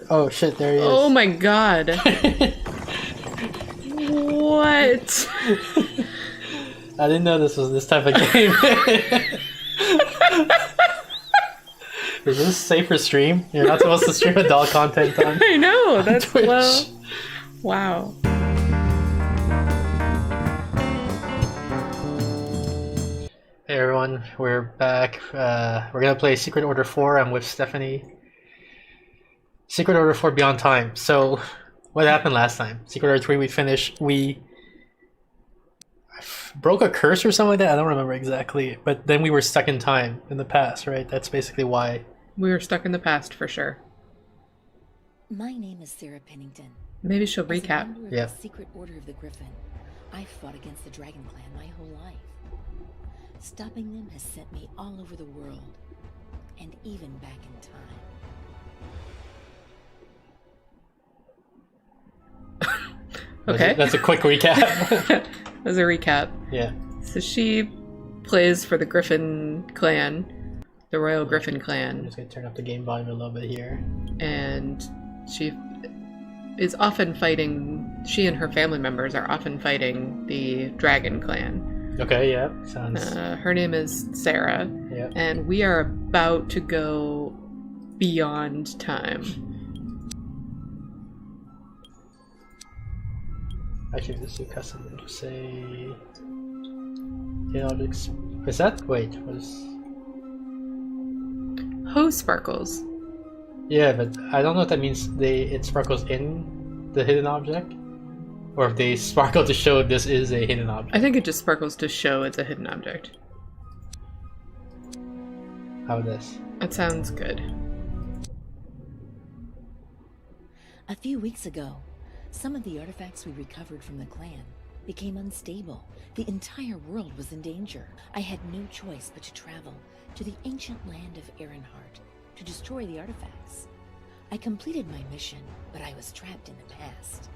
Oh shit, there he is. Oh my god. What? I didn't know this was this type of game. Is this safe for stream? You're not supposed to stream adult content on I know, that's Twitch. well. Wow. Hey everyone, we're back. We're gonna play Secret Order 4. I'm with Stephanie. Secret Order 4 Beyond Time. So, what happened last time? Secret Order 3 we finished. We broke a curse or something like that. I don't remember exactly. But then we were stuck in time in the past, right? That's basically why. We were stuck in the past for sure. My name is Sarah Pennington. Maybe she'll As a recap. member of Yeah. the Secret Order of the Griffin, I've fought against the Dragon Clan my whole life. Stopping them has sent me all over the world, and even back in time. Okay. That's a quick recap. As a recap. Yeah. So she plays for the Griffin clan, the Royal Griffin I'm clan, just gonna turn up the game volume a little bit here. and she is often fighting, she and her family members are often fighting the Dragon clan. Okay, yeah. Sounds. Her name is Sarah, Yeah. and we are about to go beyond time. Actually, this is custom to say. Yeah, is that? Wait, what is. Hose sparkles. Yeah, but I don't know if that means it sparkles in the hidden object, or if they sparkle to show this is a hidden object. I think it just sparkles to show it's a hidden object. How this? That sounds good. A few weeks ago, some of the artifacts we recovered from the clan became unstable. The entire world was in danger. I had no choice but to travel to the ancient land of Ehrenhart to destroy the artifacts. I completed my mission, but I was trapped in the past.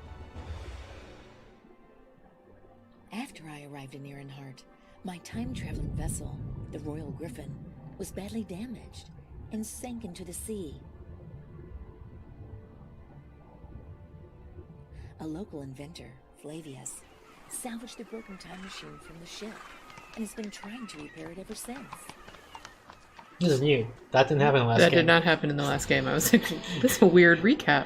After I arrived in Ehrenhart, my time-traveling vessel, the Royal Griffin, was badly damaged and sank into the sea. A local inventor, Flavius, salvaged the broken time machine from the ship and has been trying to repair it ever since. This is new. That didn't happen in the last That game. did not happen in the last game. I was like, this is a weird recap.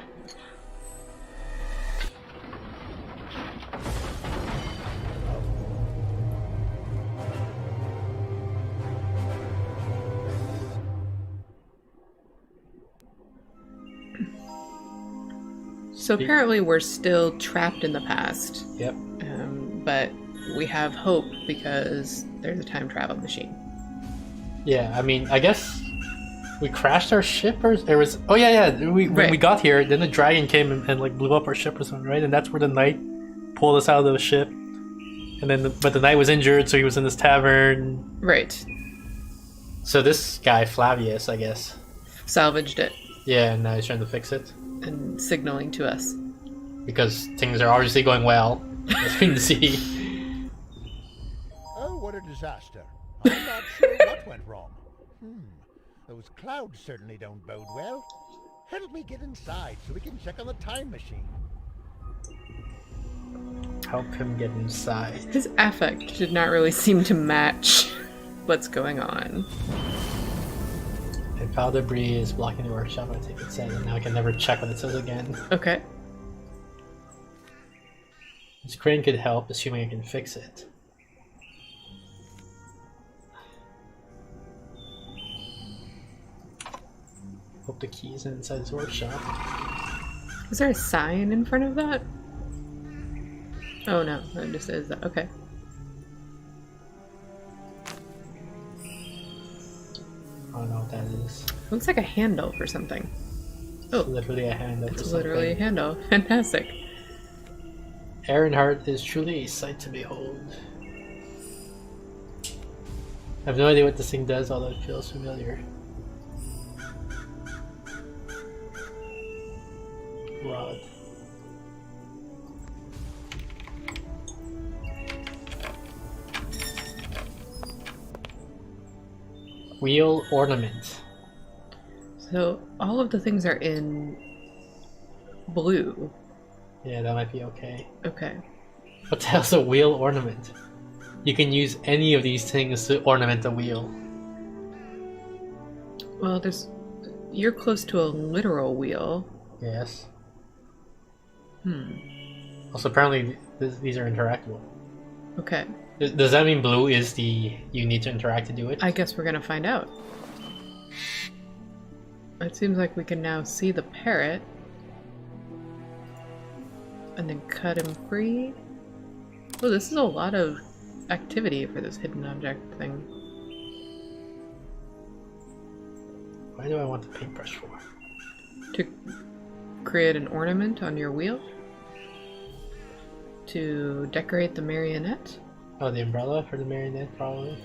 So apparently we're still trapped in the past, Yep. but we have hope because there's a time travel machine. Yeah, I mean, I guess we crashed our ship, or there was. Oh yeah. When we Right. got here, then the dragon came and like blew up our ship or something, right? And that's where the knight pulled us out of the ship. And then, but the knight was injured, so he was in this tavern. Right. So this guy Flavius, I guess. Salvaged it Yeah, and now he's trying to fix it and signaling to us. because things are obviously going well, as we can see. Oh, what a disaster. I'm not sure what went wrong. Those clouds certainly don't bode well. Help me get inside so we can check on the time machine. Help him get inside. His affect did not really seem to match what's going on. A pile of debris is blocking the workshop. I think it said, and now I can never check what it says again. Okay. This crane could help, assuming I can fix it. Hope the key's inside his workshop. Was there a sign in front of that? Oh no, it just says that. Okay. I don't know what that is. Looks like a handle for something. It's Oh, literally a hand. it's literally a handle. Fantastic. Ehrenhart is truly a sight to behold. I have no idea what this thing does, although it feels familiar. Rod. Wheel ornament. So all of the things are in blue. Yeah, that might be okay. Okay. What the hell's a wheel ornament? You can use any of these things to ornament a wheel. Well, you're close to a literal wheel. Yes. Hmm. Also, apparently these are interactable. Okay. Does that mean blue is the you need to interact to do it? I guess we're gonna find out. It seems like we can now see the parrot. And then cut him free. Oh, this is a lot of activity for this hidden object thing. Why do I want the paintbrush for? To create an ornament on your wheel? To decorate the marionette? Oh, the umbrella for the marionette, probably.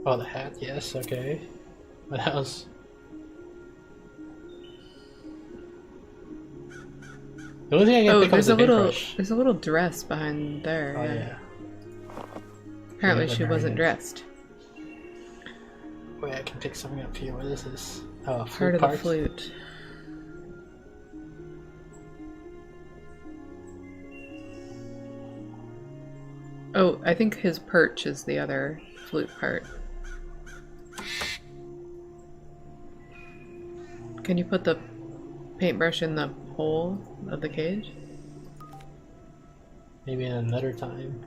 Oh, the hat, yes, okay. What else? The only thing I can pick up is the paintbrush. There's a little dress behind there. Oh, yeah. Apparently she wasn't dressed. Wait, I can pick something up here. What is this? Oh, Part of the flute. Oh, I think his perch is the other flute part. Can you put the paintbrush in the hole of the cage? Maybe in another time.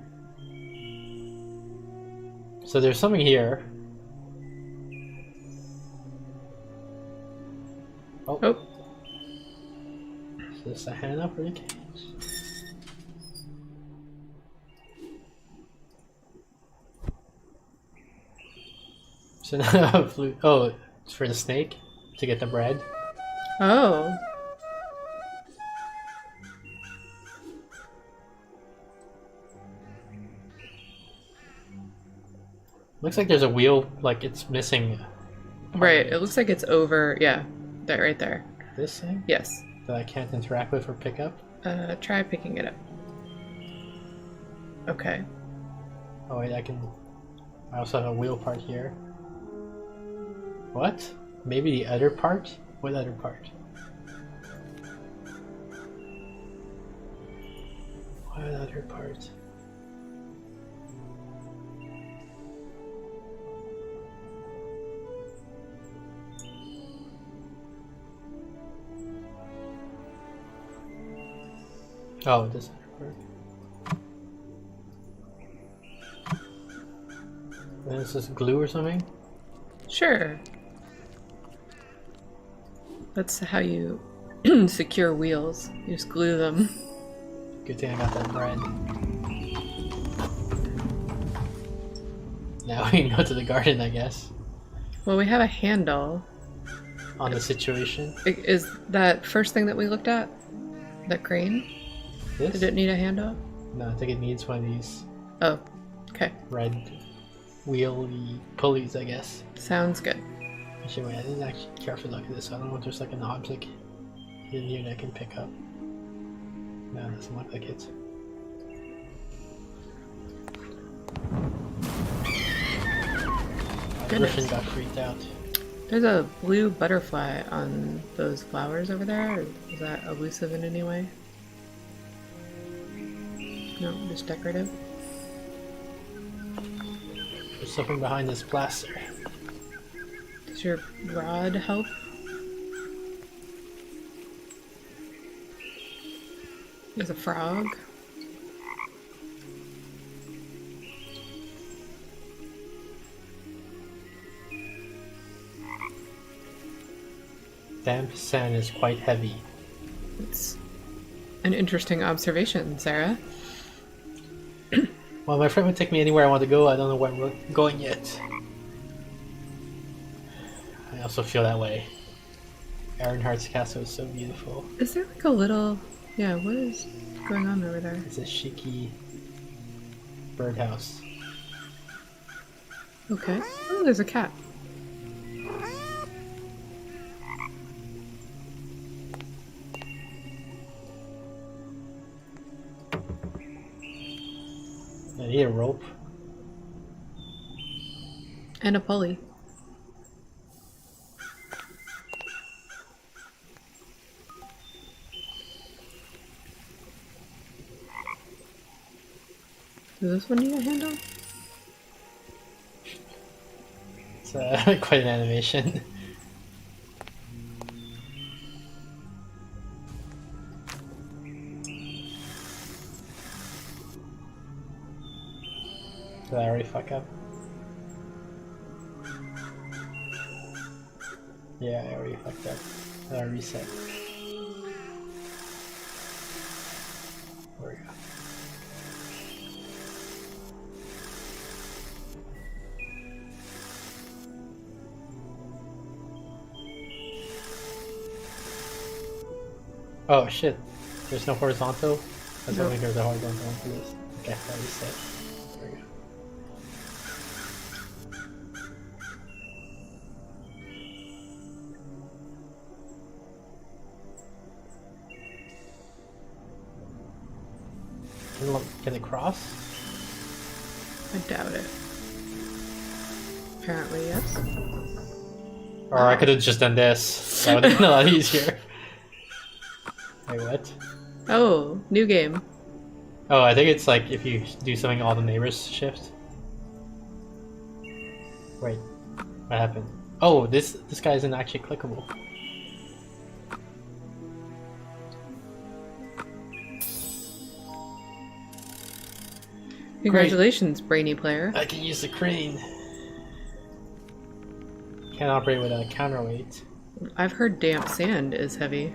So there's something here. Oh. Is this a hand up for the cage? So now a flute. Oh, it's for the snake to get the bread. Oh. Looks like there's a wheel, like it's missing. Right, it looks like it's over. Yeah, that right there. This thing? Yes. That I can't interact with or pick up? Try picking it up. Okay. Oh wait, I also have a wheel part here. What? Maybe the other part? What other part? What other part? Oh, this other part. And this is glue or something? Sure. That's how you secure wheels. You just glue them. Good thing I got that bread. Now we can go to the garden, I guess. Well, we have a handle. On the situation. Is that first thing that we looked at? That crane? This? Did it need a handle? No, I think it needs one of these Oh, okay. red wheelie pulleys, I guess. Sounds good. Actually, wait, I didn't actually carefully look at this. I don't know if there's like an object in here that I can pick up. No, it doesn't look like it. Griffin got freaked out. There's a blue butterfly on those flowers over there. Is that elusive in any way? No, just decorative. There's something behind this plaster. Does your rod help? There's a frog. Damp sand is quite heavy. It's an interesting observation, Sarah. Well, my friend would take me anywhere I want to go. I don't know where I'm going yet. I also feel that way. Ironheart's castle is so beautiful. Is there like a little... Yeah, what is going on over there? It's a chic-y birdhouse. Okay. Oh, there's a cat. I need a rope. And a pulley. Does this one need a handle? It's quite an animation. Did I already fuck up? Yeah, I already fucked up. Reset. There we go. Oh shit, there's no horizontal? I was hoping there's a horizontal one for this. Okay, that reset. There we go. Can it cross? I doubt it. Apparently, yes. Or I could have just done this. That would have been a lot easier. Wait, what? Oh, new game. Oh, I think it's like if you do something, all the neighbors shift. Wait, what happened? Oh, this guy isn't actually clickable. Congratulations, brainy player. I can use the crane. Can't operate with a counterweight. I've heard damp sand is heavy.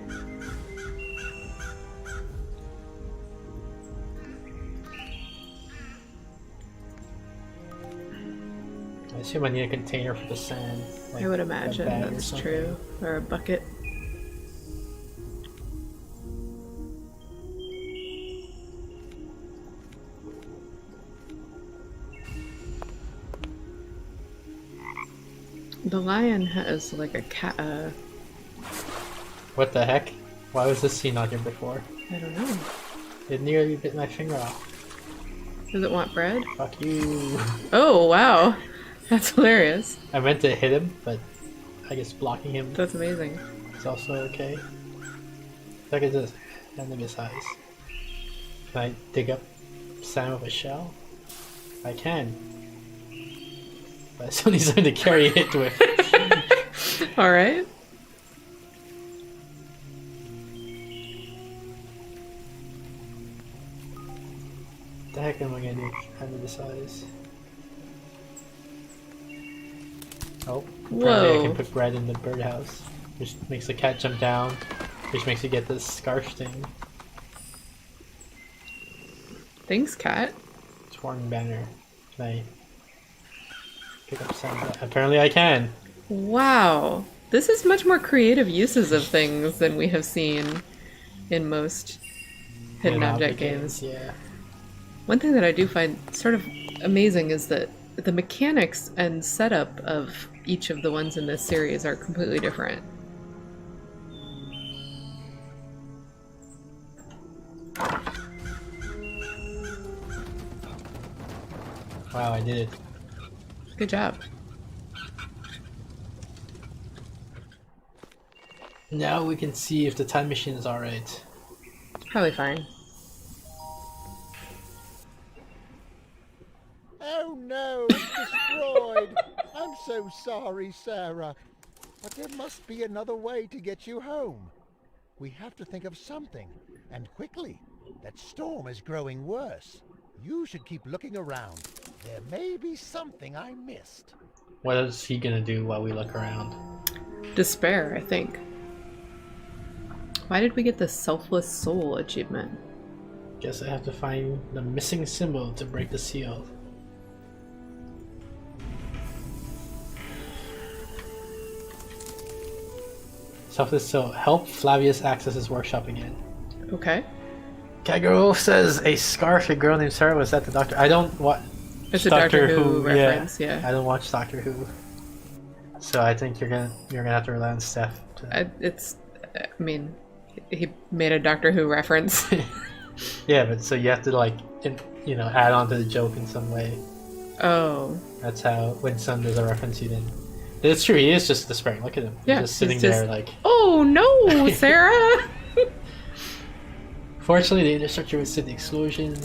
I assume I need a container for the sand. Like I would a imagine bag or that's something. true. Or a bucket. The lion has like a cat. What the heck? Why was this scene not here before? I don't know. It nearly bit my finger off. Does it want bread? Fuck you. Oh wow, that's hilarious. I meant to hit him, but I guess blocking him That's amazing. is also okay. Look at this. Hand him his eyes. Can I dig up sand with a shell? I can. But I still need something to carry it with. All right. What the heck am I gonna do? Hand him his eyes. Oh, apparently I Whoa. can put bread in the birdhouse, which makes the cat jump down, which makes it get this scarf thing. Thanks, cat. Torn banner. Can I pick up sand? Apparently I can. Wow. This is much more creative uses of things than we have seen in most hidden object games. Yeah. One thing that I do find sort of amazing is that the mechanics and setup of each of the ones in this series are completely different. Wow, I did it. Good job. Now we can see if the time machine is alright. Probably fine. Oh no, it's destroyed. I'm so sorry, Sarah. But there must be another way to get you home. We have to think of something, and quickly. That storm is growing worse. You should keep looking around. There may be something I missed. What is he gonna do while we look around? Despair, I think. Why did we get the Selfless Soul achievement? Guess I have to find the missing symbol to break the seal. Selfless Soul. Help Flavius access his workshop again. Okay. Kagero says a scarf. A girl named Sarah was that the doctor. I don't watch. It's a Doctor Who reference, yeah. I don't watch Doctor Who, so I think you're gonna have to rely on Steph. I mean, he made a Doctor Who reference. Yeah, but so you have to like, add on to the joke in some way. Oh. That's how when Sun does a reference, you then. It's true. He is just despairing. Look at him. Yeah, He's just sitting he's just, there like. Oh no, Sarah! Fortunately, the infrastructure withstood the explosion.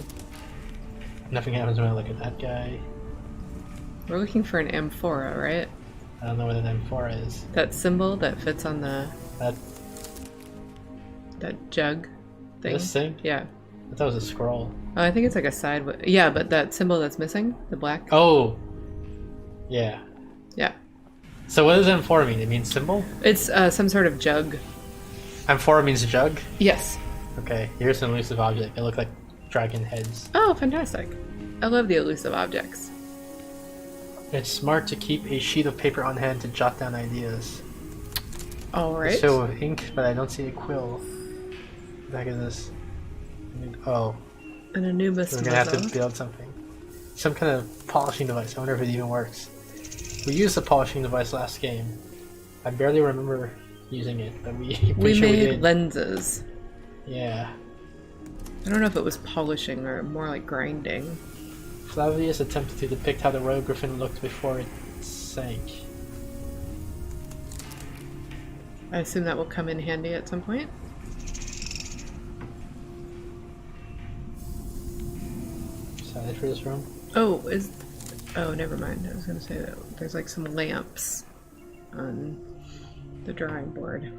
Nothing happens when I look at that guy. We're looking for an amphora, right? I don't know what an amphora is. That symbol that fits on the That jug thing. this thing? Yeah. I thought it was a scroll. Oh, I think it's like a side. Yeah, but that symbol that's missing, the black. Oh. Yeah. Yeah. So what does amphora mean? It means symbol? It's some sort of jug. Amphora means jug? Yes. Okay, here's an elusive object. They look like dragon heads. Oh, fantastic. I love the elusive objects. It's smart to keep a sheet of paper on hand to jot down ideas. Alright. So of ink, but I don't see a quill. What the heck is this? Oh. An Anubis So we're gonna have muzzle. to build something. Some kind of polishing device. I wonder if it even works. We used the polishing device last game. I barely remember using it, but we We sure made we did. lenses. Yeah. I don't know if it was polishing or more like grinding. Flavius attempted to depict how the rogue griffin looked before it sank. I assume that will come in handy at some point. Is that it for this room? Oh, oh, never mind. I was gonna say that there's like some lamps on the drawing board.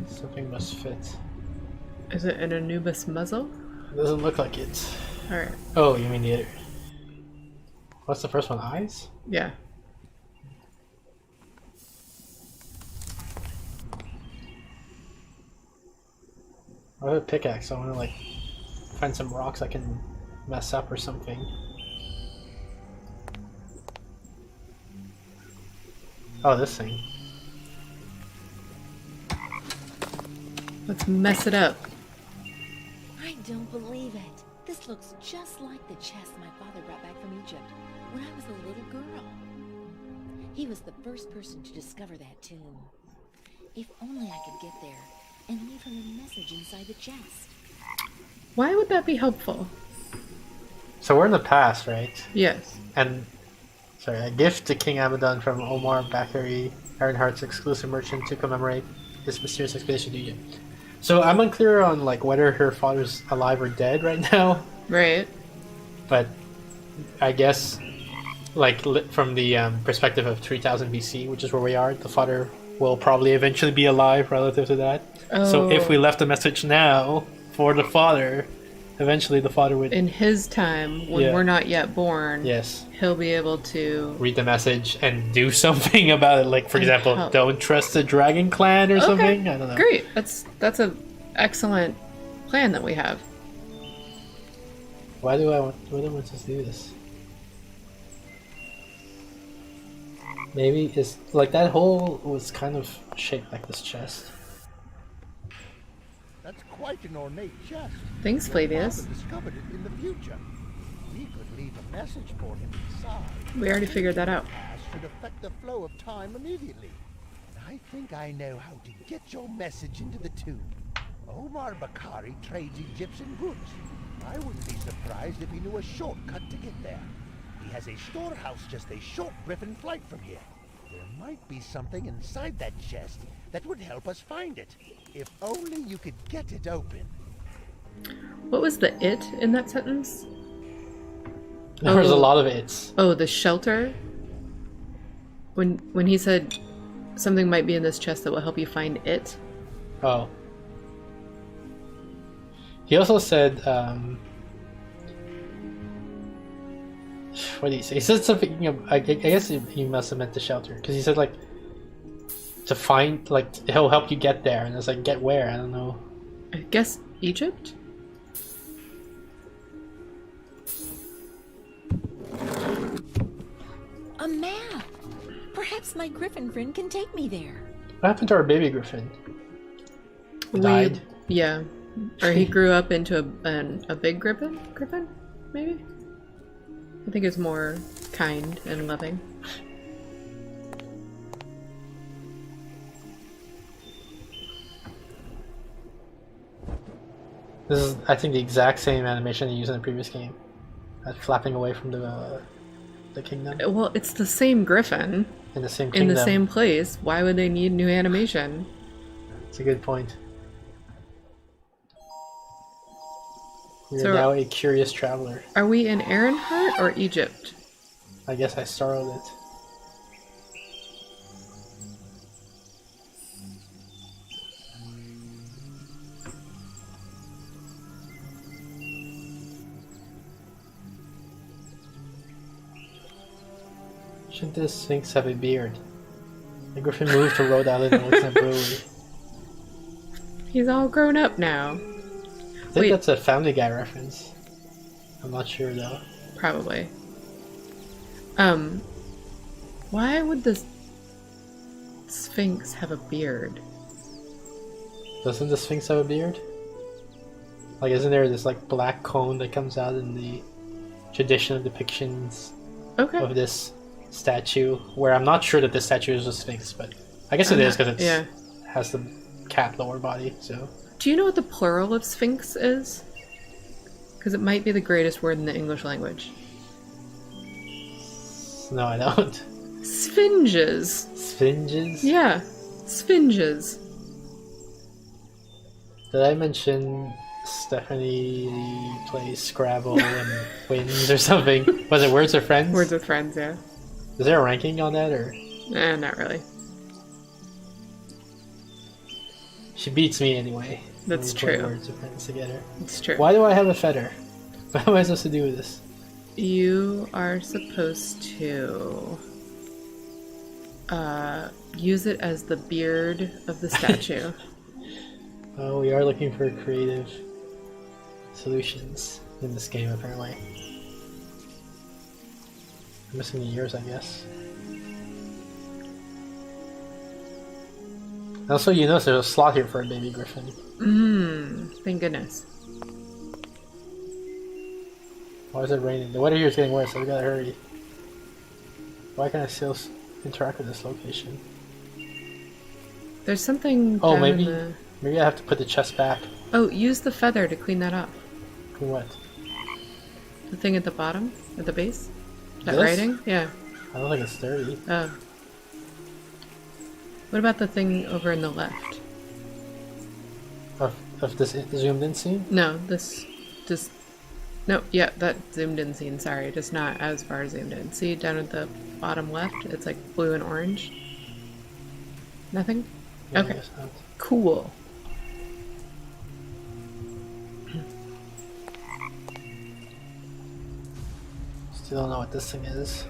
Something must fit. Is it an Anubis muzzle? It doesn't look like it. Alright. Oh, you mean the other. What's the first one? Eyes? Yeah. I have a pickaxe, so I want to like find some rocks I can mess up or something. Oh, this thing. Let's mess it up. I don't believe it. This looks just like the chest my father brought back from Egypt when I was a little girl. He was the first person to discover that tomb. If only I could get there and leave him a message inside the chest. Why would that be helpful? So we're in the past, right? Yes. And sorry, a gift to King Abaddon from Omar Bakari, Ironheart's exclusive merchant, to commemorate his mysterious expedition to Egypt. So I'm unclear on like whether her father's alive or dead right now, Right. but I guess like from the perspective of 3000 BC, which is where we are, the father will probably eventually be alive relative to that. So if we left a message now for the father, eventually the father would In his time, when Yeah. we're not yet born, yes he'll be able to... read the message and do something about it. Like for And example, help. don't trust the dragon clan or something. I don't know. Great. That's a excellent plan that we have. Why do I want us to do this? Maybe it's like that hole was kind of shaped like this chest. That's quite an ornate chest. Thanks, Your Flavius. father discovered it in the future. We could leave a message for him inside. We already figured that out. Past should affect the flow of time immediately. I think I know how to get your message into the tomb. Omar Bakari trades Egyptian goods. I wouldn't be surprised if he knew a shortcut to get there. He has a storehouse just a short griffin flight from here. There might be something inside that chest that would help us find it. If only you could get it open. What was the it in that sentence? There was a Oh. lot of it's. Oh, the shelter? When he said something might be in this chest that will help you find it? Oh. He also said, what did he say? He said something, I guess he must have meant the shelter. Because he said, like, to find, like, he'll help you get there. And it's like, get where? I don't know. I guess Egypt? A map! Perhaps my griffin friend can take me there. What happened to our baby griffin? He died? Yeah. Or he grew up into a big griffin? Griffin? Maybe? I think it's more kind and loving. This is, I think, the exact same animation they used in the previous game. Flapping away from the kingdom. Well, it's the same griffin In the same in kingdom. the same place. Why would they need new animation? It's a good point. You're So- now a curious traveler. Are we in Ehrenhart or Egypt? I guess I startled it. Shouldn't this Sphinx have a beard? The Griffin moved to Rhode Island and works in a brewery. He's all grown up now. I think Wait. that's a Family Guy reference. I'm not sure though. Probably. Why would the Sphinx have a beard? Doesn't the Sphinx have a beard? Like, isn't there this like black cone that comes out in the traditional depictions Okay. of this statue? Where I'm not sure that this statue is a Sphinx, but I guess it is because it has the cat lower body. So Do you know what the plural of Sphinx is? Because it might be the greatest word in the English language. no, I don't. Sphinges. Sphinges? Yeah. Sphinges. Did I mention Stephanie plays Scrabble and wins or something? Was it Words with Friends? Words with Friends, yeah. Is there a ranking on that, or Not really. she beats me anyway? That's when we play true. Words with Friends together. It's true. Why do I have a feather? What am I supposed to do with this? You are supposed to use it as the beard of the statue. Oh, we are looking for creative solutions in this game, apparently. I'm missing the ears, I guess. Also, you notice there's a slot here for a baby griffin. Thank goodness. Why is it raining? The weather here is getting worse, so we gotta hurry. Why can't I still interact with this location? There's something Oh, down maybe in the... maybe I have to put the chest back. Oh, use the feather to clean that off. Clean what? The thing at the bottom? At the base? That This? writing? Yeah. I don't think it's dirty. Oh. What about the thing over in the left? Of this zoomed in scene? No, this... Just... No, yeah, that zoomed in scene, sorry. Just not as far zoomed in. See, down at the bottom left? It's like blue and orange. Nothing? Yeah, I Okay. guess not. Cool. Still don't know what this thing is.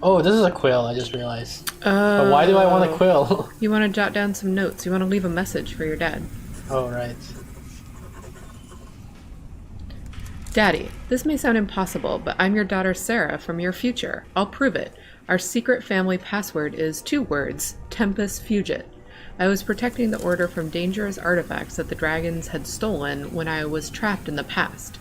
Oh, this is a quill, I just realized. But why do I want a quill? You want to jot down some notes. You want to leave a message for your dad. Oh, right. Daddy, this may sound impossible, but I'm your daughter Sarah from your future. I'll prove it. Our secret family password is 2 words, Tempus Fugit. I was protecting the order from dangerous artifacts that the dragons had stolen when I was trapped in the past.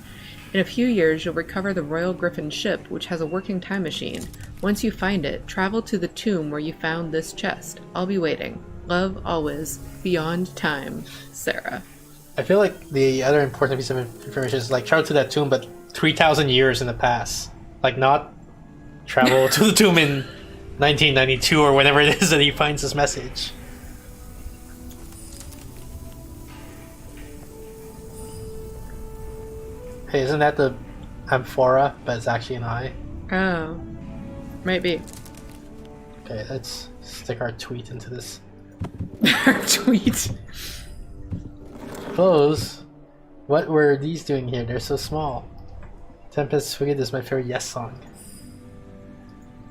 In a few years, you'll recover the Royal Griffin ship, which has a working time machine. Once you find it, travel to the tomb where you found this chest. I'll be waiting. Love always. Beyond time, Sarah. I feel like the other important piece of information is like travel to that tomb, but 3,000 years in the past. Like, not travel to the tomb in 1992 or whenever it is that he finds this message. Hey, isn't that the amphora, but it's actually an eye? Oh. Might be. Okay, let's stick our tweet into this. Our tweet. Clothes? What were these doing here? They're so small. Tempest Fugit is my favorite Yes song.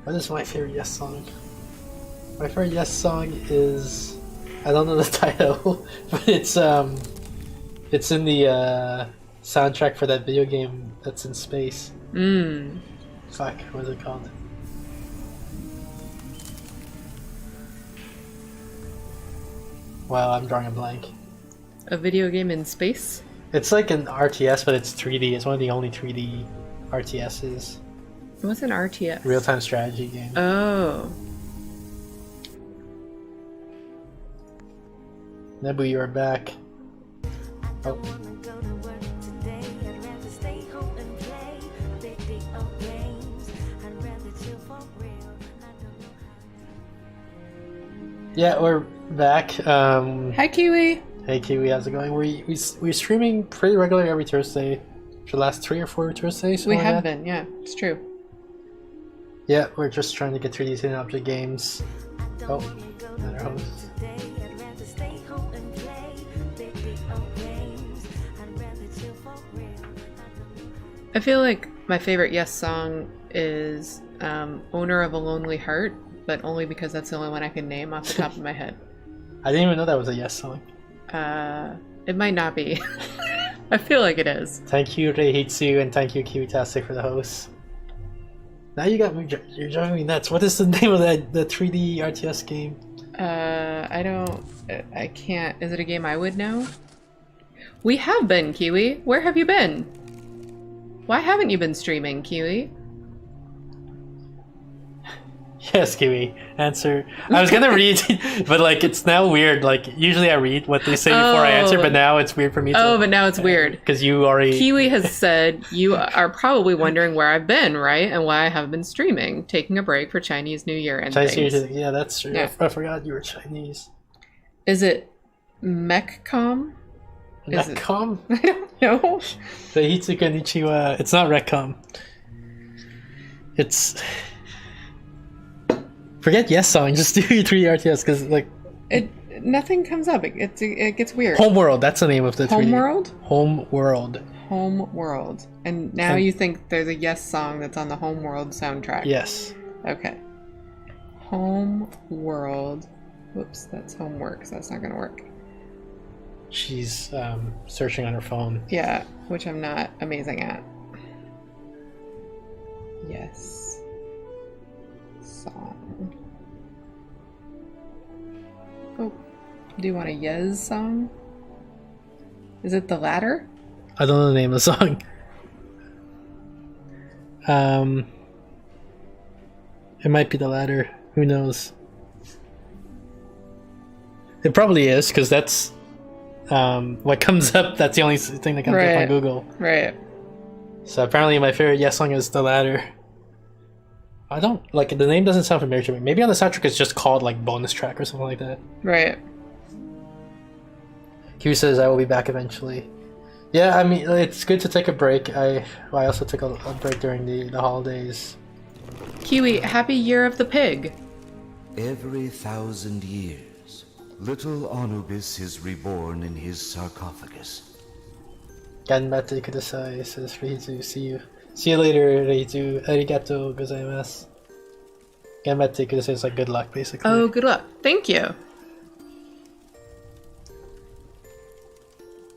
What is my favorite Yes song? My favorite Yes song is... I don't know the title, but it's in the soundtrack for that video game that's in space. Fuck, what is it called? Wow, I'm drawing a blank. A video game in space? It's like an RTS, but it's 3D. It's one of the only 3D RTSs. What's an RTS? Real-time strategy game. Oh. Nebu, you are back. Oh. Yeah, we're back. Hi, Kiwi. Hey Kiwi, how's it going? We're streaming pretty regularly every Thursday for the last 3 or 4 Thursdays. We have been, yeah, it's true. Yeah, we're just trying to get through these hidden object games. Oh, another host. I feel like my favorite Yes song is Owner of a Lonely Heart, but only because that's the only one I can name off the top of my head. I didn't even know that was a Yes song. It might not be. I feel like it is. Thank you, Reihitsu, and thank you, Kiwitastic, for the host. Now you got me, you're driving me nuts. What is the name of the 3D RTS game? I can't. Is it a game I would know? We have been, Kiwi. Where have you been? Why haven't you been streaming, Kiwi? Yes, Kiwi. Answer. I was gonna read, but like it's now weird. Like usually I read what they say before I answer, but now it's weird for me. Oh, but now it's weird because you already. Kiwi has said you are probably wondering where I've been, right, and why I haven't been streaming, taking a break for Chinese New Year and things. Yeah, that's true. Yeah. I forgot you were Chinese. Is it Mechcom? Mechcom? I don't know. Reihitsu konnichiwa. It's not Recom. It's. Forget Yes song, just do your 3D RTS because like nothing comes up. It gets weird. Homeworld, that's the name of the 3D. Homeworld? Homeworld. Homeworld. And now you think there's a Yes song that's on the Homeworld soundtrack. Yes. Okay. Homeworld. Whoops, that's homework, so that's not gonna work. She's searching on her phone. Yeah, which I'm not amazing at. Yes. Song. Oh, do you want a Yes song? Is it the latter? I don't know the name of the song. It might be the latter. Who knows? It probably is because that's what comes up. That's the only thing that comes up on Google. Right. So apparently, my favorite Yes song is the latter. I don't like the name doesn't sound familiar to me. Maybe on the soundtrack it's just called like bonus track or something like that. Right. Q says I will be back eventually. Yeah, I mean it's good to take a break. I also took a break during the holidays. Kiwi, happy year of the pig. Every 1,000 years, little Anubis is reborn in his sarcophagus. Ganbate kudasai, says Reihitsu. See you later, Reihitsu. Arigato gozaimasu. Ganbate kudasai is like good luck, basically. Oh, good luck. Thank you.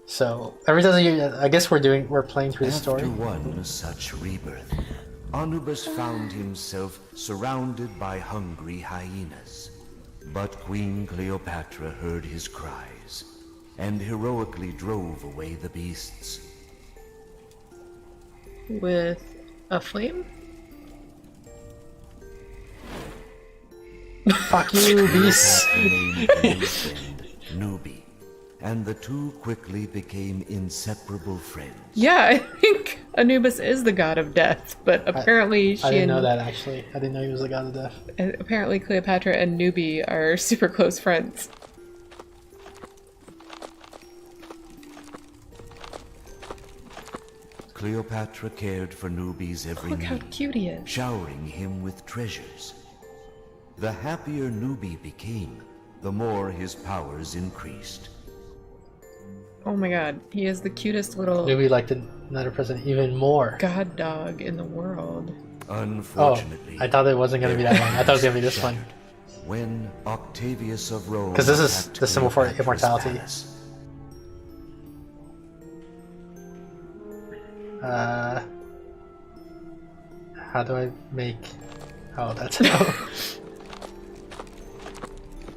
So every time I guess we're playing through the story. After one such rebirth, Anubis found himself surrounded by hungry hyenas. But Queen Cleopatra heard his cries and heroically drove away the beasts. With a flame? Fuck you, beasts. Named a new friend, Nubi, and the two quickly became inseparable friends. Yeah, I think Anubis is the god of death, but apparently I didn't know that actually. I didn't know he was the god of death. Apparently Cleopatra and Nubi are super close friends. Cleopatra cared for Nubi's every Look how need, cute he is. showering him with treasures. The happier Nubi became, the more his powers increased. Oh my god, he is the cutest little Maybe like another president even more. god dog in the world. Unfortunately, I thought it wasn't going to be that one. I thought it was going to be this one. When Octavius of Rome, Because this is attacked the symbol for Cleopatra's immortality. palace, How do I make... Oh, that's how...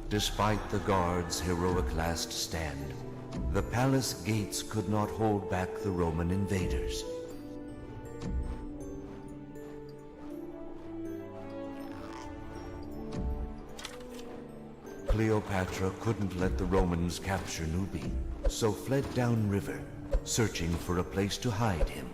Despite the guards' heroic last stand, the palace gates could not hold back the Roman invaders. Cleopatra couldn't let the Romans capture Nubi, so fled downriver, searching for a place to hide him.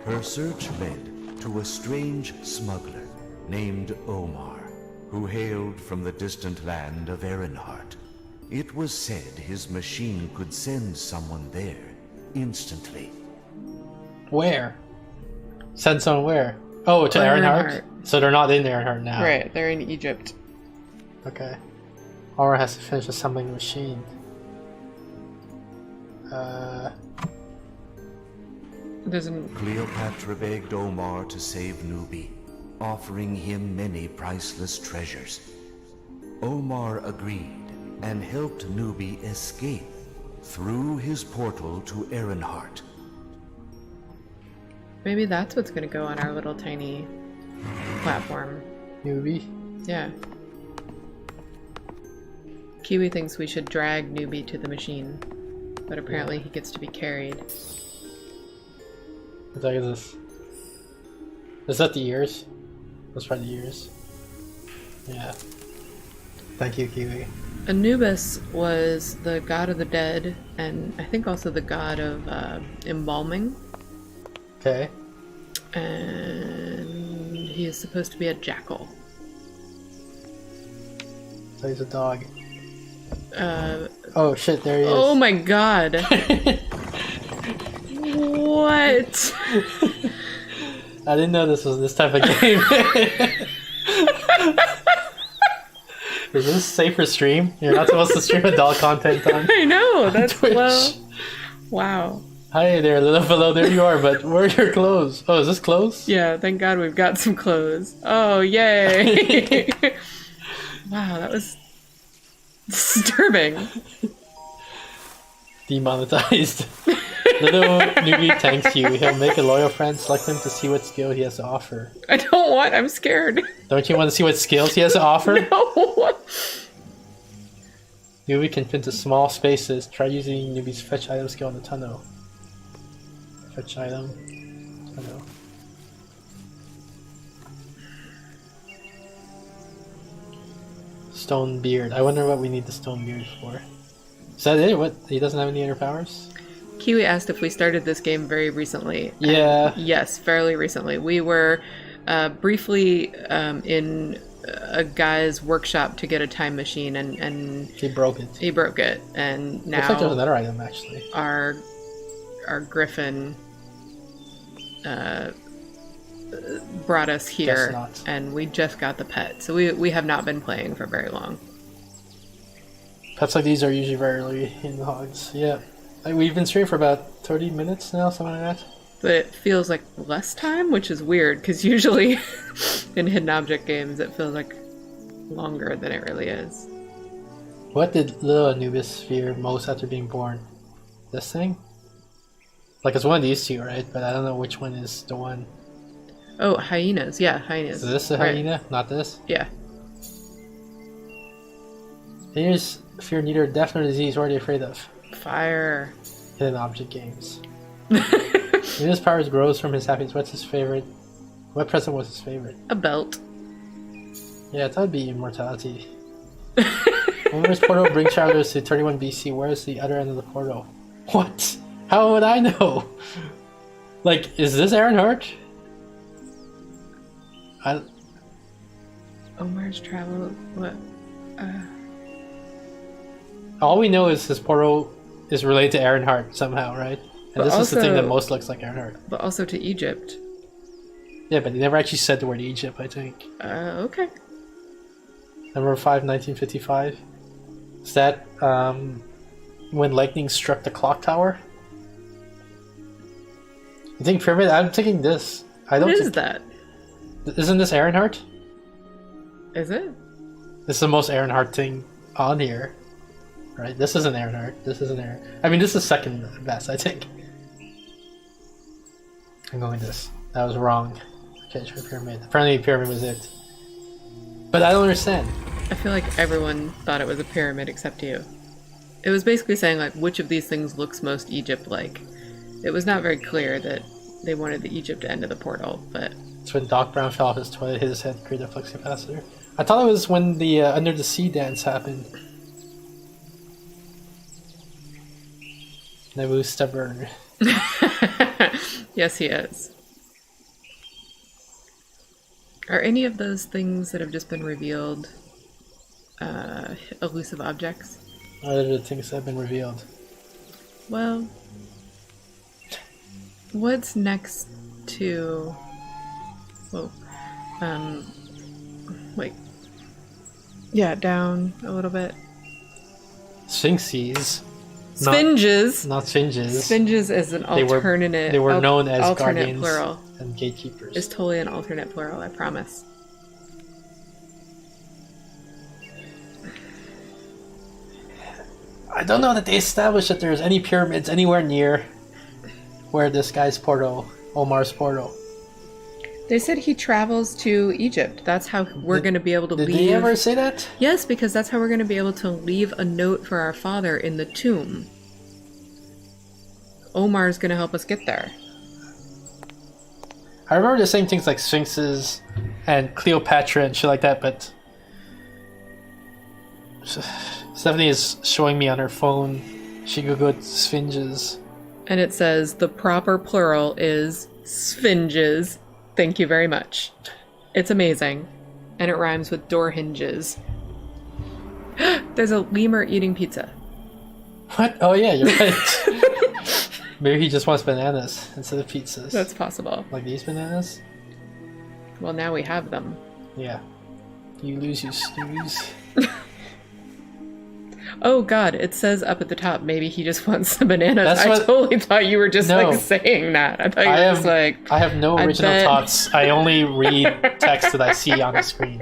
Her search led to a strange smuggler named Omar, who hailed from the distant land of Erenhart. It was said his machine could send someone there instantly. Where? Send someone where? Oh, to Erenhart? So they're not in Erenhart now. Right, they're in Egypt. Okay. Omar has to finish assembling the machine. Cleopatra begged Omar to save Nubi, offering him many priceless treasures. Omar agreed and helped Nubi escape through his portal to Erenhart. Maybe that's what's gonna go on our little tiny platform. Nubi? Yeah. Kiwi thinks we should drag Nubi to the machine, but apparently he gets to be carried. What the heck is this? Is that the ears? Let's try the ears. Yeah. Thank you, Kiwi. Anubis was the god of the dead, and I think also the god of embalming. Okay. And he is supposed to be a jackal. So he's a dog. Oh shit, there he is. Oh my god. What? I didn't know this was this type of game. Is this safe for stream? You're not supposed to stream adult content on I know, that's Twitch. well. Wow. Hi there, little fellow, there you are, but where are your clothes? Oh, is this clothes? Yeah, thank god we've got some clothes. Oh, yay! Wow, that was disturbing. Demonetized. Little newbie thanks you. He'll make a loyal friend. Select him to see what skill he has to offer. I don't want, I'm scared. Don't you want to see what skills he has to offer? No! Newbie can fit into small spaces. Try using newbie's fetch item skill in the tunnel. Fetch item. Tunnel. Stone beard. I wonder what we need the stone beard for. Is that it? What? He doesn't have any inner powers? Kiwi asked if we started this game very recently. Yeah. Yes, fairly recently. We were briefly in a guy's workshop to get a time machine, and he broke it. He broke it, and now looks like there's another item actually. Our griffin brought us here, and we just got the pet. So we have not been playing for very long. Pets like these are usually very early in the hogs. Yeah. We've been streaming for about 30 minutes now, something like that. But it feels like less time, which is weird, because usually in hidden object games it feels like longer than it really is. What did little Anubis fear most after being born? This thing? Like, it's one of these two, right? But I don't know which one is the one. Oh, hyenas. Yeah, hyenas. Is this a hyena? Not this? Yeah. Hyenas fear neither death nor disease. What are they afraid of? Fire. Hidden object games. His powers grows from his happiness. What's his favorite? What present was his favorite? A belt. Yeah, that would be immortality. Homer's portal brings travelers to 31 BC. Where is the other end of the portal? What? How would I know? Like, is this Erenhart? Omar's travel. What? All we know is his portal is related to Erenhart somehow, right? And but this also, is the thing that most looks like Erenhart. But also to Egypt. Yeah, but he never actually said the word Egypt, I think. Okay. Number 5, 1955. Is that when lightning struck the clock tower? You think pyramid? I'm thinking this. I don't. What is that? Isn't this Erenhart? Is it? This is the most Erenhart thing on here, right? This isn't Erenhart. This isn't Eren. I mean, this is second best, I think. I'm going this. That was wrong. Okay, try pyramid. Apparently, pyramid was it. But I don't understand. I feel like everyone thought it was a pyramid except you. It was basically saying, like, which of these things looks most Egypt-like. It was not very clear that they wanted the Egypt end of the portal, but It's when Doc Brown fell off his toilet, hit his head, created a flux capacitor. I thought it was when the Under the Sea dance happened. Naboo's stubborn. yes, he is. Are any of those things that have just been revealed elusive objects? What are the things that have been revealed? Well, what's next to... Whoa. Like... Yeah, down a little bit. Sphinxes. Sphinges! Not sphinges. Sphinges is an alternate... They were known as alternate guardians plural. and gatekeepers. It's totally an alternate plural, I promise. I don't know that they established that there's any pyramids anywhere near where this guy's portal, Omar's portal. They said he travels to Egypt. That's how we're going to be able to leave. Did they ever say that? Yes, because that's how we're going to be able to leave a note for our father in the tomb. Omar's going to help us get there. I remember the same things like sphinxes and Cleopatra and shit like that, but Stephanie is showing me on her phone. She googled sphinges. And it says the proper plural is sphinges. Thank you very much. It's amazing. And it rhymes with door hinges. There's a lemur eating pizza. What? Oh yeah, you're right. Maybe he just wants bananas instead of pizzas. That's possible. Like these bananas? Well, now we have them. Yeah. You lose, you snooze. Oh god, it says up at the top, maybe he just wants the bananas. That's I totally thought you were just like saying that. I thought you were just like... I have no original thoughts. I only read text that I see on the screen.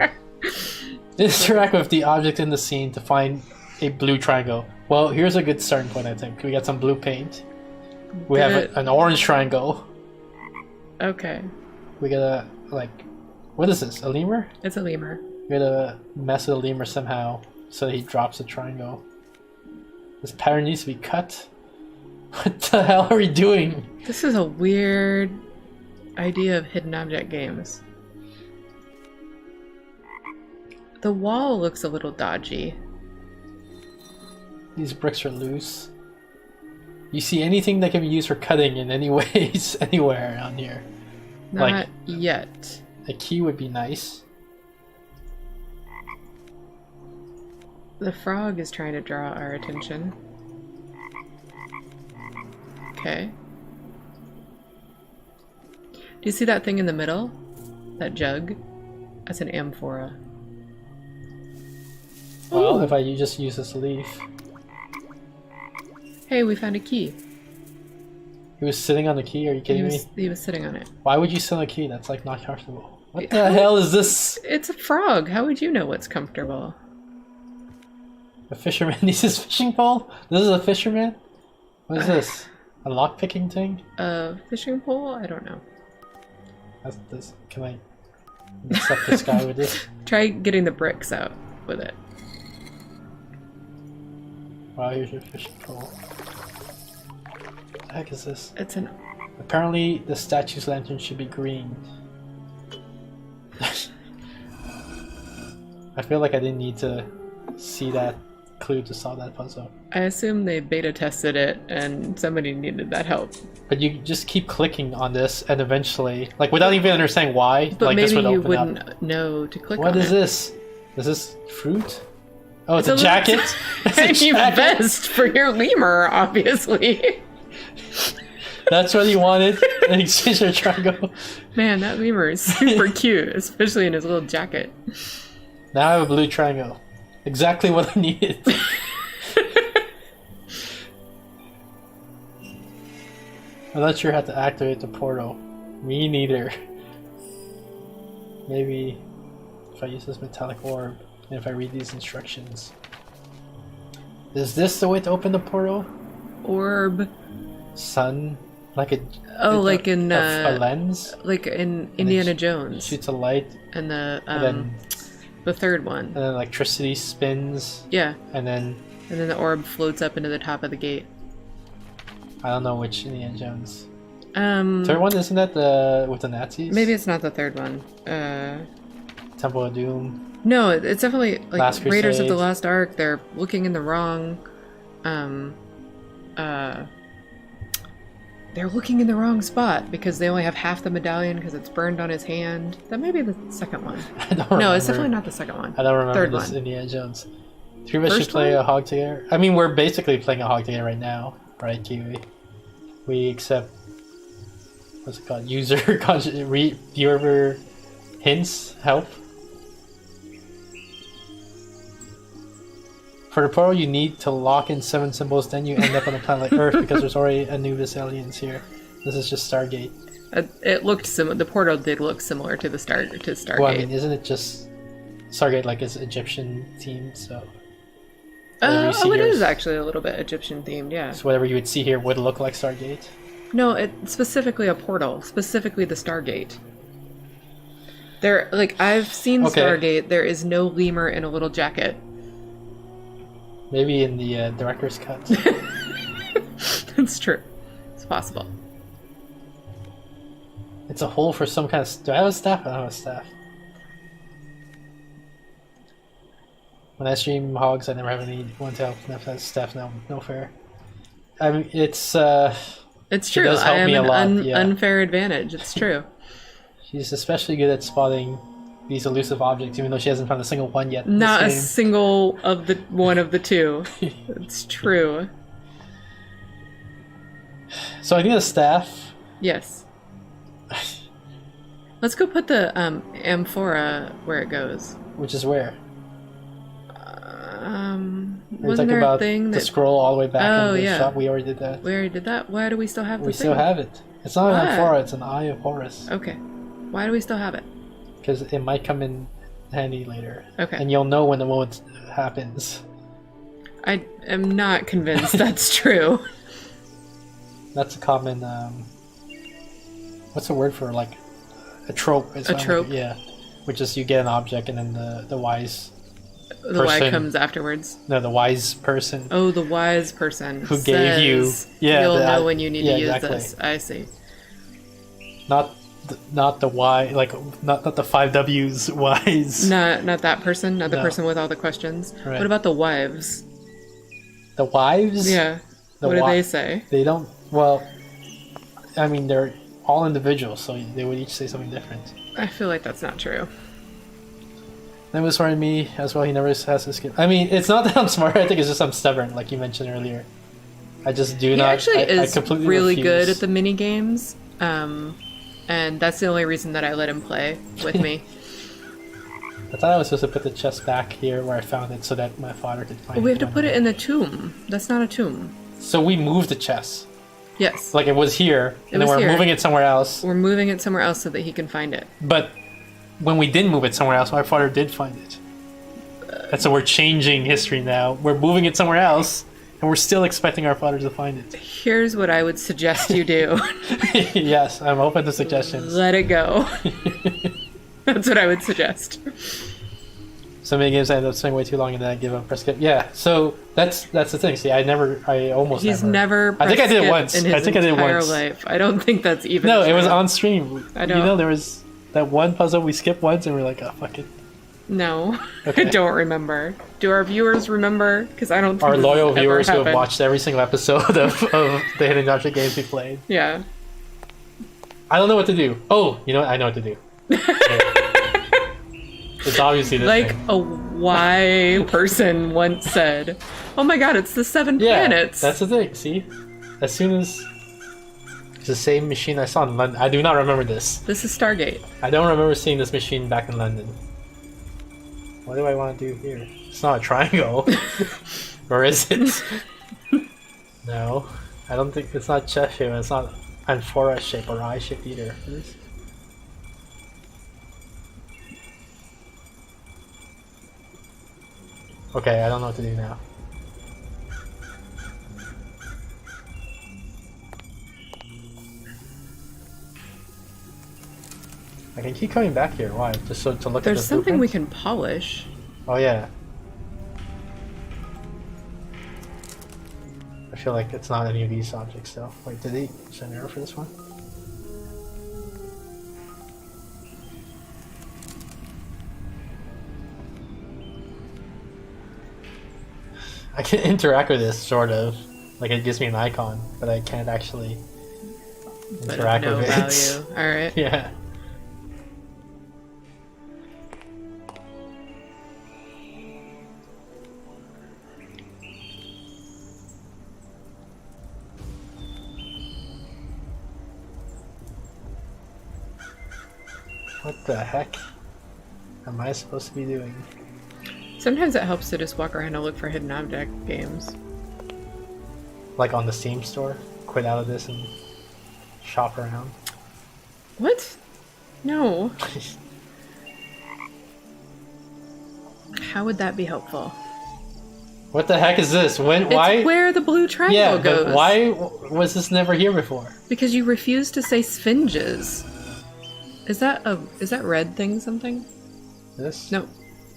Interact with the object in the scene to find a blue triangle. Well, here's a good starting point, I think. We got some blue paint. We have an orange triangle. Okay. We gotta, like... What is this? A lemur? It's a lemur. We gotta mess with the lemur somehow so that he drops a triangle. This pattern needs to be cut. What the hell are we doing? This is a weird idea of hidden object games. The wall looks a little dodgy. These bricks are loose. You see anything that can be used for cutting in any ways anywhere on here? Not like, yet. A key would be nice. The frog is trying to draw our attention. Okay. Do you see that thing in the middle? That jug? That's an amphora. Well, Ooh. if I just use this leaf. Hey, we found a key. He was sitting on the key? Are you kidding me? He was sitting on it. Why would you sit on a key? That's like not comfortable. What the hell is this? It's a frog. How would you know what's comfortable? A fisherman needs his fishing pole? This is a fisherman? What is this? A lock-picking thing? A fishing pole? I don't know. That's this. Can I mess up this guy with this? Try getting the bricks out with it. Wow, here's your fishing pole. What the heck is this? It's an... Apparently, the statue's lantern should be green. I feel like I didn't need to see that clue to solve that puzzle. I assume they beta tested it and somebody needed that help. But you just keep clicking on this and eventually, like without even understanding why, but like maybe this would you open wouldn't up. know to click What on is it. this? Is this fruit? Oh, it's a little jacket? It's a tiny jacket? vest for your lemur, obviously. That's what he wanted in exchange for a triangle. Man, that lemur is super cute, especially in his little jacket. Now I have a blue triangle. Exactly what I needed. I'm not sure how to activate the portal. Me neither. Maybe if I use this metallic orb and if I read these instructions. Is this the way to open the portal? Orb. Sun? Like a... like in... a lens? Like in Indiana Jones. Shoots a light. And the... and then, the third one. and then electricity spins. Yeah. And then... And then the orb floats up into the top of the gate. I don't know which Indiana Jones. Third one, isn't that the with the Nazis? Maybe it's not the third one. Temple of Doom. No, it's definitely like Last Raiders of the Crusade. Lost Ark. They're looking in the wrong. They're looking in the wrong spot because they only have half the medallion because it's burned on his hand. That may be the second one. I don't remember. No, it's definitely not the second one. I don't remember Third this one. Indiana Jones. Three of us should First play one? a hog together. I mean, we're basically playing a hog together right now, right, Kiwi? We accept what's it called? User viewer hints help. For the portal, you need to lock in 7 symbols, then you end up on a planet like Earth because there's already Anubis aliens here. This is just Stargate. It looked similar. The portal did look similar to the Stargate. Well, I mean, isn't it just Stargate like it's Egyptian themed? So. It is actually a little bit Egyptian themed, yeah. So whatever you would see here would look like Stargate. No, it's specifically a portal, specifically the Stargate. There, like I've seen Okay. Stargate. There is no lemur in a little jacket. Maybe in the director's cut. It's true. It's possible. It's a hole for some kind of. Do I have a staff? I don't have a staff. When I stream hogs, I never have anyone to help. If that's staff, no fair. I mean, it's. It's She true. does help I am me a an lot, yeah. unfair advantage. It's true. She's especially good at spotting these elusive objects, even though she hasn't found a single one yet. in Not a this game. single of the one of the two. It's true. So I think the staff. Yes. Let's go put the amphora where it goes. Which is where? Are you Wasn't talking there a about thing the that scroll all the way back Oh, in the yeah. shop? We already did that. we already did that? Why do we still have the We thing? still have it. It's not an Why? amphora, it's an eye of Horus. Okay. Why do we still have it? Because it might come in handy later. Okay. And you'll know when the moment happens. I am not convinced that's true. That's a common, what's the word for, like, a trope? It's A not trope? Like, yeah. Which is you get an object and then the wise, The why Person. comes afterwards. no, the wise person Oh, the wise person who gave you, says, yeah, you'll the- know when you need yeah, to use exactly. this. I see. not the why, like, not the 5 W's wise. Not that person, not the No. person with all the questions. Right. What about the wives? The wives? Yeah. The What do wi- they say? They don't, well, I mean, they're all individuals, so they would each say something different. I feel like that's not true. That was for me as well. He never has to skip. I mean, it's not that I'm smart. I think it's just I'm stubborn, like you mentioned earlier. I just do He not. actually I is completely really refuse. good at the mini games, and that's the only reason that I let him play with me. I thought I was supposed to put the chest back here where I found it so that my father could find it. But we have to one put day. it in the tomb. That's not a tomb. So we moved the chest. Yes. Like it was here, It and then was we're here. moving it somewhere else. We're moving it somewhere else so that he can find it. But when we did move it somewhere else, my father did find it. And so we're changing history now. We're moving it somewhere else, and we're still expecting our father to find it. Here's what I would suggest you do. Yes, I'm open to suggestions. Let it go. That's what I would suggest. So many games I end up spending way too long and then I give up press skip. Yeah, so that's the thing. See, I almost He's never. I think I did it pressed once. skip in I his think I did it entire once. life. I don't think that's even. No, it was true. on stream. I don't- You know, there was that one puzzle we skipped once and we're like, oh, fuck it. No, Okay. I don't remember. Do our viewers remember? Because I don't. Think Our this loyal has ever viewers who have happened. watched every single episode of the Hidden Object games we played. Yeah. I don't know what to do. Oh, you know what? I know what to do. It's obviously this Like thing. a Y person once said, "Oh my God, it's the 7 Yeah, planets." that's the thing. See, as soon as it's the same machine I saw in London. I do not remember this. This is Stargate. I don't remember seeing this machine back in London. What do I want to do here? It's not a triangle. Or is it? No. I don't think it's not chest shape. It's not amphora shape or eye shape either. It is. Okay, I don't know what to do now. I can keep coming back here. Why? Just so to look at There's the something we blueprint? can polish. Oh yeah. I feel like it's not any of these objects though. Wait, did they send an error for this one? I can interact with this, sort of. Like, it gives me an icon, but I can't actually interact no with it. value. Alright. Yeah. What the heck am I supposed to be doing? Sometimes it helps to just walk around and look for hidden object games. Like on the Steam store? Quit out of this and shop around? What? No. How would that be helpful? What the heck is this? Why? It's where the blue triangle goes. But why was this never here before? Because you refuse to say sphinges. Is that red thing something? This? No.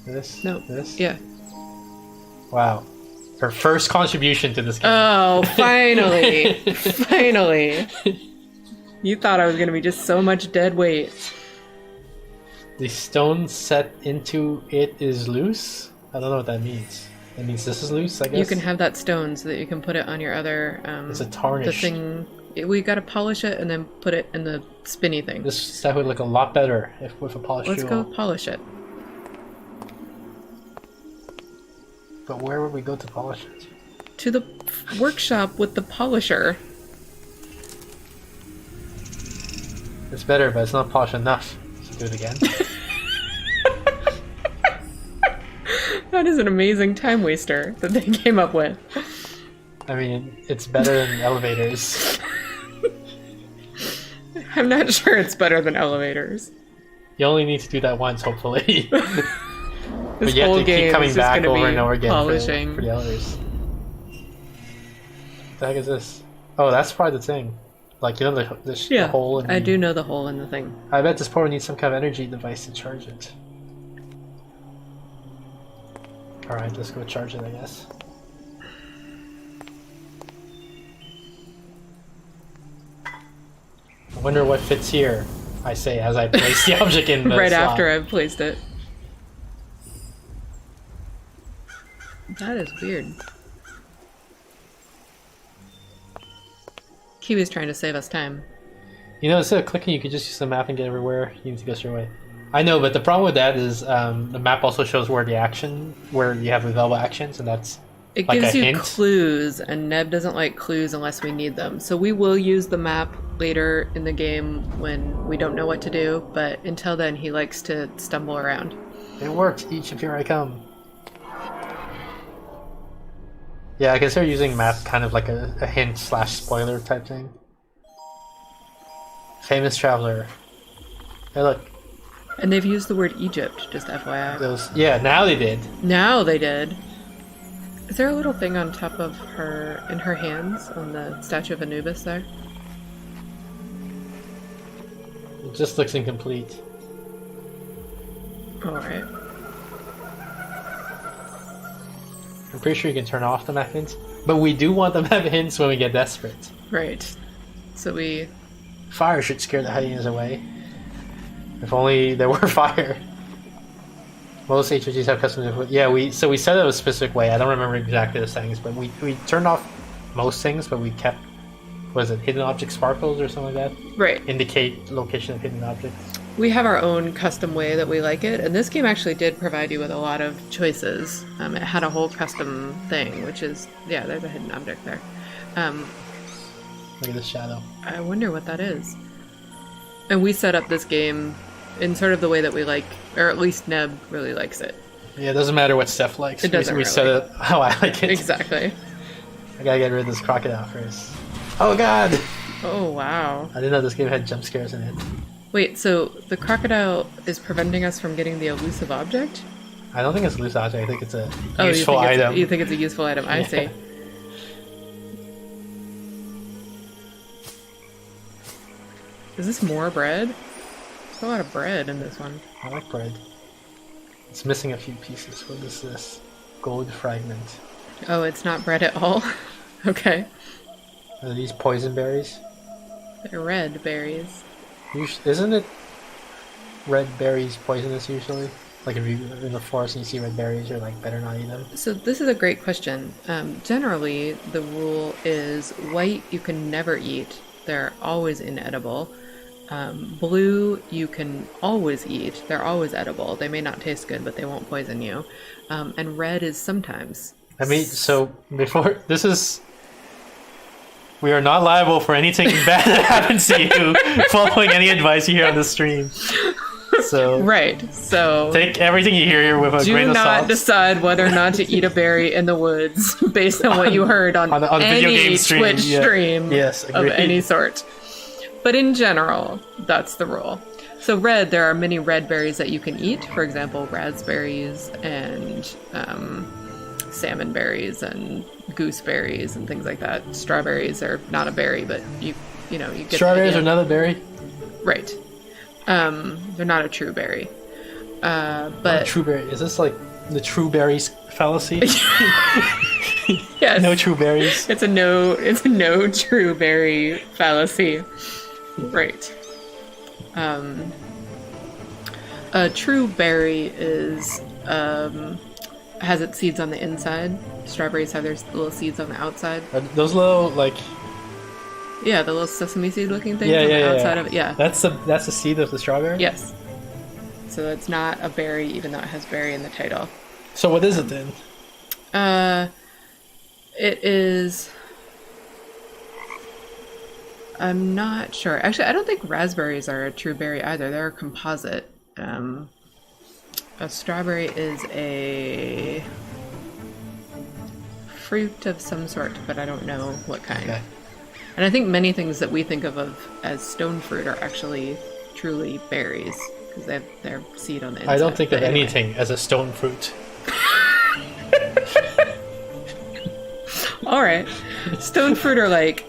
This? No. This? Yeah. Wow. Her first contribution to this game. Oh, finally. Finally. You thought I was going to be just so much dead weight. The stone set into it is loose? I don't know what that means. That means this is loose, I guess? You can have that stone so that you can put it on your other... it's a tarnish. The thing... We gotta polish it and then put it in the spinny thing. This stuff would look a lot better if with a polished Let's jewel. go polish it. But where would we go to polish it? To the workshop with the polisher. It's better, but it's not polished enough. So do it again. That is an amazing time waster that they came up with. I mean, it's better than elevators. I'm not sure it's better than elevators. You only need to do that once, hopefully. This But you have whole to game keep coming is just back gonna over be and over again polishing. for the elevators. What the heck is this? Oh, that's probably the thing. Like, you know the hole in I the... do know the hole in the thing. I bet this power needs some kind of energy device to charge it. Alright, let's go charge it, I guess. I wonder what fits here, I say as I place the object in the Right slot. after I've placed it. That is weird. Kiwi's trying to save us time. You know, instead of clicking, you could just use the map and get everywhere you need to go straight away. I know, but the problem with that is the map also shows where you have available actions, and that's It like gives a you hint. clues, and Neb doesn't like clues unless we need them. So we will use the map later in the game when we don't know what to do, but until then he likes to stumble around. It worked. Each of here I come. Yeah, I consider using map kind of like a hint / spoiler type thing. Famous traveler. Hey, look. And they've used the word Egypt, just FYI. Yeah, now they did. Now they did. Is there a little thing on top of her, in her hands, on the statue of Anubis there? It just looks incomplete. Alright. I'm pretty sure you can turn off the map hints, but we do want the map hints when we get desperate. Right. So we... Fire should scare the hyenas away. If only there were fire. Most HOGs have custom input. Yeah, we set it a specific way. I don't remember exactly the settings, but we turned off most things, but we kept, what is it, hidden object sparkles or something like that? Right. Indicate location of hidden objects. We have our own custom way that we like it, and this game actually did provide you with a lot of choices. It had a whole custom thing, which is, yeah, there's a hidden object there. Look at this shadow. I wonder what that is. And we set up this game in sort of the way that we like, or at least Neb really likes it. Yeah, it doesn't matter what Steph likes. It doesn't we set it how I like it. Exactly. I gotta get rid of this crocodile first. Oh god! Oh, wow. I didn't know this game had jump scares in it. Wait, so the crocodile is preventing us from getting the elusive object? I don't think it's a loose object. I think it's a Oh, useful item. You think it's a useful item. I see. Is this more bread? There's a lot of bread in this one. I like bread. It's missing a few pieces. What is this? Gold fragment. Oh, it's not bread at all? Okay. Are these poison berries? They're red berries. Isn't it red berries poisonous usually? Like if you're in the forest and you see red berries, you're like better not eat them. So this is a great question. Generally, the rule is white you can never eat. They're always inedible. Blue you can always eat. They're always edible. They may not taste good, but they won't poison you. And red is sometimes. I mean, so before this is, we are not liable for anything bad that happens to you following any advice you hear on the stream. So Right. So take everything you hear here with a do grain of not salt. decide whether or not to eat a berry in the woods based on what you heard on the video any game stream. Twitch Yeah. stream Yes, of agreed. any sort. But in general, that's the rule. So red, there are many red berries that you can eat. For example, raspberries and salmon berries and gooseberries and things like that. Strawberries are not a berry, but you know you get Strawberries the are idea. another berry. Right. They're not a true berry. But True berry. Is this like the true berries fallacy? yes, No true berries. It's a no true berry fallacy. Right. A true berry is has its seeds on the inside. Strawberries have their little seeds on the outside. Are those little like Yeah, the little sesame seed looking things yeah, on yeah, the yeah, outside yeah. of it. Yeah. That's the seed of the strawberry? Yes. So it's not a berry, even though it has berry in the title. So what is it then? It is. I'm not sure. Actually, I don't think raspberries are a true berry either. They're a composite. A strawberry is a fruit of some sort, but I don't know what kind. Okay. And I think many things that we think of as stone fruit are actually truly berries because they have their seed on the inside. I don't think But of anyway. anything as a stone fruit. All right, stone fruit are like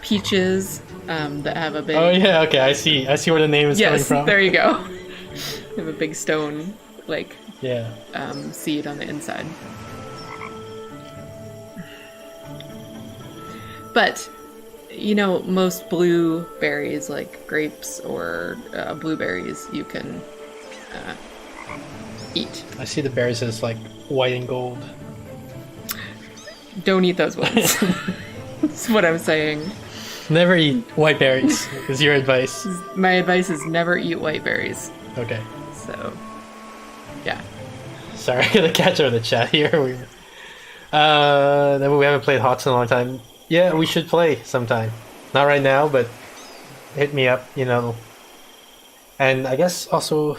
peaches that have a big. Oh yeah, okay, I see where the name is coming Yes, from. there you go. They have a big stone like Yeah. seed on the inside. But you know, most blueberries like grapes or blueberries you can eat. I see the berries as like white and gold. Don't eat those ones. That's what I'm saying. Never eat white berries is your advice. My advice is never eat white berries. Okay. So, yeah. Sorry, I gotta catch up with the chat here. We haven't played Hots in a long time. Yeah, we should play sometime. Not right now, but hit me up, you know. And I guess also,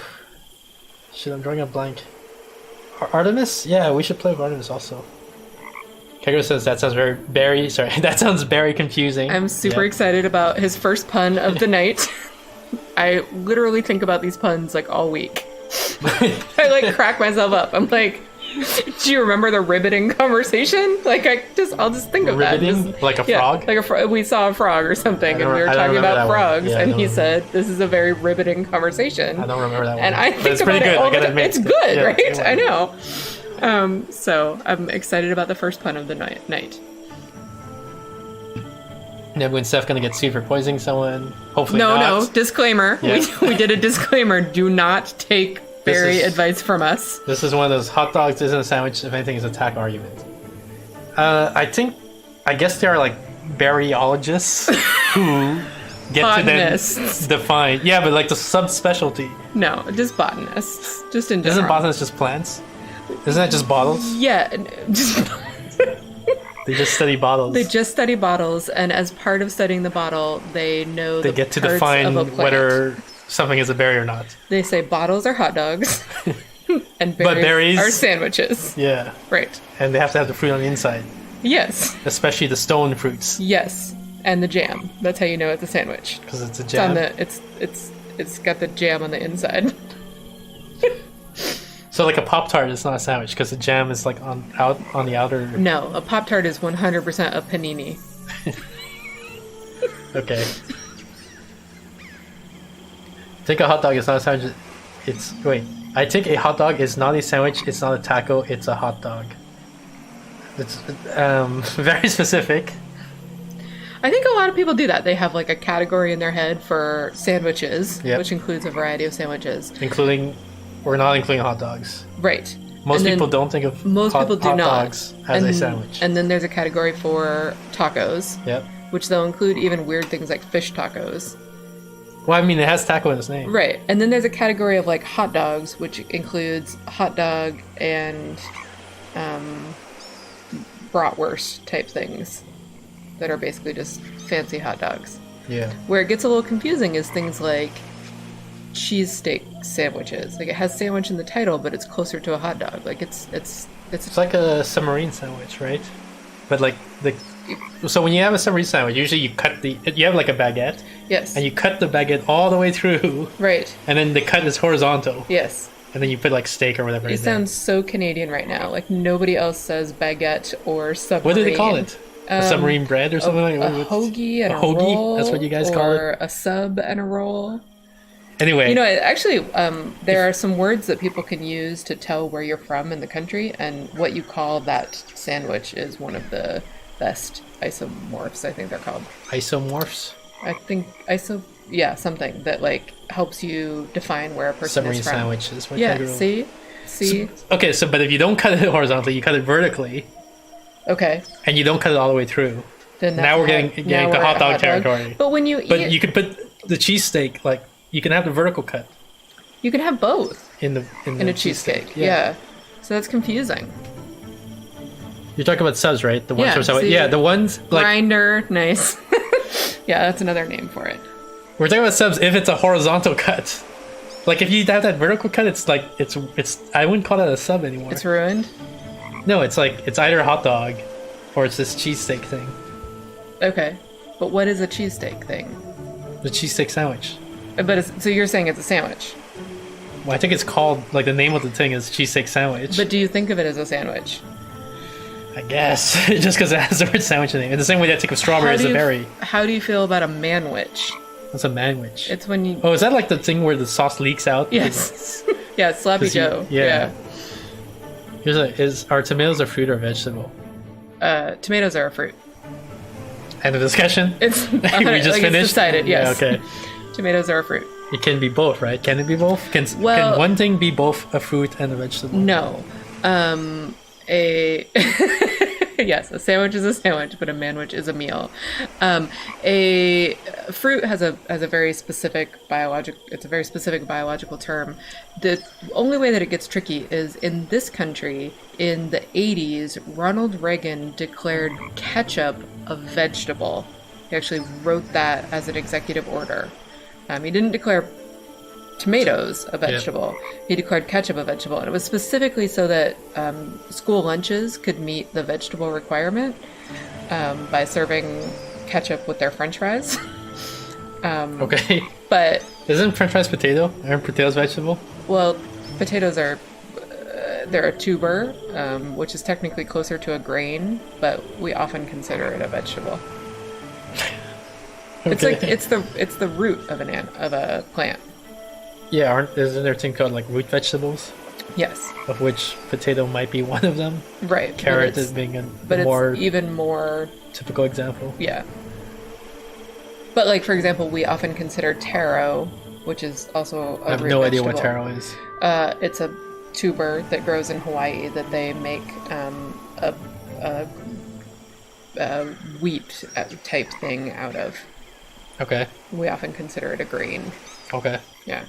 shit, I'm drawing a blank. Artemis? Yeah, we should play with Artemis also. Kegro says that sounds that sounds very confusing. I'm super Yeah. excited about his first pun of the night. I literally think about these puns like all week. I like crack myself up. I'm like, do you remember the riveting conversation? Like I'll just think of Riveting? that. Like a frog? Like we saw a frog or something, and we were I don't talking remember about that one. frogs, Yeah, I and don't he remember. said, "This is a very riveting conversation." I don't remember that one. And I But think it's about pretty it good, all I the gotta time. admit. It's good, Yeah, right? yeah. I know. So I'm excited about the first pun of the night. Yeah, when Steph gonna get sued for poisoning someone? Hopefully No, not. disclaimer. Yeah. We did a disclaimer. Do not take berry is- advice from us. This is one of those hot dogs isn't a sandwich, if anything, is a attack argument. I guess there are like berryologists who get to then Botanists. define. Yeah, but like the subspecialty. No, just botanists. Just in Isn't general. botanists just plants? Isn't that just bottles? Yeah, just They just study bottles. they just study bottles, and as part of studying the bottle, they know They the get to parts define of a plant. whether something is a berry or not. They say bottles are hot dogs, and berries, berries- are sandwiches. Yeah, Right. and they have to have the fruit on the inside, Yes. especially the stone fruits, Yes. And the jam. That's how you know it's a sandwich. because it's a It's on jam. the it's got the jam on the inside. So like a Pop-Tart is not a sandwich because the jam is like on the outer. No, a Pop-Tart is 100% a panini. Okay. Think a hot dog is not a sandwich. I think a hot dog is not a sandwich. It's not a taco. It's a hot dog. It's very specific. I think a lot of people do that. They have like a category in their head for sandwiches, Yep. which includes a variety of sandwiches. Including we're not including hot dogs. Right. Most And then people don't think of most hot, people do hot not. dogs as a sandwich. And then there's a category for tacos, Yep. which they'll include even weird things like fish tacos. Well, I mean, it has taco in its name. Right. And then there's a category of like hot dogs, which includes hot dog and bratwurst type things that are basically just fancy hot dogs. Yeah. Where it gets a little confusing is things like cheesesteak sandwiches. Like it has sandwich in the title, but it's closer to a hot dog. Like it's It's like a submarine sandwich, right? But like so when you have a submarine sandwich, usually you have like a baguette, yes. and you cut the baguette all the way through, Right. and then the cut is horizontal, Yes. and then you put like steak or whatever. You in there. sound so Canadian right now. Like nobody else says baguette or submarine. What do they call it? A submarine bread or something like A that? hoagie and a hoagie? roll. That's what you guys call it? Or a sub and a roll. Anyway, You know, actually, there are some words that people can use to tell where you're from in the country, and what you call that sandwich is one of the best isomorphs, I think they're called. isomorphs, I think something that like helps you define where a person submarine is from. sandwiches. What Yeah, category? see? Okay, so but if you don't cut it horizontally, you cut it vertically, Okay. and you don't cut it all the way through. Then Now we're getting now to we're hot at dog territory. But when you But eat, you could put the cheesesteak, like you can have the vertical cut you can have both in the in a cheesesteak. Yeah. So that's confusing. You're talking about subs, right? The ones Yeah, from Subway. see? Yeah, the ones like Grinder, nice. Yeah, that's another name for it. we're talking about subs if it's a horizontal cut. Like if you have that vertical cut, it's like it's I wouldn't call that a sub anymore. It's ruined. No, it's like it's either a hot dog or it's this cheesesteak thing. Okay. But what is a cheesesteak thing? The cheesesteak sandwich. But so you're saying it's a sandwich. Well, I think it's called like the name of the thing is cheesesteak sandwich. But do you think of it as a sandwich? I guess just because it has the word sandwich in it. In the same way that I think of strawberry as a berry. How do you feel about a manwich? That's a manwich. It's when you Oh, is that like the thing where the sauce leaks out? Yes. Yeah, it's Sloppy Does he- Joe. yeah. Are tomatoes a fruit or vegetable? Tomatoes are a fruit. End of discussion. It's we just like finished. It's decided, yes. Yeah, okay. Tomatoes are a fruit. It can be both, right? Can it be both? Can one thing be both a fruit and a vegetable? No. Yes, a sandwich is a sandwich, but a manwich is a meal. A fruit has a very specific biological term. The only way that it gets tricky is in this country in the 80s, Ronald Reagan declared ketchup a vegetable. He actually wrote that as an executive order. He didn't declare tomatoes a vegetable. Yeah. He declared ketchup a vegetable, and it was specifically so that school lunches could meet the vegetable requirement by serving ketchup with their French fries. Okay, but isn't French fries potato? Aren't potatoes vegetable? Well, potatoes are they're a tuber, which is technically closer to a grain, but we often consider it a vegetable. Okay. It's like it's the root of a plant. Yeah, isn't there a thing called like root vegetables? Yes. Of which potato might be one of them. Right. Carrot is being a more even more typical example. Yeah. But like for example, we often consider taro, which is also a I have root no idea vegetable. what taro is. It's a tuber that grows in Hawaii that they make a wheat type thing out of. Okay. We often consider it a grain. Okay. Yeah.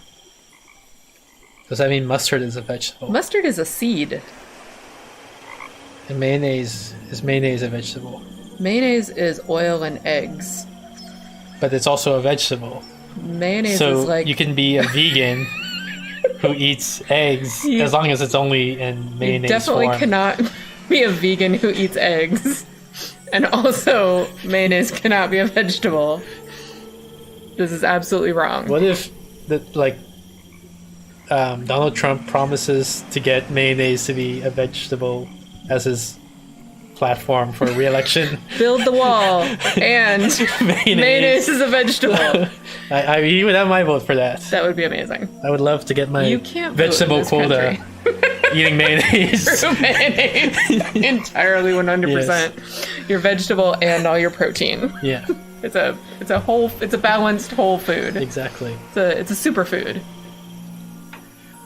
Does that mean mustard is a vegetable? Mustard is a seed. And mayonnaise a vegetable? Mayonnaise is oil and eggs. But it's also a vegetable. Mayonnaise is like... So you can be a vegan who eats eggs as long as it's only in mayonnaise You definitely form. cannot be a vegan who eats eggs. And also, mayonnaise cannot be a vegetable. This is absolutely wrong. What if Donald Trump promises to get mayonnaise to be a vegetable as his platform for re-election? Build the wall, and mayonnaise is a vegetable. He would have my vote for that. That would be amazing. I would love to get my vegetable quota. Eating mayonnaise. True mayonnaise. Entirely 100%. Yes. Your vegetable and all your protein. Yeah. It's a balanced whole food. Exactly. It's a superfood.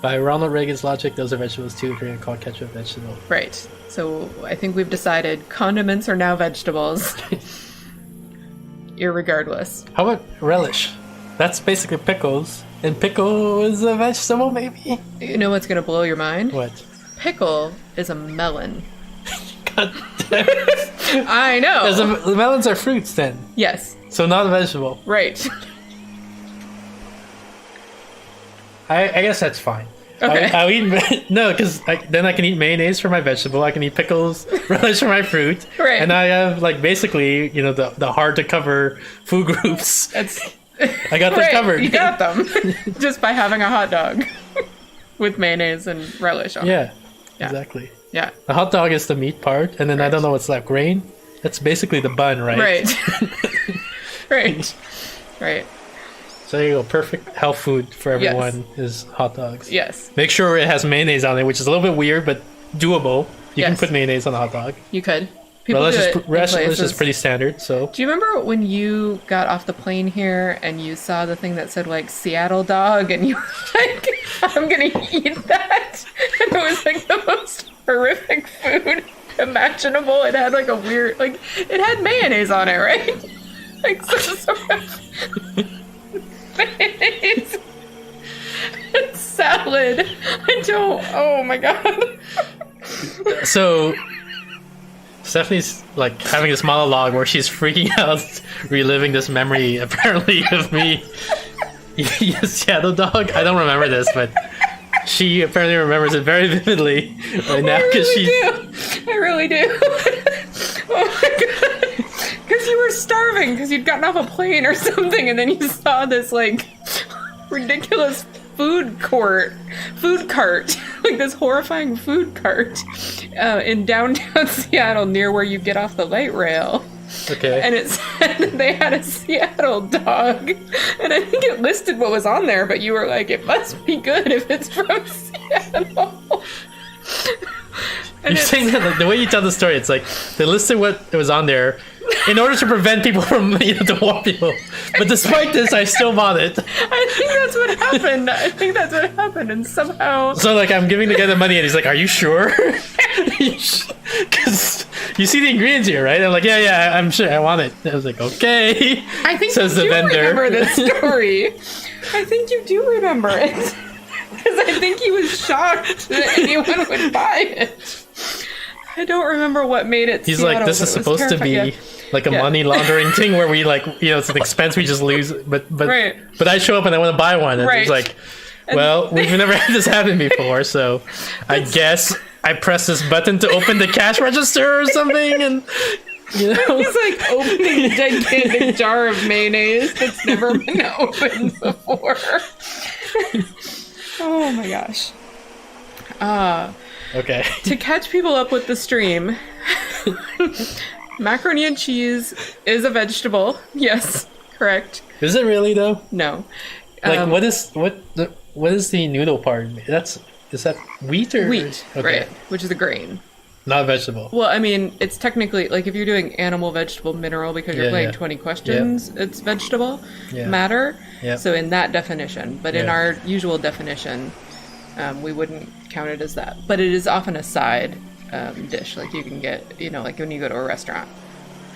By Ronald Reagan's logic, those are vegetables too if you're going to call ketchup vegetable. Right. So I think we've decided condiments are now vegetables. Irregardless. How about relish? That's basically pickles. And pickle is a vegetable, maybe? You know what's going to blow your mind? What? Pickle is a melon. God damn it. I know. The melons are fruits then. Yes. So not a vegetable. Right. I guess that's fine. Okay. I'll eat no, because then I can eat mayonnaise for my vegetable. I can eat pickles, relish for my fruit, Right. And I have like basically the hard to cover food groups. That's I got them right. covered. You got them just by having a hot dog with mayonnaise and relish on it. Yeah, Yeah. exactly. Yeah. The hot dog is the meat part, and then I don't know what's left. Grain. That's basically the bun, right? Right. Right. Right. So there you go. Perfect health food for everyone is hot dogs. Yes. Make sure it has mayonnaise on it, which is a little bit weird, but doable. You can Yes. put mayonnaise on a hot dog. You could. People Relish do is, it in relish is places. pretty standard, so... Do you remember when you got off the plane here and you saw the thing that said like Seattle dog and you were like, I'm gonna eat that? And it was like the most horrific food imaginable. It had like a weird, like, it had mayonnaise on it, right? Like some sort of mayonnaise and salad. Oh my god. So... Stephanie's like having this monologue where she's freaking out, reliving this memory apparently of me eating a Seattle dog. I don't remember this, but she apparently remembers it very vividly right now because I really do. Oh my god. Because you were starving because you'd gotten off a plane or something and then you saw this like ridiculous food cart, like this horrifying food cart in downtown Seattle near where you get off the light rail. Okay. And it said that they had a Seattle dog. And I think it listed what was on there, but you were like, it must be good if it's from Seattle. You're saying that like, the way you tell the story, it's like they listed what was on there in order to prevent people from to warn people. But despite this, I still bought it. I think that's what happened. And somehow... So like I'm giving the guy the money and he's like, are you sure? Because you see the ingredients here, right? I'm like, yeah, I'm sure I want it. I was like, okay. I think says you the do vendor. remember this story. I think you do remember it. Because I think he was shocked that anyone would buy it. I don't remember what made it He's Seattle, like, this but is it was supposed to be terrifying. like a money laundering thing where we like, it's an expense we just lose. But Right. but I show up and I want to buy one. And Right. it's like, well, we've never had this happen before, so I guess I press this button to open the cash register or something, and He's like opening a gigantic jar of mayonnaise that's never been opened before. Oh my gosh. okay. To catch people up with the stream, macaroni and cheese is a vegetable. Yes, correct. Is it really though? No. Like, what is the noodle part? Is that wheat or Wheat, Okay. right, which is a grain. Not a vegetable. Well, I mean, it's technically, like, if you're doing animal, vegetable, mineral, because you're Yeah, playing yeah. 20 questions, it's vegetable Yeah. matter. Yeah. So in that definition, but in Yeah. our usual definition, we wouldn't count it as that. But it is often a side dish. Like, you can get, like, when you go to a restaurant,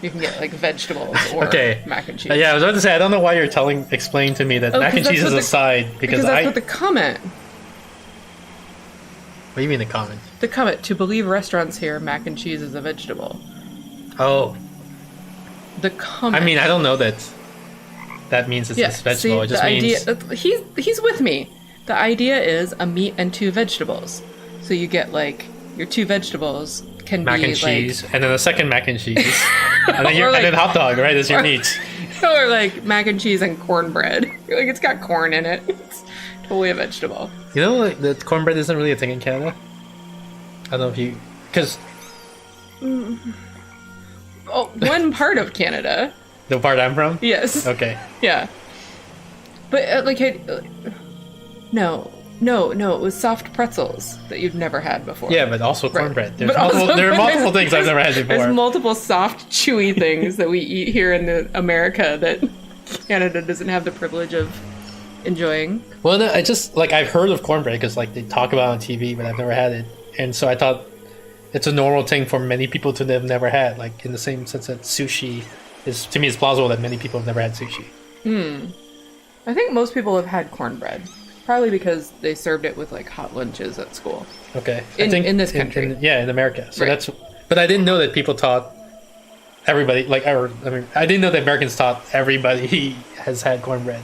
you can get, like, vegetables or Okay. mac and cheese. Yeah, I was about to say, I don't know why you're explaining to me that Oh, mac and 'cause cheese that's is what a side, because that's what the comment. What do you mean the comment? The comment, to believe restaurants here, mac and cheese is a vegetable. Oh, The comment. I mean, I don't know that means it's a vegetable. See, It just the means... idea, he's with me. The idea is a meat and two vegetables. So you get like your two vegetables can mac be and cheese, and then a second mac and cheese, and then Or and then like- hot dog, right? Is your meat. like, or like mac and cheese and cornbread. Like it's got corn in it. It's totally a vegetable. You know, like, the cornbread isn't really a thing in Canada. I don't know if you, because Oh, one part of Canada. the part I'm from. Yes. Okay. Yeah. But no, it was soft pretzels that you've never had before. Yeah, but also Right. cornbread. But also- There are multiple things I've never had There's before. multiple soft, chewy things that we eat here in America that Canada doesn't have the privilege of enjoying. Well, no, I just like I've heard of cornbread because like they talk about it on TV, but I've never had it, and so I thought it's a normal thing for many people to have never had. Like in the same sense that sushi is, to me, it's plausible that many people have never had sushi. I think most people have had cornbread, probably because they served it with like hot lunches at school. Okay, In this country, in America. So Right. that's, but I didn't know that people taught everybody I didn't know that Americans taught everybody has had cornbread.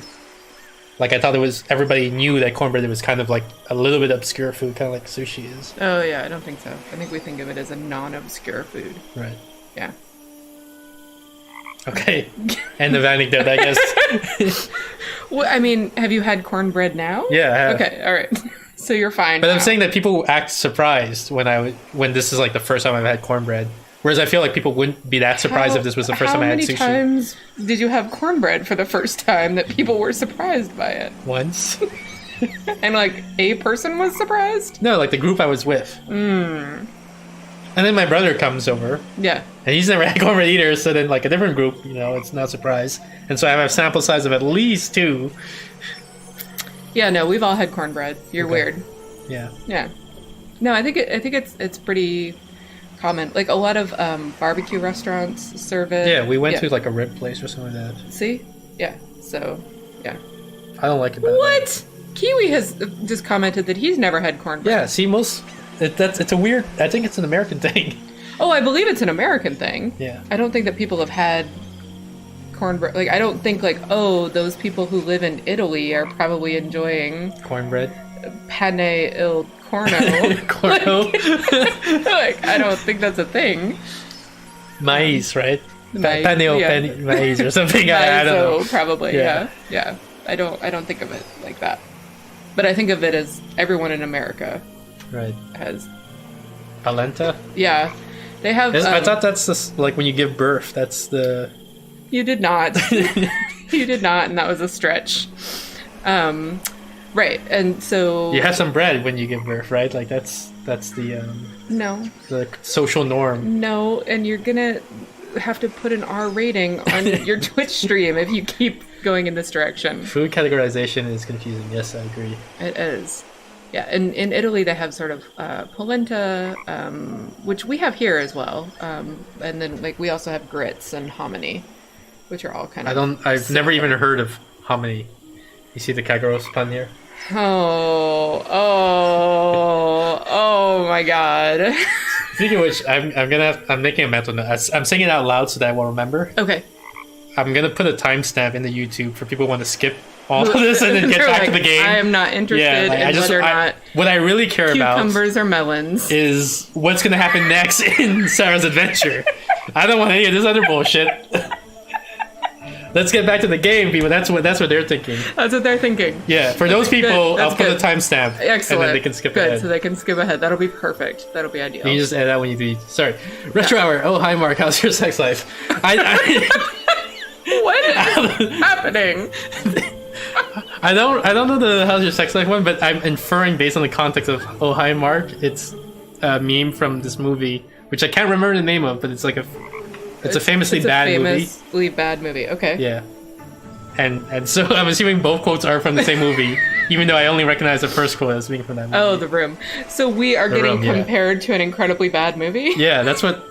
Like I thought it was everybody knew that cornbread was kind of like a little bit obscure food, kind of like sushi is. Oh yeah, I don't think so. I think we think of it as a non-obscure food. Right. Yeah. Okay. End of anecdote, I guess. Well, I mean, have you had cornbread now? Yeah, I have. Okay, all right. So you're fine. But now. I'm saying that people act surprised when this is like the first time I've had cornbread. Whereas I feel like people wouldn't be that surprised if this was the first time I had sushi. How many times did you have cornbread for the first time that people were surprised by it? Once. And like a person was surprised? No, like the group I was with. And then my brother comes over, Yeah. and he's never had cornbread either. So then, like a different group, it's not a surprise. And so I have a sample size of at least 2. Yeah, no, we've all had cornbread. You're Okay. weird. Yeah. Yeah. No, I think it's pretty common. Like a lot of barbecue restaurants serve it. Yeah, we went to like a rib place or something like that. See? Yeah. So, yeah. I don't like it. By the way. What? Kiwi has just commented that he's never had cornbread. Yeah. See, it's a weird. I think it's an American thing. Oh, I believe it's an American thing. Yeah. I don't think that people have had cornbread. Like, I don't think like, oh, those people who live in Italy are probably enjoying Cornbread. pane il corno. Corno. Like, I don't think that's a thing. Maize, right? Maize, Paneo yeah. maize or something. I don't know. Maizo, probably. Yeah. Yeah. I don't think of it like that. But I think of it as everyone in America Right. has. Palenta. Yeah. They have. I thought that's just like when you give birth. That's the. You did not. You did not, and that was a stretch. Right, and so You have some bread when you give birth, right? Like that's the no, social norm. no, and you're gonna have to put an R rating on your Twitch stream if you keep going in this direction. Food categorization is confusing. Yes, I agree. It is. Yeah, and in Italy they have sort of polenta, which we have here as well, and then like we also have grits and hominy, which are all kind of. I've never even heard of hominy. You see the Kagros pun here? Oh my god. Speaking of which, I'm making a mental note. I'm saying it out loud so that I will remember. Okay. I'm gonna put a timestamp in the YouTube for people who want to skip all of this and then get They're back like, to the game. I am not interested like, in whether or not what I really care about cucumbers or melons. is what's gonna happen next in Sarah's adventure. I don't want any of this other bullshit. Let's get back to the game, people. That's what they're thinking. That's what they're thinking. Yeah, for those people, That's I'll put good. a timestamp, Excellent. and then they can skip Good, ahead. so they can skip ahead. That'll be perfect. That'll be ideal. You just add that when you do. Sorry, Retro Hour. Oh, hi, Mark. How's your sex life? What is happening? I don't know the how's your sex life one, but I'm inferring based on the context of Oh Hi Mark. It's a meme from this movie, which I can't remember the name of, but it's like it's a famously bad movie. Famously bad movie. Okay. Yeah, and so I'm assuming both quotes are from the same movie, even though I only recognize the first quote as being from that movie. Oh, The Room. So we are getting Room, yeah. compared to an incredibly bad movie. Yeah,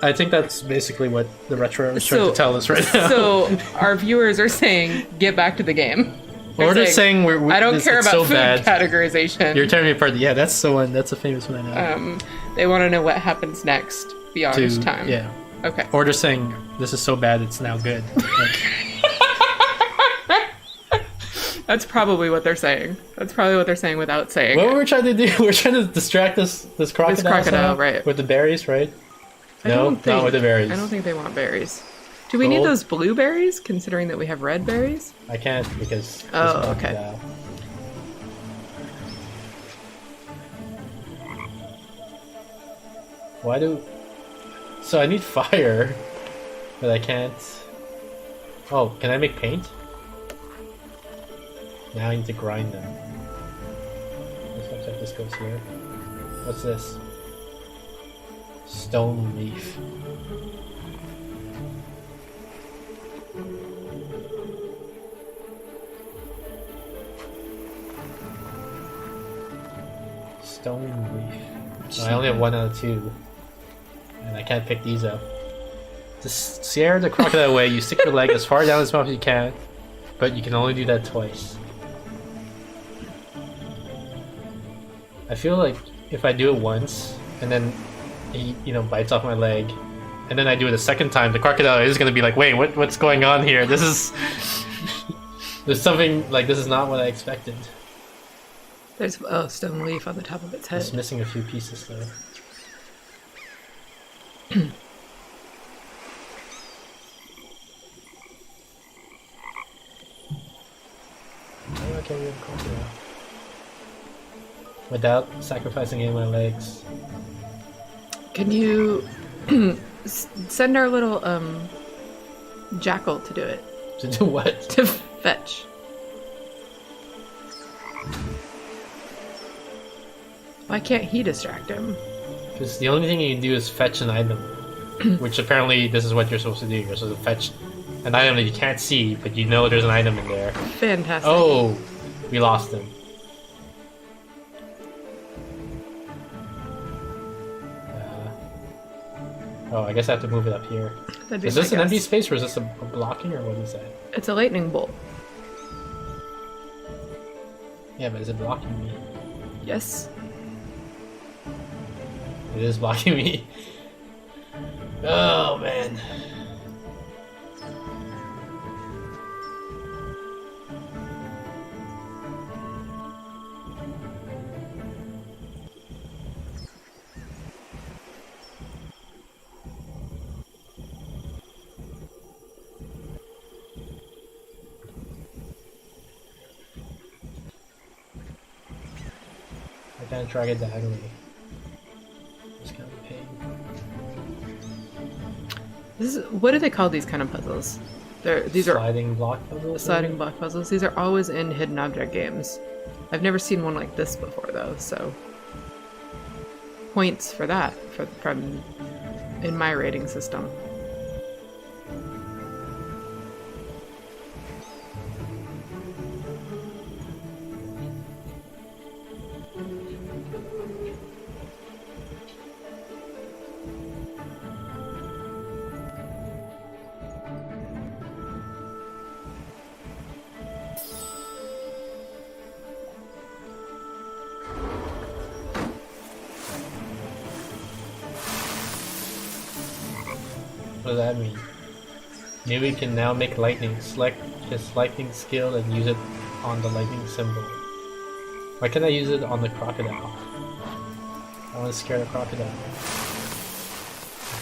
I think that's basically what the retro is trying to tell us right now. So our viewers are saying, get back to the game. Or they're saying I don't care it's about so food bad. categorization. You're tearing me apart. Yeah, that's the one. That's a famous one I know. They want to know what happens next beyond time. Yeah. Okay. Or they're saying this is so bad it's now good. Like, That's probably what they're saying. That's probably what they're saying without saying what it. were we trying to do? We're trying to distract this crocodile. This crocodile, somehow? right. With the berries, right? Not with the berries. I don't think they want berries. Do we need Gold? those blueberries, considering that we have red berries? I can't because. Oh, this okay. crocodile. Why do? So I need fire, but I can't. Oh, can I make paint? Now I need to grind them. This looks like this goes here. What's this? Stone leaf. Stone leaf. Oh, I only have 1 out of 2. And I can't pick these up. To scare the crocodile away, you stick your leg as far down its mouth as you can, but you can only do that twice. I feel like if I do it once, and then he, bites off my leg, and then I do it a second time, the crocodile is gonna be like, wait, what's going on here? This is... There's something, like, this is not what I expected. There's stone leaf on the top of its head. It's missing a few pieces, though. How do I carry a crocodile? Without sacrificing any of my legs. Can you send our little jackal to do it? To do what? To fetch. Why can't he distract him? Because the only thing you can do is fetch an item. Which apparently this is what you're supposed to do. You're supposed to fetch an item that you can't see, but you know there's an item in there. Fantastic. Oh! We lost him. Oh, I guess I have to move it up here. Is this an empty space or is this a blocking or what is that? It's a lightning bolt. Yeah, but is it blocking me? Yes. It is blocking me. Oh, man. I can't drag it diagonally. It's kind of a pain. What do they call these kind of puzzles? These are sliding block puzzles. Sliding block puzzles. These are always in hidden object games. I've never seen one like this before, though. So points for that from in my rating system. What does that mean? Maybe we can now make lightning. Select his lightning skill and use it on the lightning symbol. Why can't I use it on the crocodile? I want to scare the crocodile. I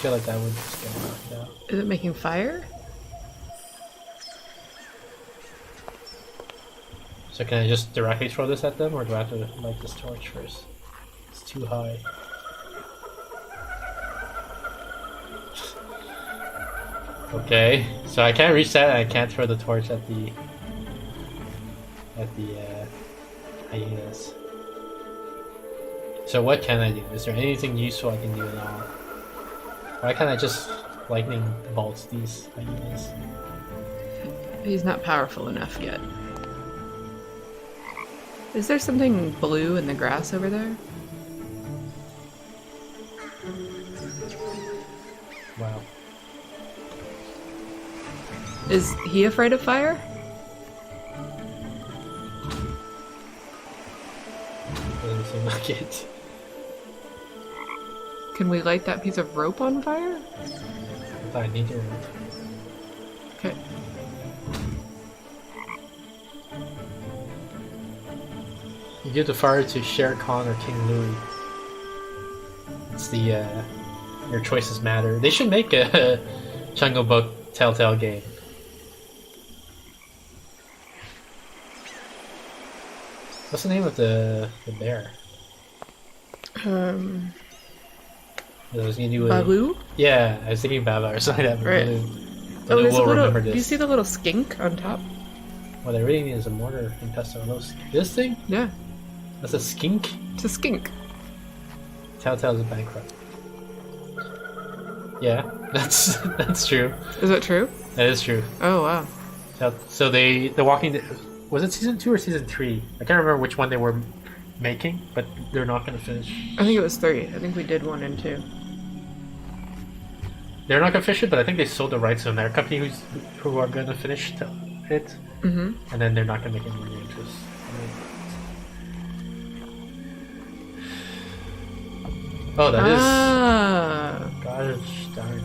feel like that would scare the crocodile. Is it making fire? So can I just directly throw this at them or do I have to light this torch first? It's too high. Okay, so I can't reach that and I can't throw the torch at the hyenas. So what can I do? Is there anything useful I can do at all? Why can't I just lightning bolts these hyenas? He's not powerful enough yet. Is there something blue in the grass over there? Wow. Is he afraid of fire? Doesn't seem like it. Can we light that piece of rope on fire? If I need to. Okay. You give the fire to Shere Khan or King Louis. It's the your choices matter. They should make a Jungle Book Telltale game. What's the name of the bear? I was gonna do Baloo? Yeah, I was thinking Baba or something like that. Right. Baloo will remember do you this. see the little skink on top? What I really need is a mortar and pestle. This thing? Yeah. That's a skink? It's a skink. Telltale's a bankrupt. Yeah, that's true. Is that true? That is true. Oh, wow. So The Walking Dead, was it season 2 or season 3? I can't remember which one they were making, but they're not going to finish. I think it was 3. I think we did 1 and 2. They're not going to finish it, but I think they sold the rights to another company who are going to finish it. Mm-hmm. And then they're not going to make any more games. Oh, that is... Gosh darn.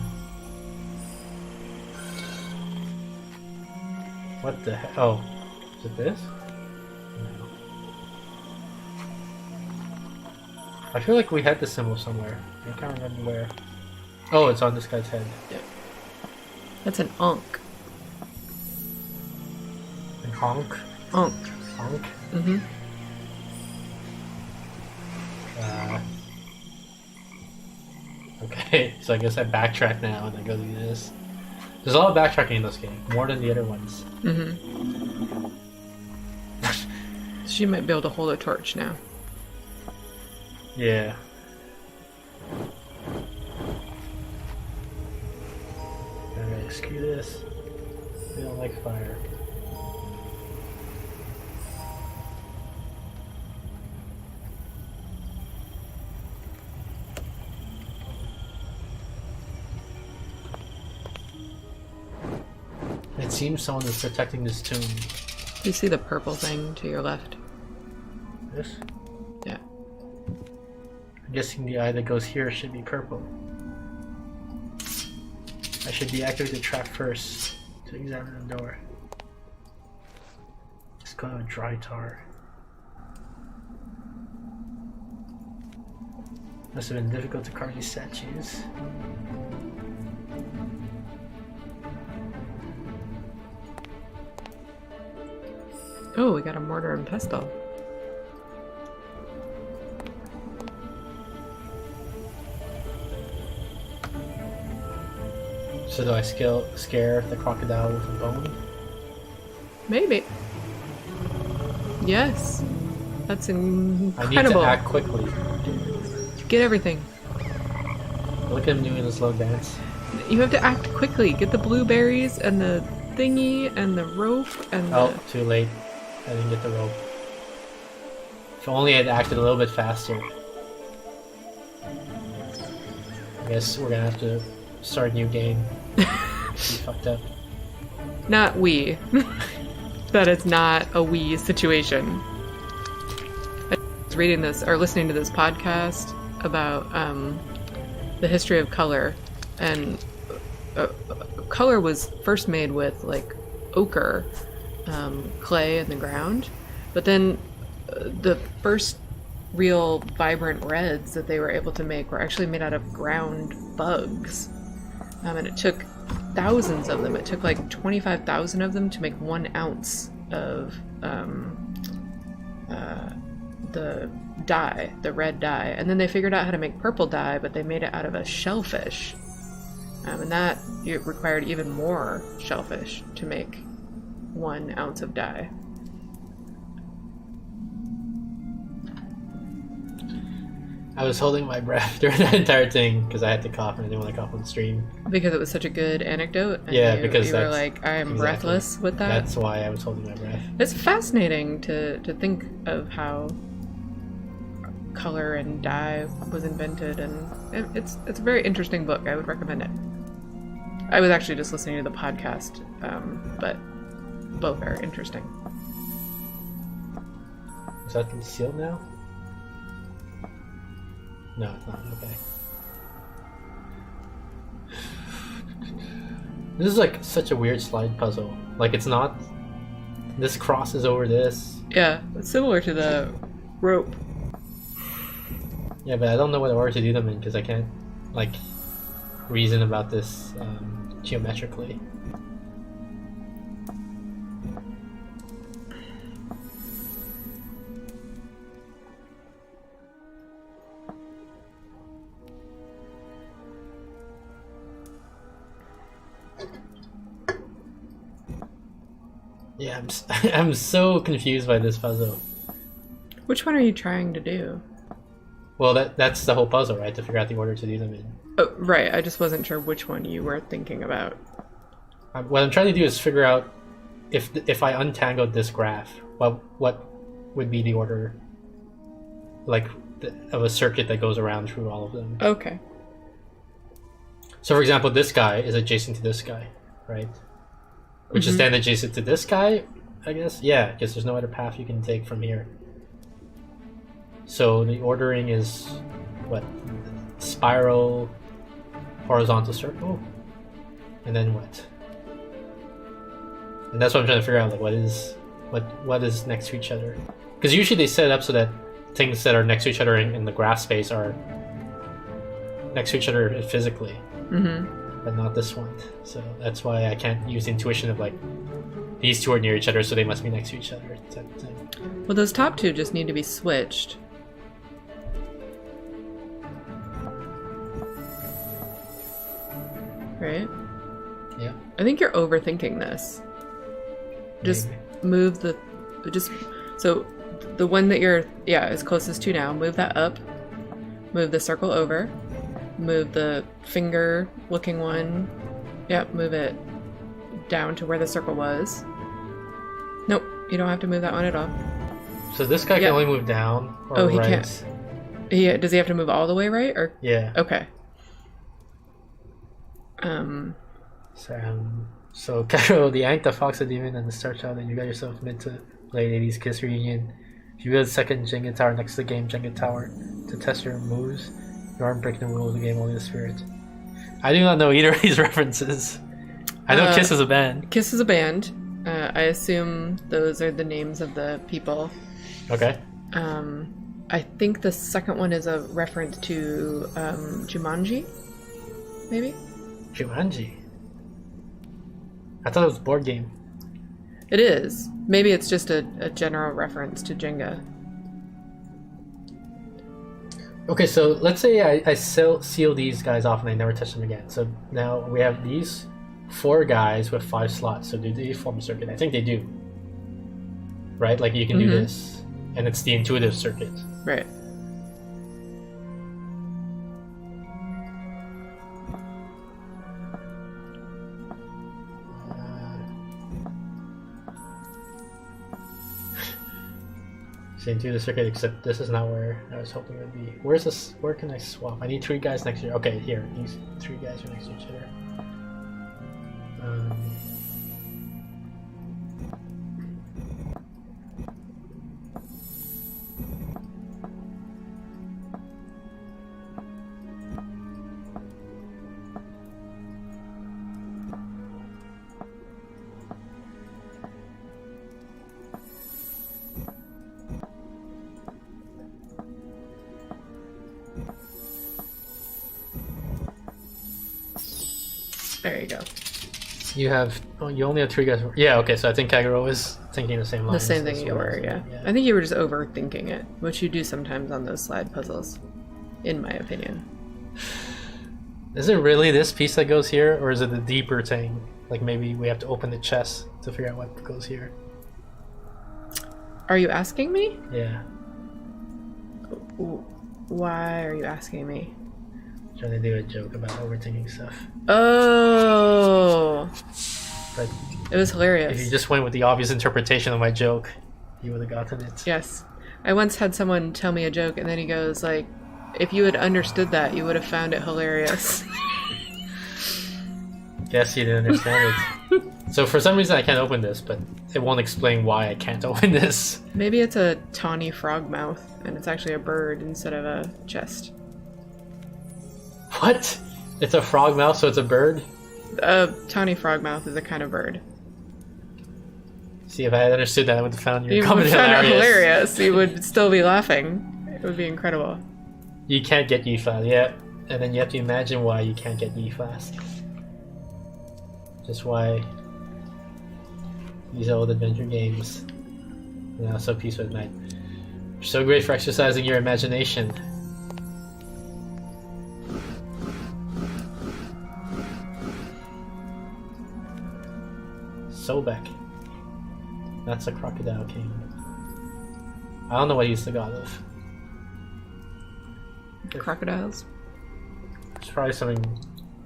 What the heck? Oh, is it this? No. I feel like we had the symbol somewhere. I can't remember where. Oh, it's on this guy's head. Yeah. That's an Ankh. An Ankh? Ankh. Ankh? Mm-hmm. Okay, so I guess I backtrack now and I go do this. There's a lot of backtracking in this game, more than the other ones. Mm-hmm. She might be able to hold a torch now. Yeah. Alright, screw this. We don't like fire. It seems someone is protecting this tomb. You see the purple thing to your left? This? Yeah. I'm guessing the eye that goes here should be purple. I should deactivate the trap first to examine the door. Just go to dry tar. Must have been difficult to carve these statues. Oh, we got a mortar and pestle. So do I scare the crocodile with a bone? Maybe. Yes. That's incredible. I need to act quickly. Get everything. Look at him doing his slow dance. You have to act quickly. Get the blueberries and the thingy and the rope and Oh, too late. I didn't get the rope. If only I'd acted a little bit faster. I guess we're gonna have to start a new game. We fucked up. Not we. That is not a we situation. I was reading this or listening to this podcast about the history of color, and color was first made with like ochre, clay in the ground, but then the first real vibrant reds that they were able to make were actually made out of ground bugs, and it took thousands of them. It took like 25,000 of them to make 1 ounce of the dye, the red dye. And then they figured out how to make purple dye, but they made it out of a shellfish, and that it required even more shellfish to make 1 ounce of dye. I was holding my breath during that entire thing because I had to cough and I didn't want to cough on stream. Because it was such a good anecdote. And yeah, you, because you were like, I am breathless with that. That's why I was holding my breath. It's fascinating to think of how color and dye was invented, and it's a very interesting book. I would recommend it. I was actually just listening to the podcast, but both are interesting. Is that sealed now? No, it's not. Okay. This is like such a weird slide puzzle. Like it's not... This crosses over this. Yeah, it's similar to the rope. Yeah, but I don't know what order to do them in because I can't, like, reason about this geometrically. Yeah, I'm so confused by this puzzle. Which one are you trying to do? Well, that's the whole puzzle, right? To figure out the order to do them in. Oh, right. I just wasn't sure which one you were thinking about. What I'm trying to do is figure out if I untangled this graph, what would be the order like of a circuit that goes around through all of them. Okay. So for example, this guy is adjacent to this guy, right? Which is then adjacent to this guy, I guess? Yeah, because there's no other path you can take from here. So the ordering is what? Spiral, horizontal circle, and then what? And that's what I'm trying to figure out, like what is next to each other? Because usually they set it up so that things that are next to each other in the graph space are next to each other physically, but not this one. So that's why I can't use intuition of like these two are near each other, so they must be next to each other type of thing. Well, those top two just need to be switched. Right? Yeah. I think you're overthinking this. Just move the... So the one that you're is closest to now, move that up. Move the circle over. Move the finger looking one. Yep, move it down to where the circle was. Nope, you don't have to move that one at all. So this guy can only move down or he right? Can't. Does he have to move all the way right? Or Yeah. Okay. So Carol, the Yank, the Fox, the Demon, and the Star Child, and you got yourself mid to late 80s Kiss reunion. If you build a second Jenga tower next to the game Jenga tower to test your moves, you aren't breaking the rules of the game, only the spirit. I do not know either of these references. I know Kiss is a band. Kiss is a band. I assume those are the names of the people. Okay. I think the second one is a reference to Jumanji, maybe? Jumanji? I thought it was a board game. It is. Maybe it's just a general reference to Jenga. Okay, so let's say I seal these guys off and I never touch them again. So now we have these 4 guys with 5 slots. So do they form a circuit? I think they do. Right? Like you can do this. And it's the intuitive circuit. Right. Into the circuit, except this is not where I was hoping it would be. Where's this? Where can I swap? I need 3 guys next to each other. Okay, here. These 3 guys are next to each other. There you go. You have. Oh, you only have 3 guys. Yeah. Okay. So I think Kagero was thinking the same line. The same thing you were. Yeah. I think you were just overthinking it, which you do sometimes on those slide puzzles, in my opinion. Is it really this piece that goes here, or is it the deeper thing? Like maybe we have to open the chest to figure out what goes here. Are you asking me? Yeah. Why are you asking me? Trying to do a joke about overthinking stuff. Oh. But it was hilarious. If you just went with the obvious interpretation of my joke, you would have gotten it. Yes. I once had someone tell me a joke and then he goes like, if you had understood that, you would have found it hilarious. Guess you didn't understand it. So for some reason I can't open this, but it won't explain why I can't open this. Maybe it's a tawny frog mouth and it's actually a bird instead of a chest. What? It's a frog mouth, so it's a bird? A tawny frogmouth is a kind of bird. See, if I had understood that, I would have found your You comment would have found hilarious. it hilarious. You would still be laughing. It would be incredible. You can't get ye fast, yeah. And then you have to imagine why you can't get ye fast. Just why these old adventure games, you know, so peaceful at night, are so great for exercising your imagination. Sobek. That's a crocodile king. I don't know what he's the god of. Crocodiles? It's probably something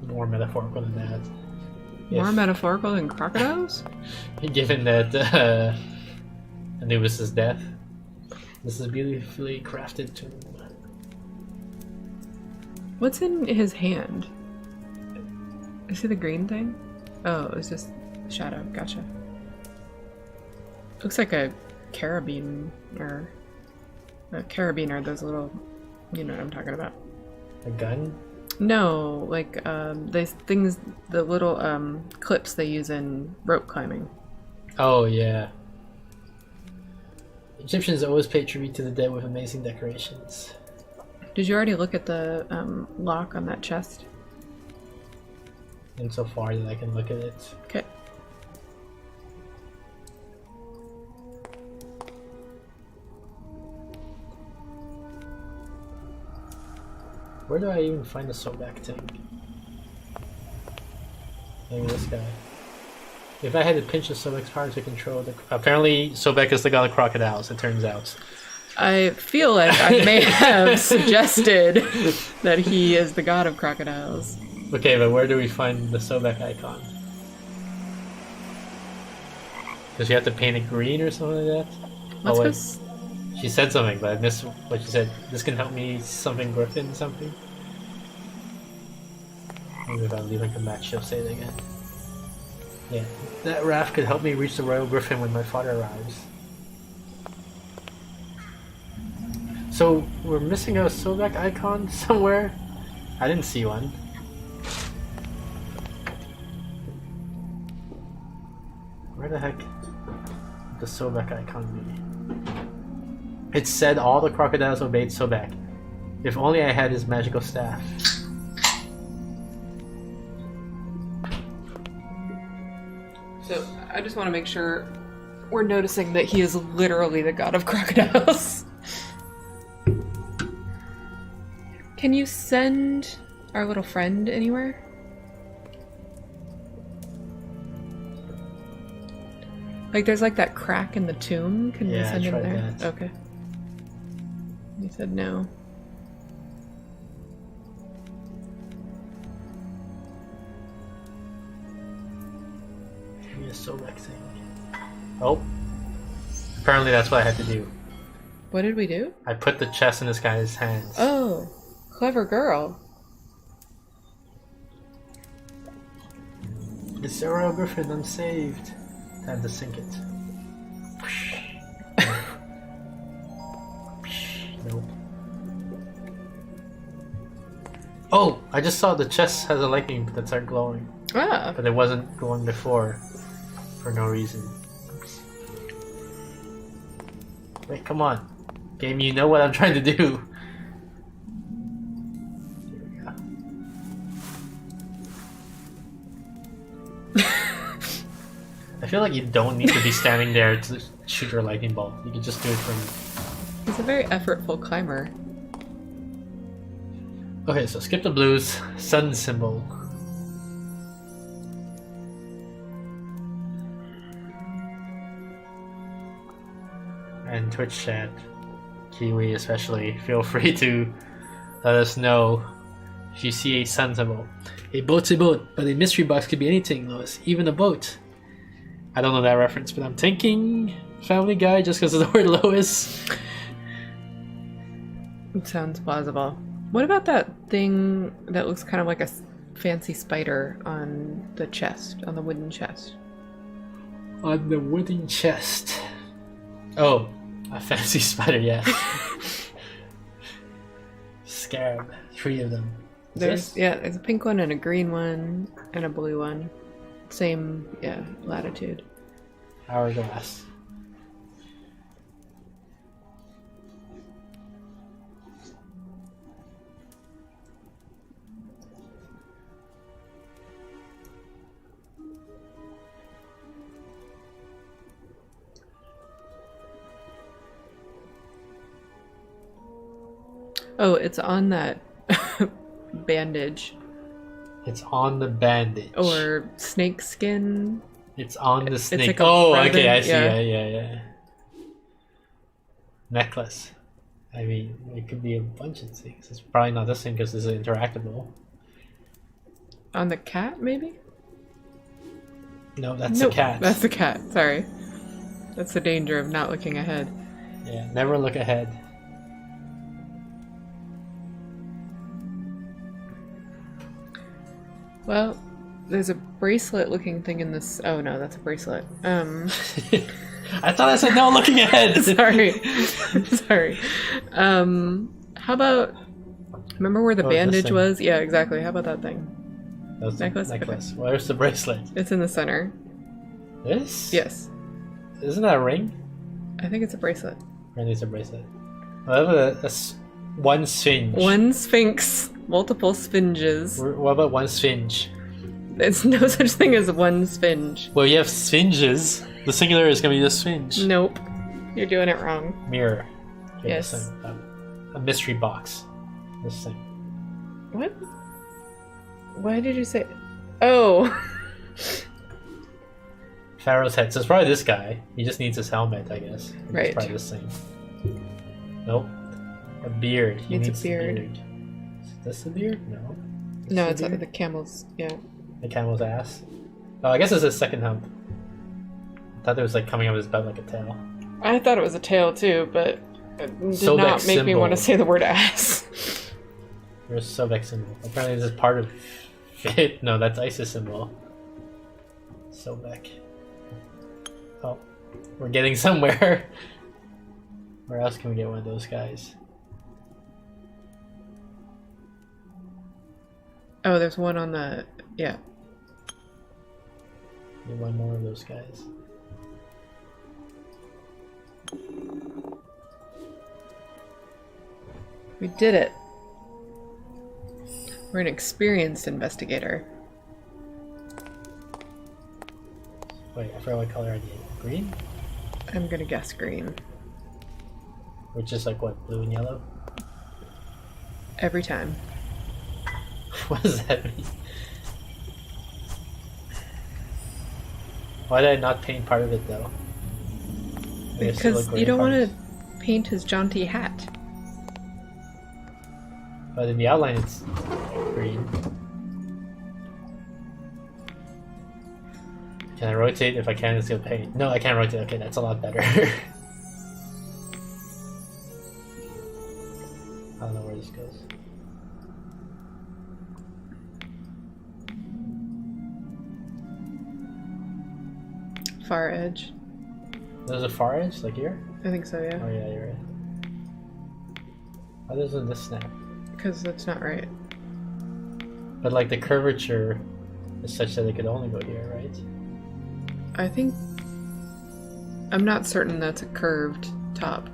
more metaphorical than that. More metaphorical than crocodiles? Given that Anubis' death. This is a beautifully crafted tomb. What's in his hand? Is it the green thing? Oh, it's just shadow. Gotcha. Looks like a carabine, or a carabine are those little, you know what I'm talking about. A gun? No, like these things, the little clips they use in rope climbing. Oh yeah. Egyptians always pay tribute to the dead with amazing decorations. Did you already look at the lock on that chest? Insofar that I can look at it. Okay. Where do I even find the Sobek thing? Maybe this guy. If I had to pinch the Sobek's power to control the... Apparently, Sobek is the god of crocodiles, it turns out. I feel like I may have suggested that he is the god of crocodiles. Okay, but where do we find the Sobek icon? Does she have to paint it green or something like that? Let's oh, go. She said something, but I missed what she said. This can help me something Griffin something. Maybe if I leave and come back, she'll say it again. Yeah, that raft could help me reach the Royal Griffin when my father arrives. So, we're missing a Sobek icon somewhere? I didn't see one. Where the heck would the Sobek icon be? It said all the crocodiles obeyed Sobek. If only I had his magical staff. So, I just want to make sure we're noticing that he is literally the god of crocodiles. Can you send our little friend anywhere? Like, there's like that crack in the tomb. Can we send him there? That. Okay. He said no. Give me a Sobek thing. Oh. Apparently that's what I had to do. What did we do? I put the chest in this guy's hands. Oh, clever girl. It's the Royal Griffin, I'm saved. Time to sink it. Nope. Oh! I just saw the chest has a lightning that started glowing. Ah. But it wasn't glowing before. For no reason. Oops. Wait, come on. Game, you know what I'm trying to do. Here we go. I feel like you don't need to be standing there to shoot your lightning bolt. You can just do it from... He's a very effortful climber. Okay, so skip the blues. Sun symbol. And Twitch chat, Kiwi especially, feel free to let us know if you see a sun symbol. A boat's a boat, but a mystery box could be anything, Lois, even a boat. I don't know that reference, but I'm thinking Family Guy just because of the word Lois. It sounds plausible. What about that thing that looks kind of like a fancy spider on the chest, on the wooden chest? On the wooden chest. Oh, a fancy spider, yes. Scarab, 3 of them. There's a pink one and a green one and a blue one. Same, latitude. Hourglass. Oh, it's on that bandage. It's on the bandage. Or snake skin. It's on the snake. Like okay, I see. yeah. Yeah. Necklace. I mean, it could be a bunch of things. It's probably not this thing because this is interactable. On the cat, maybe? No, that's the cat. That's the cat. Sorry. That's the danger of not looking ahead. Yeah, never look ahead. Well, there's a bracelet-looking thing in this. Oh no, that's a bracelet. I thought I said no looking ahead. Sorry, sorry. How about? Remember where the bandage was? Yeah, exactly. How about that thing? That's necklace. Necklace. Where's the bracelet? It's in the center. This? Yes. Isn't that a ring? I think it's a bracelet. Or it's a bracelet. What about one sphinge? One sphinx. Multiple sphinges. What about one sphinge? There's no such thing as one sphinge. Well, you have sphinges. The singular is going to be the sphinge. Nope. You're doing it wrong. Mirror. Okay, Yes. A mystery box. This thing. What? Why did you say... Oh! Pharaoh's head. So it's probably this guy. He just needs his helmet, I guess. Right. It's probably this thing. Nope. A beard. He Needs a needs beard. Is this the beard? No. Is No, this it's the the camel's... Yeah. The camel's ass. Oh, I guess it's his second hump. I thought it was like coming out of his butt like a tail. I thought it was a tail too, but it did Sobek not make me symbol. want to say the word ass. There's Sobek symbol. Apparently this is part of it. No, that's Isis symbol. Sobek. Oh, we're getting somewhere. Where else can we get one of those guys? Oh, there's one on the... Yeah. Need one more of those guys. We did it. We're an experienced investigator. Wait, I forgot what color I need. Green? I'm gonna guess green. Which is like what, blue and yellow? Every time. What does that mean? Why did I not paint part of it though? I guess it Because looked you don't want great to paint his jaunty hat. But in the outline it's green. Can I rotate? If I can, it's gonna paint. No, I can't rotate. Okay, that's a lot better. I don't know where this goes. Far edge. There's a far edge, like here? I think so, Oh yeah. yeah, you're right. Why doesn't this snap? Because that's not right. But like the curvature is such that it could only go here, right? I think... I'm not certain that's a curved top.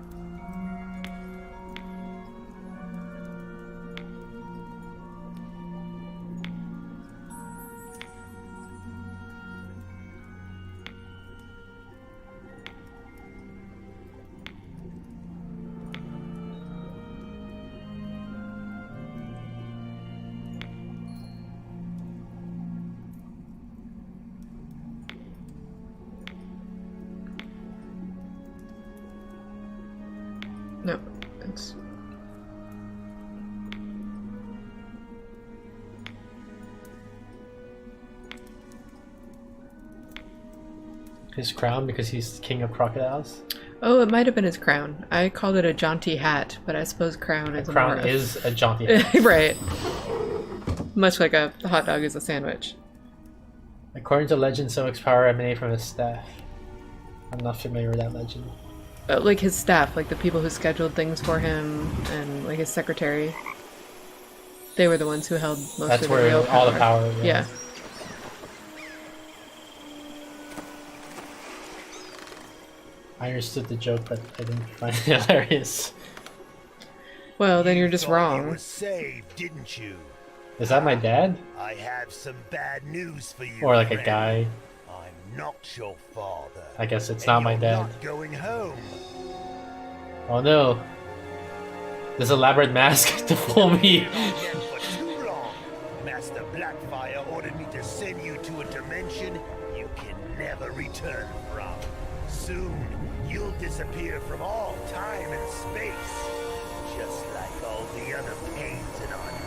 No, it's... His crown because he's king of crocodiles? Oh, it might have been his crown. I called it a jaunty hat, but I suppose crown is Crown more is a jaunty hat. right. Much like a hot dog is a sandwich. According to legend, Sobek's power emanated from his staff. I'm not familiar with that legend. Like his staff, like the people who scheduled things for him, and like his secretary. They were the ones who held most That's of the where real power. all the power. Yeah. I understood the joke, but I didn't find it hilarious. Well, then you're just thought You wrong. were saved, didn't you? Is that my dad? I have some bad news for you. Or like a friend. guy? I'm not your father. I guess it's and not my you're dad. Not going home. Oh no. This elaborate mask to fool me. Not yet for too long. Master Blackfire ordered me to send you to a dimension you can never return from. Soon, you'll disappear from all time and space, just like all the other pains in our land.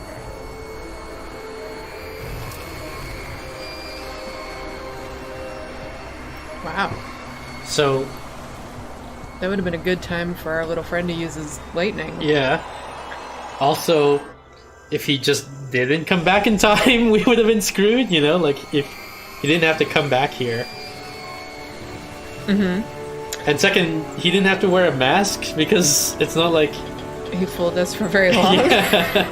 Wow. So, That would have been a good time for our little friend to use his lightning. Yeah. Also, if he just didn't come back in time, we would have been screwed, you know? Like, if he didn't have to come back here. Mm-hmm. And second, he didn't have to wear a mask, because it's not like... He fooled us for very long. Yeah.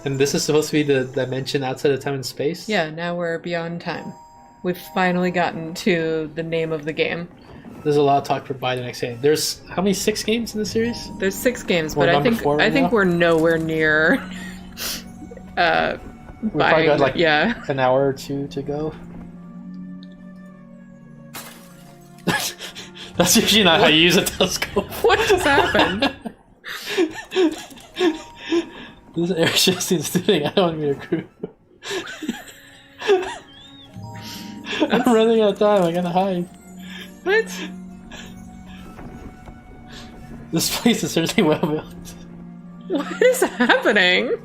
And this is supposed to be the dimension outside of time and space? Yeah, now we're beyond time. We've finally gotten to the name of the game. There's a lot of talk for by the next game. There's how many 6 games in the series? There's 6 games, We're but number 4 right I think now? we're nowhere near. We've probably got like an hour or 2 to go. That's usually not how you use a telescope. What just happened? This airship seems to think I don't want to be a crew. I'm running out of time. I gotta hide. What? This place is certainly well built. What is happening?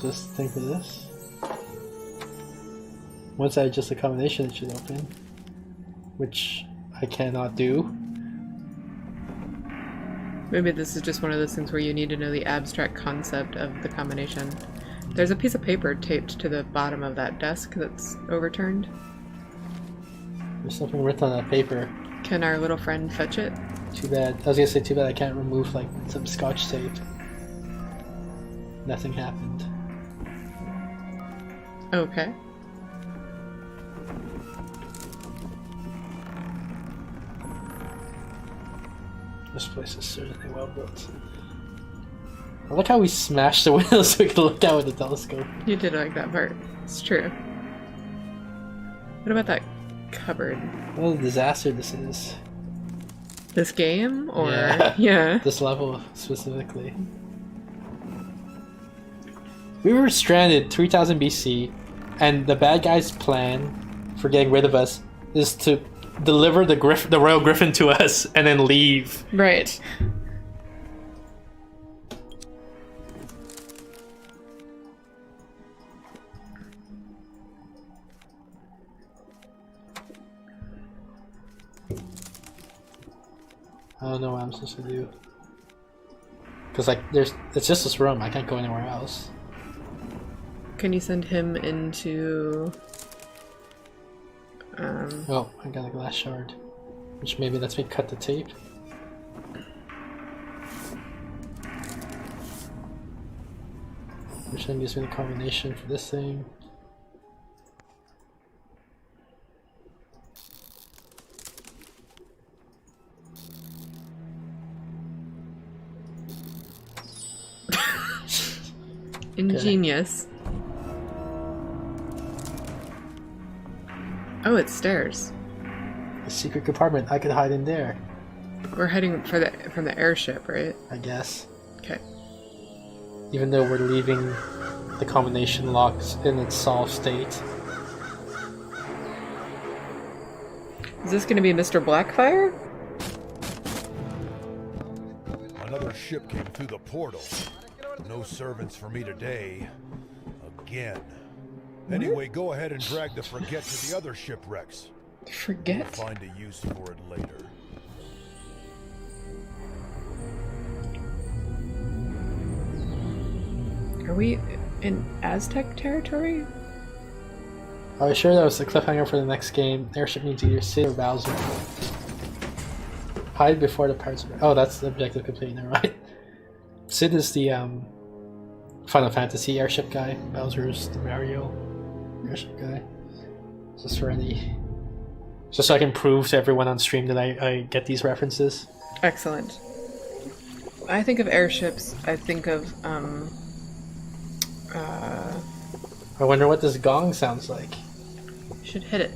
Just think of this. Once I adjust the combination, it should open. Which I cannot do. Maybe this is just one of those things where you need to know the abstract concept of the combination. There's a piece of paper taped to the bottom of that desk that's overturned. There's something written on that paper. Can our little friend fetch it? Too bad. I was gonna say too bad I can't remove like some scotch tape. Nothing happened. Okay. This place is certainly well built. I like how we smashed the windows so we can look out with the telescope. You did like that part. It's true. What about that cupboard? What a disaster this is. This game? Or... Yeah. Yeah. This level specifically. We were stranded 3000 BC, and the bad guy's plan for getting rid of us is to deliver the royal griffin to us and then leave. Right. I don't know what I'm supposed to do. Cause like it's just this room. I can't go anywhere else. Can you send him into... Oh, I got a glass shard. Which maybe lets me cut the tape. Which then gives me the combination for this thing. Ingenious. Oh, it's stairs. A secret compartment. I could hide in there. We're heading for from the airship, right? I guess. Okay. Even though we're leaving the combination locks in its solved state. Is this going to be Mr. Blackfire? Another ship came through the portal. No servants for me today. Again. Anyway, go ahead and drag the frigate to the other shipwrecks. Forget? We'll find a use for it later. Are we in Aztec territory? Are you sure that was the cliffhanger for the next game? Airship needs either Sid or Bowser. Hide before the pirates. Oh, that's the objective complete. Never mind. Sid is the Final Fantasy airship guy. Bowser is the Mario airship guy. Just for any, just so I can prove to everyone on stream that I get these references. Excellent. I think of airships. I think of I wonder what this gong sounds like. You should hit it.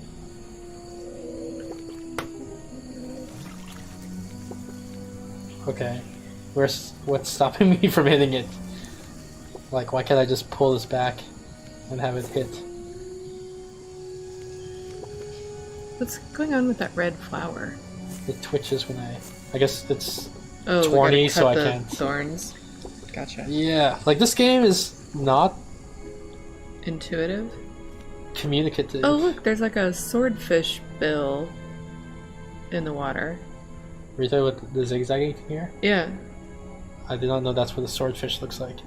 Okay, what's stopping me from hitting it? Like, why can't I just pull this back and have it hit? What's going on with that red flower? It twitches when I guess it's Oh, thorny, we gotta cut so I the can't. thorns. Gotcha. Yeah, like this game is not Intuitive. Communicative. Oh look, there's like a swordfish bill in the water. Were you talking about the zigzagging thing here? Yeah. I did not know that's what the swordfish looks like.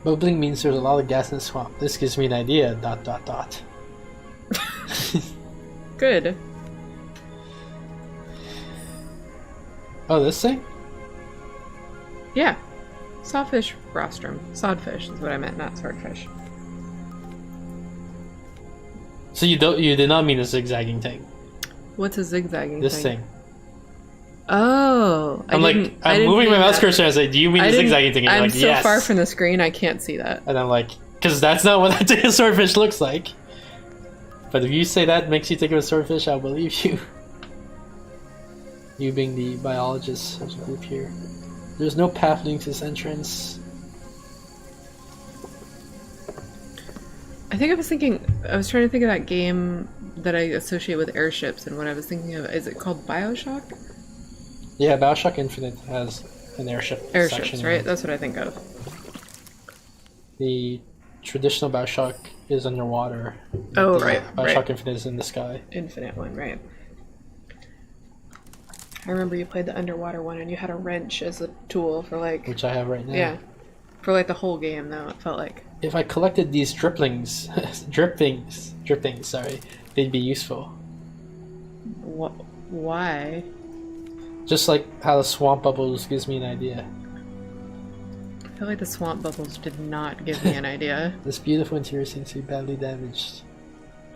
Bubbling means there's a lot of gas in the swamp. This gives me an idea. ... Good. Oh, this thing? Yeah. Sawfish rostrum. Sodfish is what I meant, not swordfish. So you did not mean a zigzagging thing. What's a zigzagging This thing. Oh, I'm moving my mouse cursor and I say, "Do you mean the zigzagging thing?" And I'm you're like, so yes. far from the screen, I can't see that. And I'm like, because that's not what I think a swordfish looks like. But if you say that makes you think of a swordfish, I'll believe you. You being the biologist of the group here. There's no path leading to this entrance. I think I was trying to think of that game that I associate with airships, and what I was thinking of, is it called BioShock? Yeah, BioShock Infinite has an airship Airships, section. right? That's what I think of. The traditional BioShock is underwater. Oh, right. BioShock Infinite is in the sky. Infinite one, right. I remember you played the underwater one and you had a wrench as a tool for like... Which I have right now. Yeah. For like the whole game though, it felt like. If I collected these drippings, sorry, they'd be useful. Why? Just like how the swamp bubbles gives me an idea. I feel like the swamp bubbles did not give me an idea. This beautiful interior seems to be badly damaged.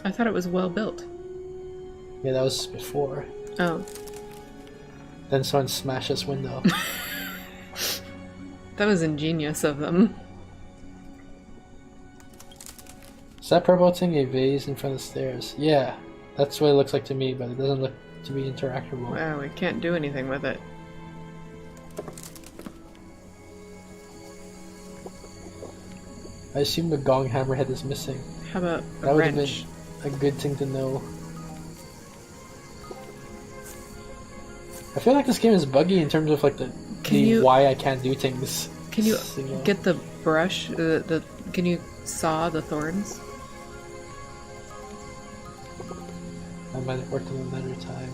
I thought it was well built. Yeah, that was before. Oh. Then someone smashed this window. That was ingenious of them. Is that purple thing a vase in front of the stairs? Yeah, that's what it looks like to me, but it doesn't look to be interactable. Wow, we can't do anything with it. I assume the gong hammerhead is missing. How about a that would have wrench? been a good thing to know. I feel like this game is buggy in terms of like why I can't do things. Can you get the brush? Can you saw the thorns? I might have worked on another time.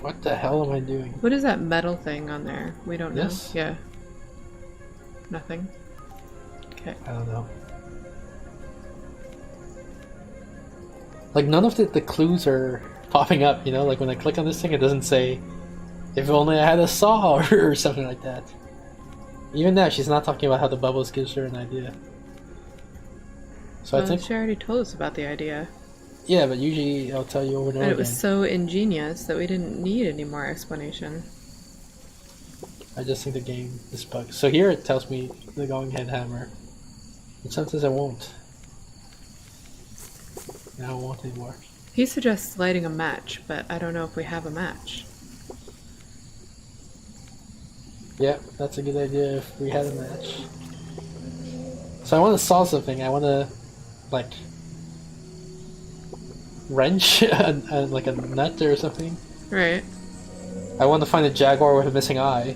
What the hell am I doing? What is that metal thing on there? We don't know. This? Yeah. Nothing. Okay. I don't know. Like none of the clues are popping up, you know? Like when I click on this thing it doesn't say, if only I had a saw or something like that. Even now she's not talking about how the bubbles gives her an idea. So Well, I think she already told us about the idea. yeah, but usually I'll tell you over and over And it again. was so ingenious that we didn't need any more explanation. I just think the game is bugged. So here it tells me the gong head hammer. But sometimes I won't. Now I won't anymore. He suggests lighting a match, but I don't know if we have a match. Yeah, that's a good idea if we had a match. So I want to solve something. I want to, like, wrench like a nut or something. Right. I want to find a jaguar with a missing eye.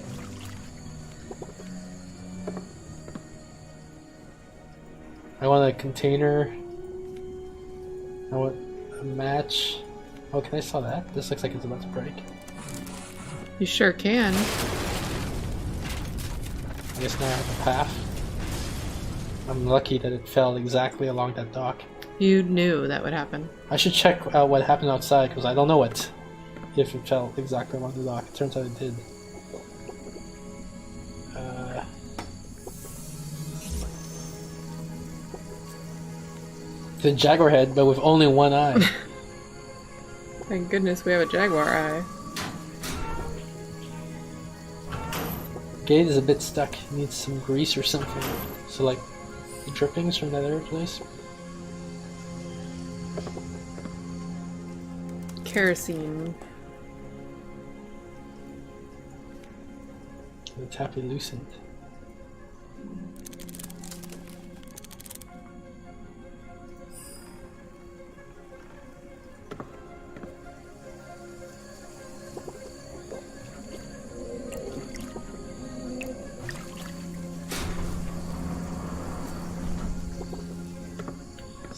I want a container. I want a match. Oh, can I saw that? This looks like it's about to break. You sure can. I guess now I have a path. I'm lucky that it fell exactly along that dock. You knew that would happen. I should check out what happened outside because I don't know if it fell exactly along the dock. It turns out it did. The jaguar head, but with only one eye. Thank goodness we have a jaguar eye. Gate is a bit stuck. It needs some grease or something. So like the drippings from that other place. Kerosene. The tap is loosened.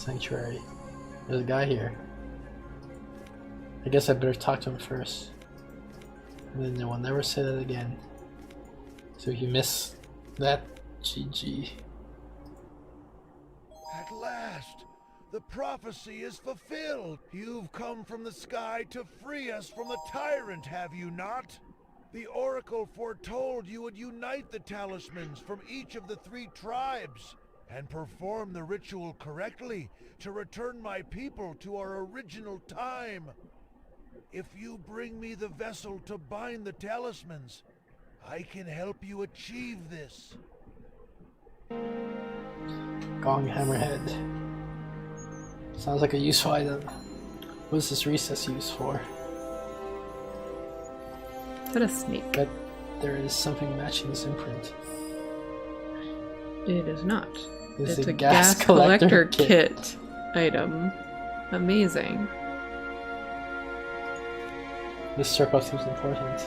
Sanctuary. There's a guy here. I guess I better talk to him first. And then we'll never say that again. So if you miss that, GG. At last, the prophecy is fulfilled. You've come from the sky to free us from the tyrant, have you not? The oracle foretold you would unite the talismans from each of the 3 tribes and perform the ritual correctly to return my people to our original time. If you bring me the vessel to bind the talismans, I can help you achieve this. Gong Hammerhead. Sounds like a useful item. What is this recess used for? Is that a snake? But there is something matching this imprint. It is not. This is It's a a gas gas collector collector kit. kit item. Amazing. This circle seems important.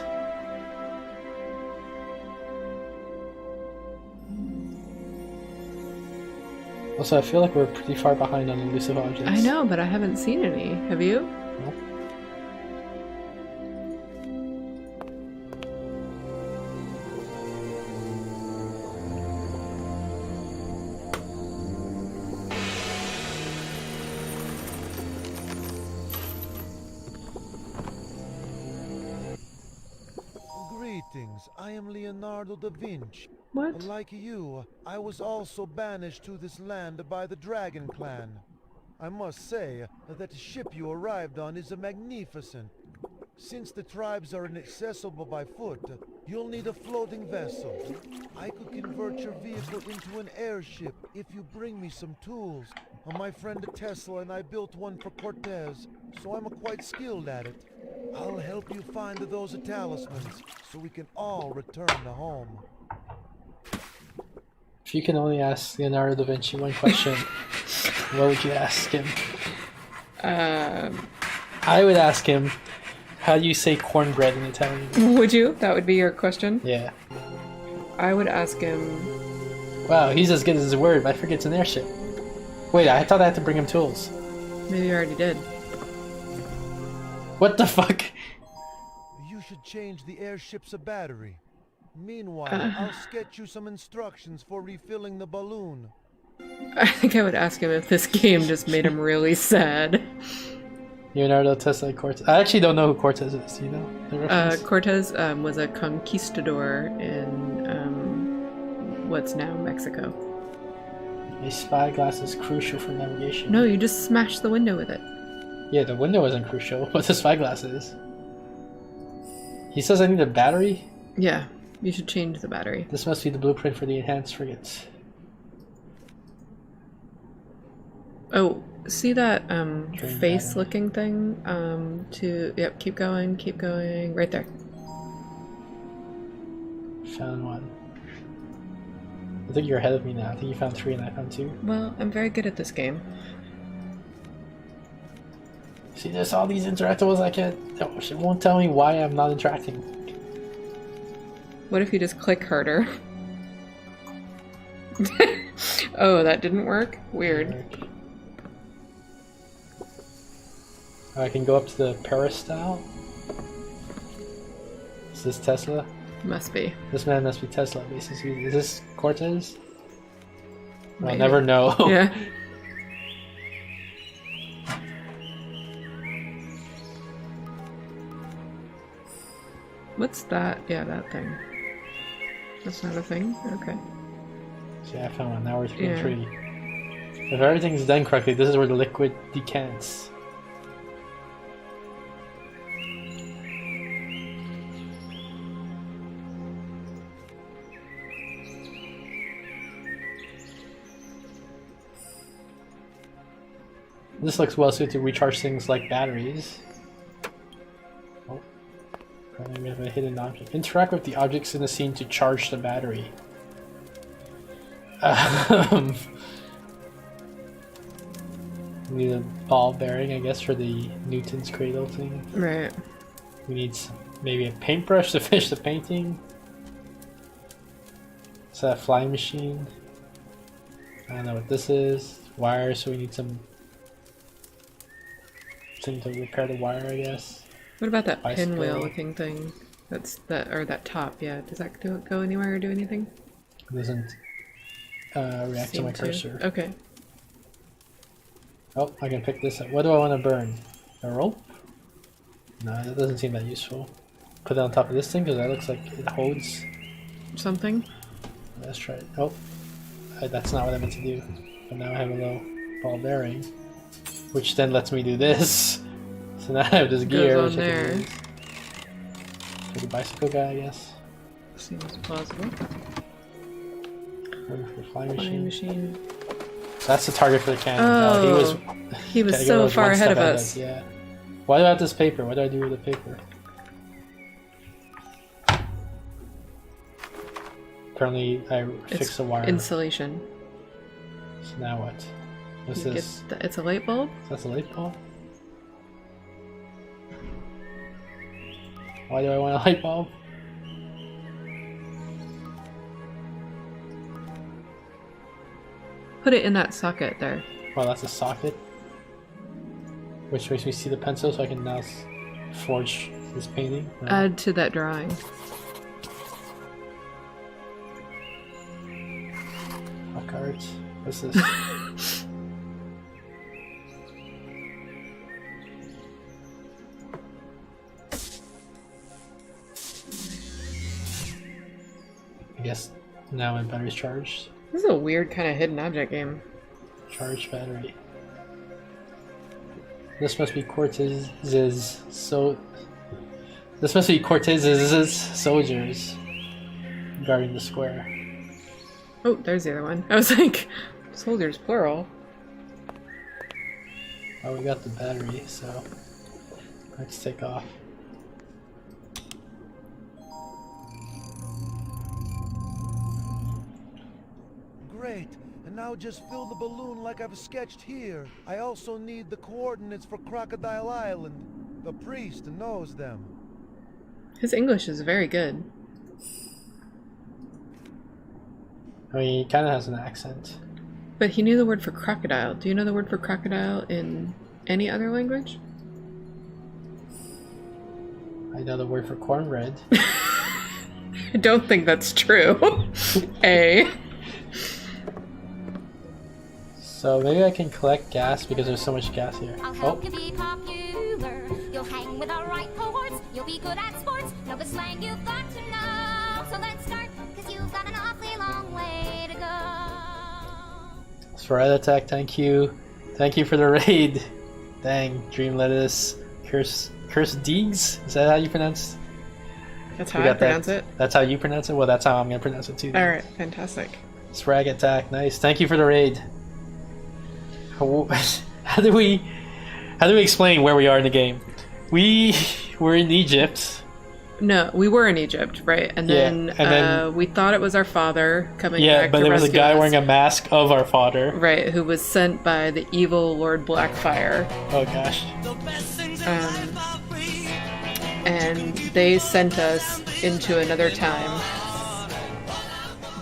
Also, I feel like we're pretty far behind on elusive objects. I know, but I haven't seen any. Have you? Nope. Greetings, I am Leonardo da Vinci. What? Like you, I was also banished to this land by the Dragon Clan. I must say that the ship you arrived on is magnificent. Since the tribes are inaccessible by foot, you'll need a floating vessel. I could convert your vehicle into an airship if you bring me some tools. My friend Tesla and I built one for Cortez, so I'm quite skilled at it. I'll help you find those talismans, so we can all return to home. If you can only ask Leonardo da Vinci one question, what would you ask him? I would ask him, how do you say cornbread in Italian? Would you? That would be your question? Yeah. I would ask him... Wow, he's as good as his word, but I forget it's an airship. Wait, I thought I had to bring him tools. Maybe you already did. What the fuck? You should change the airship's battery. Meanwhile, I'll sketch you some instructions for refilling the balloon. I think I would ask him if this game just made him really sad. Leonardo, Tesla, Cortez. I actually don't know who Cortez is, you know? The reference? Cortez was a conquistador in what's now Mexico. A spyglass is crucial for navigation. No, you just smash the window with it. Yeah, the window isn't crucial, but the spyglass is. He says I need a battery? Yeah, you should change the battery. This must be the blueprint for the enhanced frigates. Oh, see that Drain face-looking thing? Yep, keep going, right there. Found one. I think you're ahead of me now. I think you found 3 and I found 2. Well, I'm very good at this game. See, there's all these interactables I can't... Oh, it won't tell me why I'm not interacting. What if you just click harder? Oh, that didn't work? Weird. I can go up to the peristyle. Is this Tesla? Must be. This man must be Tesla. Basically, is this Cortez? I'll Maybe. never know. Yeah. What's that? Yeah, that thing. That's not a thing? Okay. See, I found one. Now we're 3 and Yeah. 3. If everything's done correctly, this is where the liquid decants. This looks well suited to recharge things like batteries. Oh, apparently we have a hidden object. Interact with the objects in the scene to charge the battery. We need a ball bearing, I guess, for the Newton's cradle thing. Right. We need maybe a paintbrush to finish the painting. Is that a flying machine? I don't know what this is. Wire, so we need some thing to repair the wire, I guess. What about that Bicycle. pinwheel looking thing? That's that, or that top, yeah. Does that go anywhere or do anything? It doesn't react to my cursor. Okay. Oh, I can pick this up. What do I want to burn? A rope? No, that doesn't seem that useful. Put it on top of this thing because that looks like it holds Something? Let's try it. Oh, that's not what I meant to do. But now I have a low ball bearing, which then lets me do this. So now I have this gear, Goes which on I can there. use. For the bicycle guy, I guess. Seems plausible. Or for flying Flying machine. machine. So that's the target for the cannon. Oh, he was Category so was far one ahead step of us. Yeah. Why do I have this paper? What do I do with the paper? Apparently, I fix the wire. Insulation. So now what? What's You this? it's a light bulb? That's a light bulb? Why do I want a light bulb? Put it in that socket there. Well, that's a socket. Which makes me see the pencil so I can now forge this painting. No. Add to that drawing. Fuck art. What's this? I guess now my battery's charged. This is a weird kind of hidden object game. Charged battery. This must be Cortez's This must be Cortez's soldiers guarding the square. Oh, there's the other one. I was like, soldiers plural. Oh, we got the battery, so let's take off. Great. And now just fill the balloon like I've sketched here. I also need the coordinates for Crocodile Island. The priest knows them. His English is very good. I mean, he kind of has an accent. But he knew the word for crocodile. Do you know the word for crocodile in any other language? I know the word for cornbread. I don't think that's true. A. So maybe I can collect gas because there's so much gas here. I'll Oh, help you be popular. You'll hang with the right cohorts. You'll be good at sports. Know the slang you've got to know. So let's start, cause you've got an awfully long way to go. Spread attack, thank you. Thank you for the raid. Dang, Dream Lettuce. Curse Deegs? Is that how you pronounce? That's We how I got pronounce that. it. That's how you pronounce it? Well, that's how I'm gonna pronounce it too. then. Alright, fantastic. Sprag attack, nice. Thank you for the raid. How do we explain where we are in the game? We were in Egypt. No, we were in Egypt, right? And Yeah, then, and then- we thought it was our father coming Yeah, back but to there was a rescue guy us. wearing a mask of our father. Right, who was sent by the evil Lord Blackfire. Oh gosh. And they sent us into another time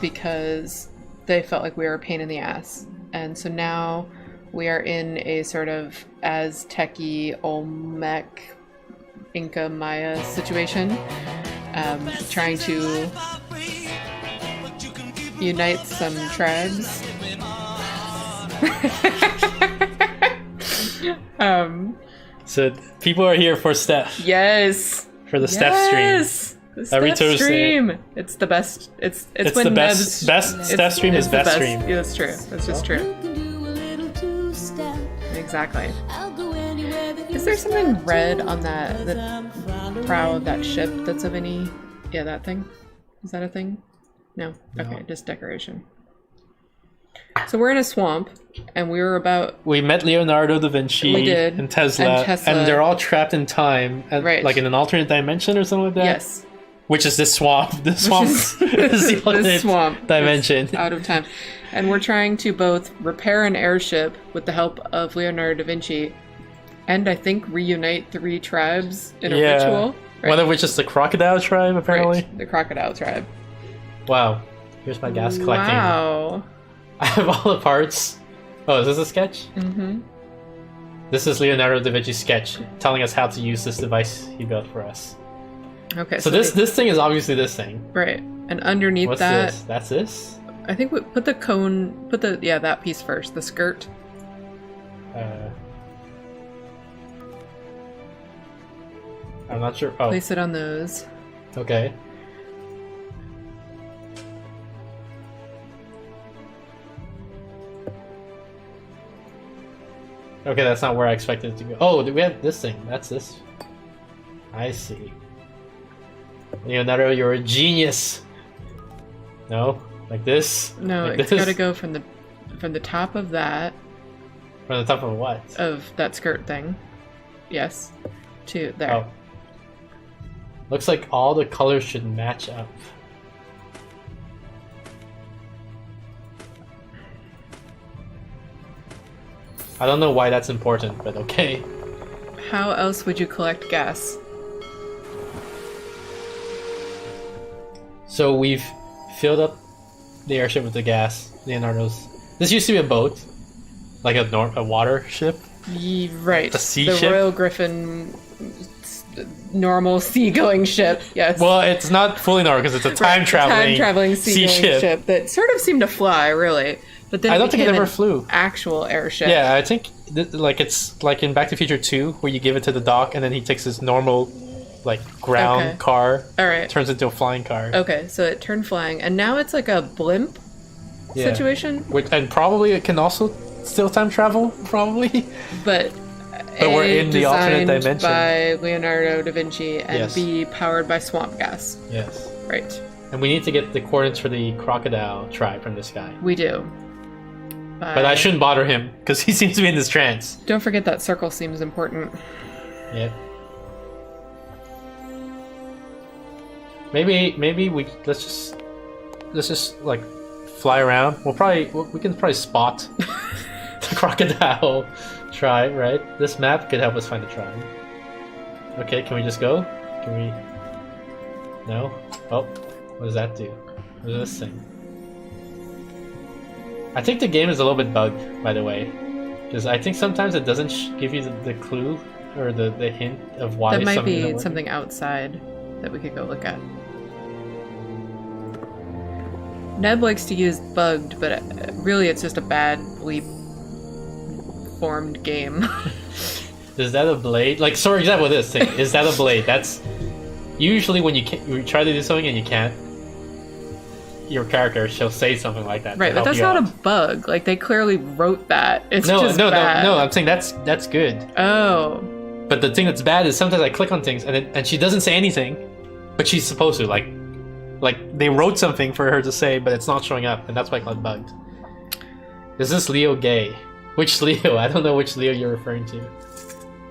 because they felt like we were a pain in the ass. And so now we are in a sort of Aztec-y, Olmec, Inca, Maya situation, trying to unite some tribes. So people are here for Steph. Yes. For the Steph stream. Yes. The Every Steph Thursday. stream. It's the best. It's It's when the best. Nev's- Best Steph stream is it's the best stream. Yeah, that's true. That's just true. Exactly. Is there something red on the prow of that ship that's of any? Yeah, that thing. Is that a thing? No. Okay, just decoration. So we're in a swamp, and we were about. We met Leonardo da Vinci We did. and Tesla, And Tesla. they're all trapped in time, Right. like in an alternate dimension or something like that. Yes. Which is this swamp. The swamp is the alternate This swamp dimension. is out of time, and we're trying to both repair an airship with the help of Leonardo da Vinci, and I think reunite 3 tribes in a ritual. Right? One of which is the crocodile tribe, apparently. Right, the crocodile tribe. Wow. Here's my gas collecting. Wow. I have all the parts. Oh, is this a sketch? Mm-hmm. This is Leonardo da Vinci's sketch, telling us how to use this device he built for us. Okay. So this thing is obviously this thing. Right, and underneath What's that, this? That's this. I think we put the cone, that piece first, the skirt. I'm not sure. Oh, Place it on those. okay. Okay, that's not where I expected it to go. Oh, we have this thing. That's this. I see. Leonardo, you're a genius. No, like this. No, like it's got to go from the top of that. From the top of what? Of that skirt thing. Yes. To there. Oh. Looks like all the colors should match up. I don't know why that's important, but okay. How else would you collect gas? So we've filled up the airship with the gas. Leonardo's. This used to be a boat, like a water ship. Right. A sea the ship? Royal Griffin, normal seagoing ship. Yes. Well, it's not fully normal because it's a time traveling sea ship that sort of seemed to fly, really. But then I don't think it ever an flew. Actual airship. Yeah, I think like it's like in Back to the Future 2, where you give it to the doc and then he takes his normal, like ground car, All right. turns into a flying car. Okay, so it turned flying, and now it's like a blimp situation. Which, and probably it can also still time travel, probably. But we're in the alternate designed dimension. by Leonardo da Vinci, and Yes. B, powered by swamp gas. Yes. Right. And we need to get the coordinates for the crocodile tribe from this guy. We do. But I shouldn't bother him because he seems to be in this trance. Don't forget that circle seems important. Yep. Maybe let's just like fly around. We can probably spot the crocodile tribe, right? This map could help us find the tribe. Okay, can we just go? Can we? No. Oh, what does that do? What is this thing? I think the game is a little bit bugged, by the way, because I think sometimes it doesn't give you the clue or the hint of why. That might something isn't be working. something outside that we could go look at. Ned likes to use bugged, but really it's just a badly formed game. Is that a blade? Like, for example, this thing. Is that a blade? That's usually when you try to do something and you can't. Your character, she'll say something like that. Right, but that's not a bug. Like, they clearly wrote that. It's just bad. No. I'm saying that's good. Oh. But the thing that's bad is sometimes I click on things and she doesn't say anything, but she's supposed to. Like they wrote something for her to say, but it's not showing up, and that's why I call it bugged. Is this Leo gay? Which Leo? I don't know which Leo you're referring to.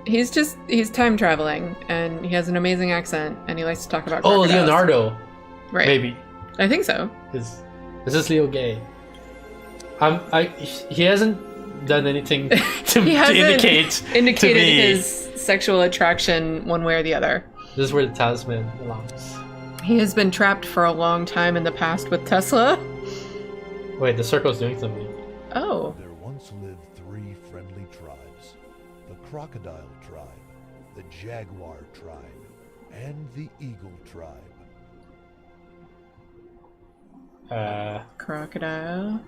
He's time traveling, and he has an amazing accent, and he likes to talk about Oh, crocodiles. Leonardo. Right. Maybe. I think so. Is this Leo gay? He hasn't done anything to He hasn't indicate indicated to me. his sexual attraction one way or the other. This is where the talisman belongs. He has been trapped for a long time in the past with Tesla. Wait, the circle's doing something. Oh. There once lived 3 friendly tribes: the crocodile tribe, the jaguar tribe, and the eagle tribe. Crocodile,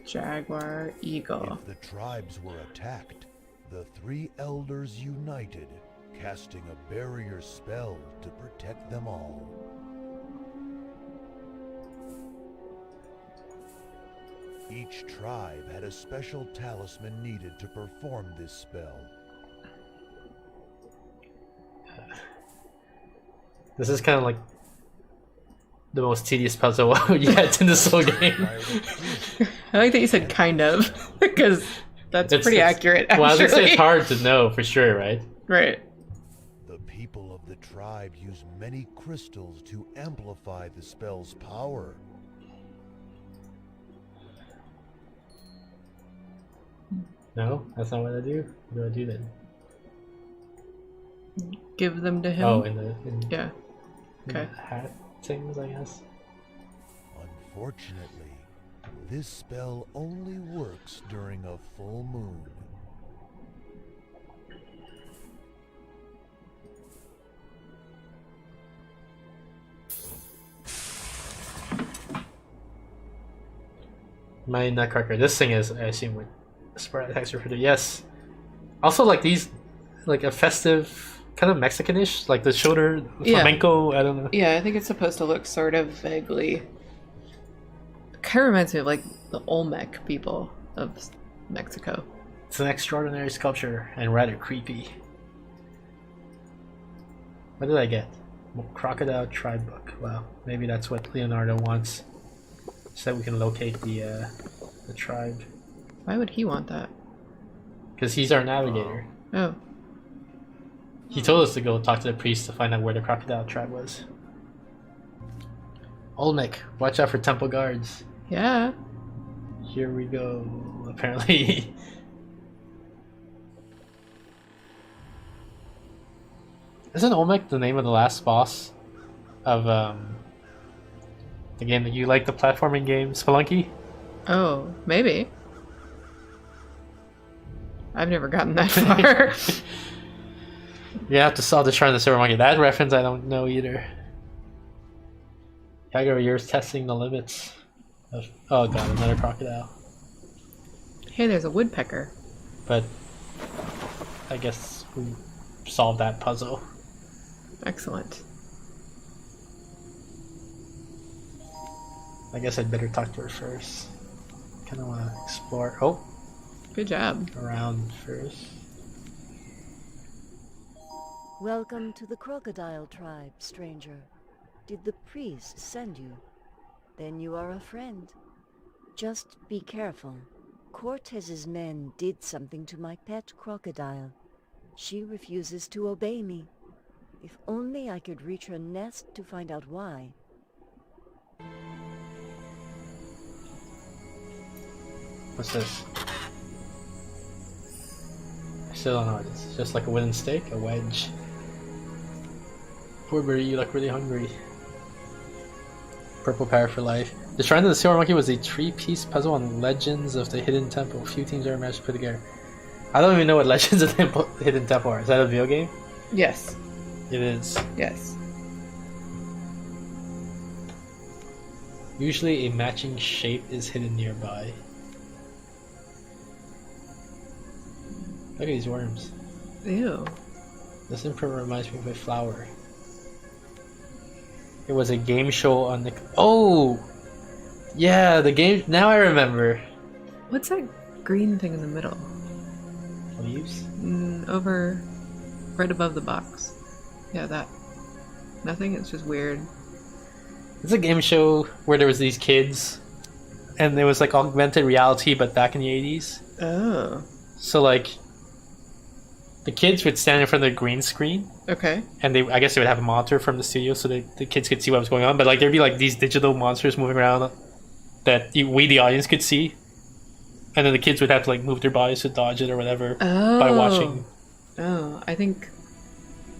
jaguar, eagle. If the tribes were attacked, the 3 elders united, casting a barrier spell to protect them all. Each tribe had a special talisman needed to perform this spell. This is kind of like the most tedious puzzle yet in this whole game. I like that you said kind of, because that's pretty accurate, actually. Well, I was gonna say it's hard to know for sure, right? Right. The people of the tribe use many crystals to amplify the spell's power. No, that's not what I do. What do I do then? Give them to him. Oh, yeah. in Okay. the hat things, I guess. Unfortunately, This spell only works during a full moon. My nutcracker. This thing is, I assume, with spread attacks refer to. Yes. Also, like these, like a festive, kind of Mexican-ish, like the shoulder flamenco. I don't know. Yeah, I think it's supposed to look sort of vaguely. Kind of reminds me of like the Olmec people of Mexico. It's an extraordinary sculpture and rather creepy. What did I get? Crocodile tribe book. Wow, maybe that's what Leonardo wants, so that we can locate the tribe. Why would he want that? Because he's our navigator. Oh. He told us to go talk to the priest to find out where the crocodile tribe was. Olmec, watch out for temple guards. Yeah. Here we go, apparently. Isn't Olmec the name of the last boss of the game that you like, the platforming game, Spelunky? Oh, maybe. I've never gotten that far. You have to solve the Shrine of the Silver Monkey. That reference I don't know either. Kagero, you're testing the limits of... Oh god, another crocodile. Hey, there's a woodpecker. But I guess we solved that puzzle. Excellent. I guess I'd better talk to her first. Kind of want to explore. Oh, Good job. around first. Welcome to the crocodile tribe, stranger. Did the priest send you? Then you are a friend. Just be careful. Cortez's men did something to my pet crocodile. She refuses to obey me. If only I could reach her nest to find out why. What's this? I still don't know what it is. It's just like a wooden stake, a wedge. Poor birdie, you look really hungry. Purple power for life. The Shrine of the Silver Monkey was a 3-piece puzzle on Legends of the Hidden Temple. Few teams ever managed to put together. I don't even know what Legends of the Hidden Temple are. Is that a video game? Yes. It is. Yes. Usually a matching shape is hidden nearby. Look at these worms. Ew. This imprint reminds me of a flower. It was a game show on the... Oh! Yeah, the game... Now I remember. What's that green thing in the middle? Leaves? Over... right above the box. Yeah, that. Nothing? It's just weird. It's a game show where there was these kids, and it was like augmented reality, but back in the 80s. Oh. So like, the kids would stand in front of the green screen, Okay. and I guess they would have a monitor from the studio, so the kids could see what was going on. But like, there'd be like these digital monsters moving around that we, the audience, could see, and then the kids would have to like move their bodies to dodge it or whatever by watching. Oh, I think...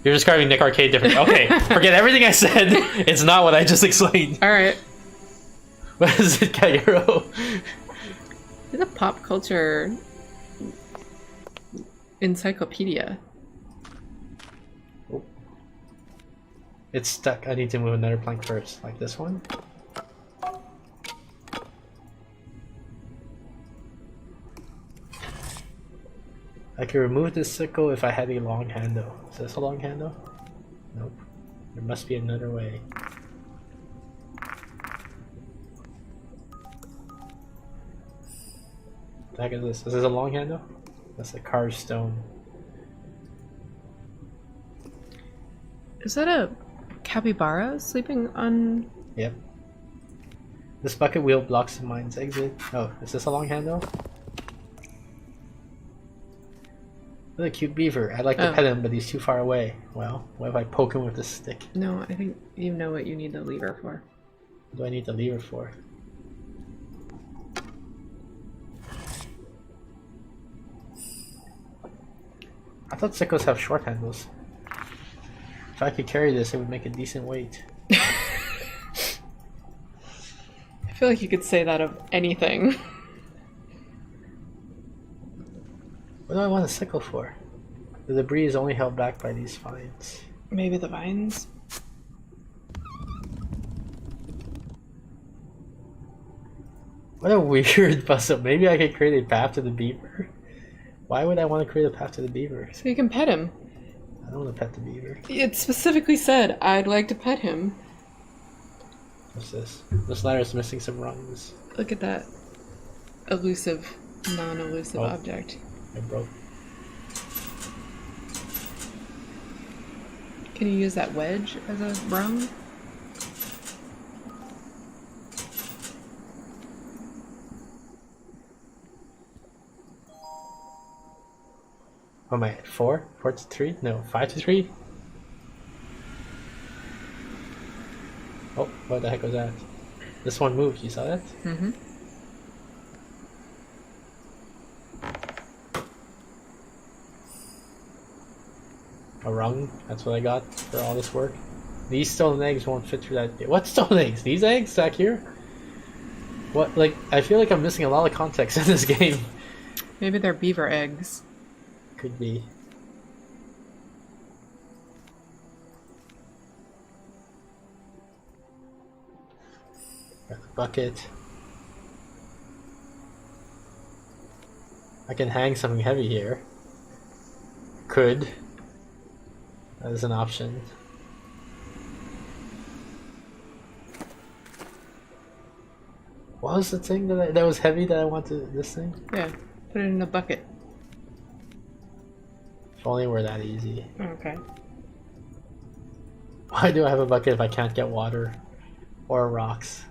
You're describing Nick Arcade differently. Okay, forget everything I said. It's not what I just explained. Alright. What is it, Kagero? It's a pop culture encyclopedia. Oh. It's stuck. I need to move another plank first, like this one. I could remove this sickle if I had a long handle. Is this a long handle? Nope. There must be another way. What the heck is this? Is this a long handle? That's a carved stone. Is that a capybara sleeping on... Yep. This bucket wheel blocks the mine's exit. Oh, is this a long handle? What a cute beaver. I'd like to pet him, but he's too far away. Well, what if I poke him with this stick? No, I think you know what you need the lever for. What do I need the lever for? I thought sickles have short handles. If I could carry this, it would make a decent weight. I feel like you could say that of anything. What do I want a sickle for? The debris is only held back by these vines. Maybe the vines? What a weird puzzle. Maybe I could create a path to the beaver. Why would I want to create a path to the beaver? So you can pet him. I don't want to pet the beaver. It specifically said, I'd like to pet him. What's this? This ladder is missing some rungs. Look at that elusive, non-elusive object. I broke. Can you use that wedge as a rung? What am I at? 4? 4 to 3? No, 5 to 3? Oh, what the heck was that? This one moved, you saw that? Mm-hmm. A rung? That's what I got for all this work. These stone eggs won't fit through that. What stone eggs? These eggs back here? What, like, I feel like I'm missing a lot of context in this game. Maybe they're beaver eggs. Could be. Got the bucket. I can hang something heavy here. Could. That is an option. What was the thing that was heavy that I wanted? This thing? Yeah, put it in a bucket. If only it were that easy. Okay. Why do I have a bucket if I can't get water or rocks?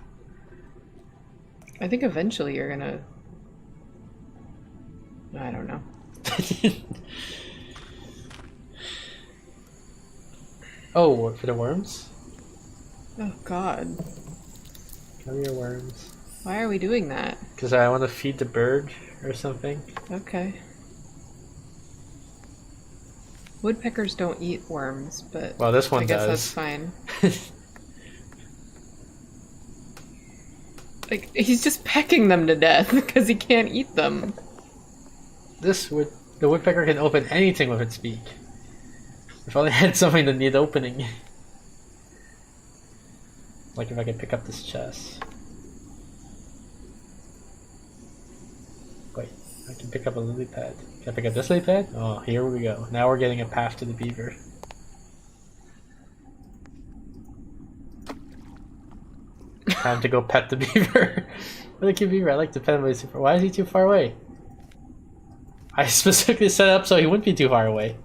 I think eventually you're gonna... I don't know. Oh, for the worms? Oh god. Come here, worms. Why are we doing that? Because I want to feed the bird or something. Okay. Woodpeckers don't eat worms, but Well, this one I guess does. that's fine. Like, he's just pecking them to death because he can't eat them. The woodpecker can open anything with its beak. If only I had something that need opening. Like if I could pick up this chest. Wait, I can pick up a lily pad. Can I pick up this lily pad? Oh, here we go. Now we're getting a path to the beaver. Time to go pet the beaver. What a cute beaver. I like to pet him, but he's super... Why is he too far away? I specifically set it up so he wouldn't be too far away.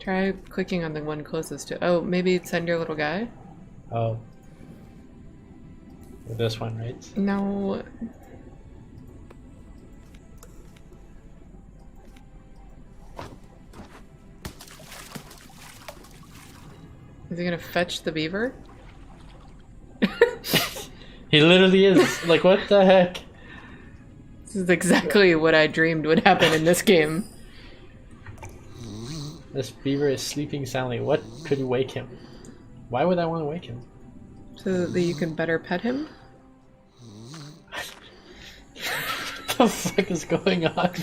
Try clicking on the one closest to... Oh, maybe send your little guy? Oh. This one, right? No. Is he gonna fetch the beaver? He literally is. Like, what the heck? This is exactly what I dreamed would happen in this game. This beaver is sleeping soundly. What could wake him? Why would I want to wake him? So that you can better pet him? What the fuck is going on?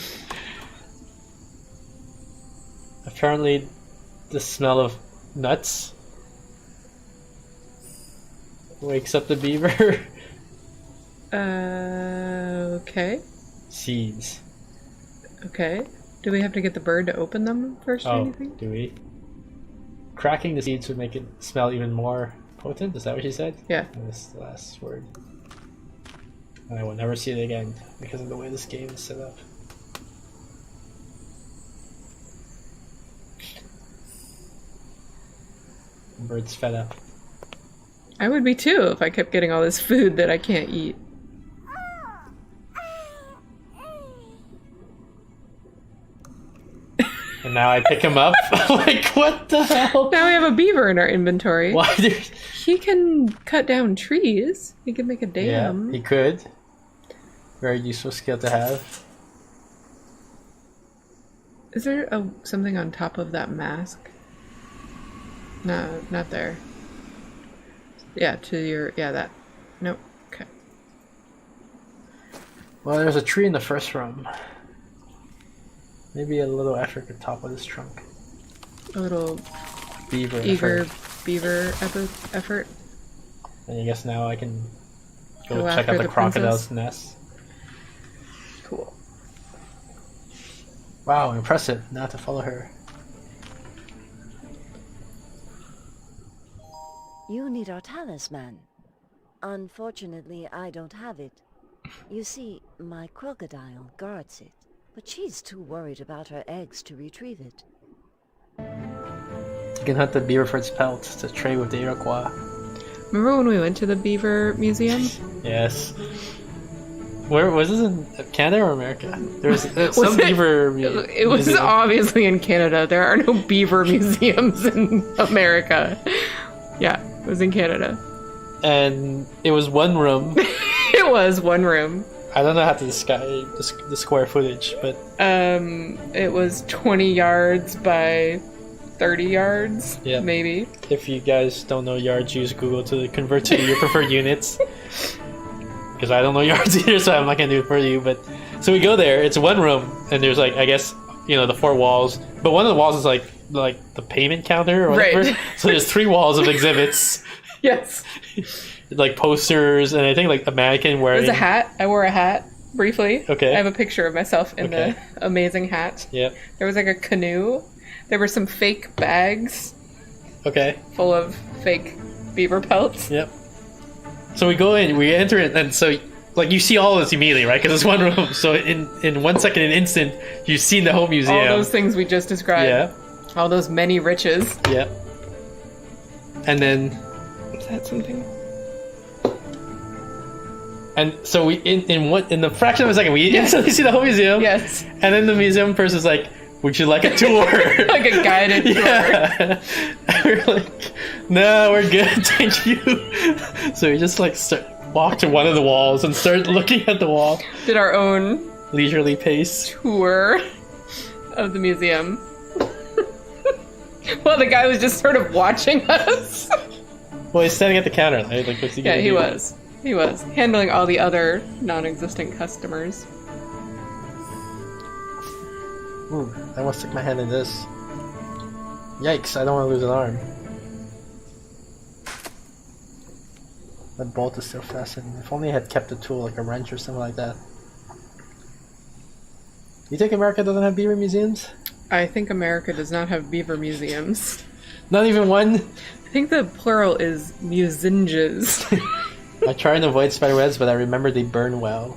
Apparently, the smell of nuts wakes up the beaver. Okay. Seeds. Okay. Do we have to get the bird to open them first or Oh, anything? do we? Cracking the seeds would make it smell even more potent? Is that what you said? Yeah. And this is the last word. And I will never see it again because of the way this game is set up. Bird's fed up. I would be too if I kept getting all this food that I can't eat. And now I pick him up? Like, what the hell? Now we have a beaver in our inventory. Why do... He can cut down trees. He can make a dam. Yeah, he could. Very useful skill to have. Is there something on top of that mask? No, not there. Yeah, to your... Yeah, that. Nope. Okay. Well, there's a tree in the first room. Maybe a little effort could topple this trunk. A little Beaver eager effort. beaver effort. And I guess now I can go Go check after out the the crocodile's princess? nest. Cool. Wow, impressive. Now I have to follow her. You need our talisman. Unfortunately, I don't have it. You see, my crocodile guards it, but she's too worried about her eggs to retrieve it. You can hunt the beaver for its pelts to trade with the Iroquois. Remember when we went to the beaver museum? Yes. Where was this, in Canada or America? There's some Was it- beaver. It was museum. obviously in Canada. There are no beaver museums in America. Yeah, it was in Canada. And it was one room. It was one room. I don't know how to describe the square footage, but It was 20 yards by 30 yards, Yeah. maybe. if you guys don't know yards, use Google to convert to your preferred units. Because I don't know yards either, so I'm not gonna do it for you. But so we go there. It's one room, and there's like, I guess, the 4 walls, but one of the walls is like the payment counter or whatever. Right. So there's 3 walls of exhibits, Yes. like posters, and I think like a mannequin wearing. There's a hat. I wore a hat briefly. Okay. I have a picture of myself in Okay. the amazing hat. Yep. There was like a canoe. There were some fake bags Okay. full of fake beaver pelts. Yep. So we go in, we enter it, and so like you see all of this immediately, right? Because it's one room. So in 1 second, an instant, you've seen the whole museum. All those things we just described. Yeah. All those many riches. Yep. And then. Is that something? And so we in the fraction of a second we instantly see the whole museum. Yes. And then the museum person's like, "Would you like a tour?" Like a guided tour. Yeah. And we're like, "No, we're good, thank you." So we just like walk to one of the walls and start looking at the wall, Did our own leisurely pace. tour of the museum. Well, the guy was just sort of watching us. Well, he's standing at the counter. Right? Like, what's he Yeah, gonna he do? was. He was handling all the other non-existent customers. Ooh, I almost stick my hand in this. Yikes! I don't want to lose an arm. That bolt is still fastened. If only I had kept a tool like a wrench or something like that. You think America doesn't have beaver museums? I think America does not have beaver museums. Not even one? I think the plural is musinges. I try and avoid spiderwebs, but I remember they burn well.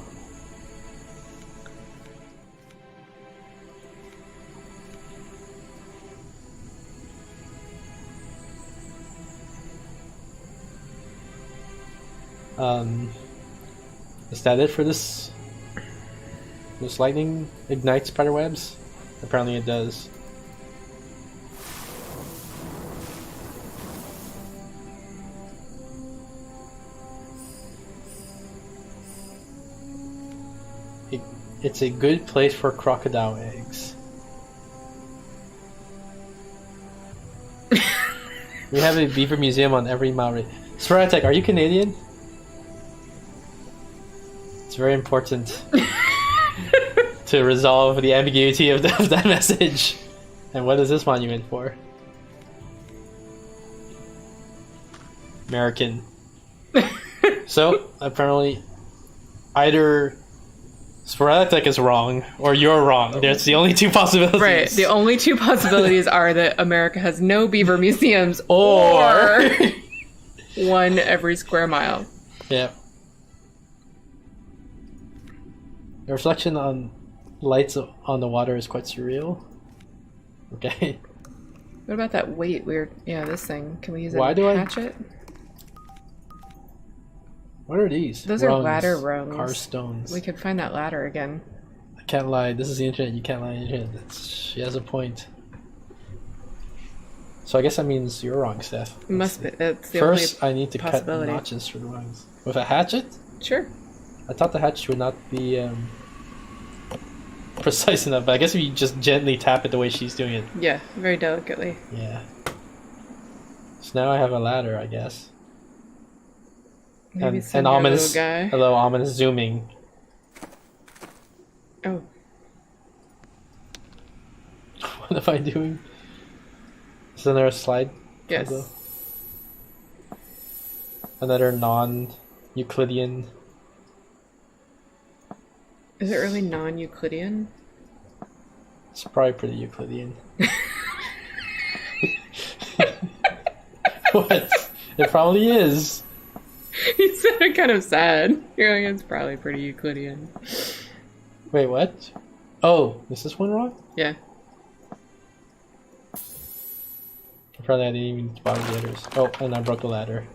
Is that it for this? This lightning ignites spiderwebs? Apparently it does. It's a good place for crocodile eggs. We have a beaver museum on every Maori. Svaratek, are you Canadian? It's very important to resolve the ambiguity of that message. And what is this monument for? American. So, apparently, either Svaratek is wrong, or you're wrong. That's the only 2 possibilities. Right. The only 2 possibilities are that America has no beaver museums Or- one every square mile. Yeah. The reflection on lights on the water is quite surreal. Okay. What about that weight weird? Yeah, this thing. Can we use Why a do I- hatchet? What are these? Those are ladder rungs. Car stones. We could find that ladder again. I can't lie. This is the internet. You can't lie on the internet. She has a point. So I guess that means you're wrong, Steph. It must be. That's the First, only I need to cut possibility. notches for the rungs. With a hatchet? Sure. I thought the hatchet would not be precise enough, but I guess if you just gently tap it the way she's doing it. Yeah, very delicately. Yeah. So now I have a ladder, I guess. Maybe And send your ominous, little guy. hello, ominous zooming. Oh. What am I doing? Isn't there a slide? Yes. Puzzle? Another non-Euclidean. Is it really non-Euclidean? It's probably pretty Euclidean. What? It probably is. You sounded kind of sad. You're like, it's probably pretty Euclidean. Wait, what? Oh, is this one wrong? Yeah. Apparently I didn't even bother the others. Oh, and I broke the ladder.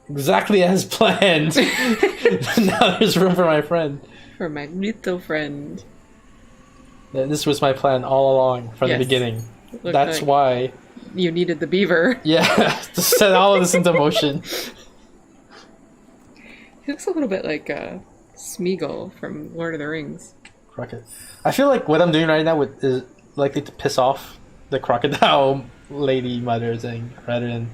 Exactly as planned! Now there's room for my friend. For my little friend. Yeah, this was my plan all along from the Yes. beginning. Looked That's like why. you needed the beaver. Yeah, to set all of this into motion. He looks a little bit like Smeagol from Lord of the Rings. Crockett. I feel like what I'm doing right now is likely to piss off the crocodile lady mother thing rather than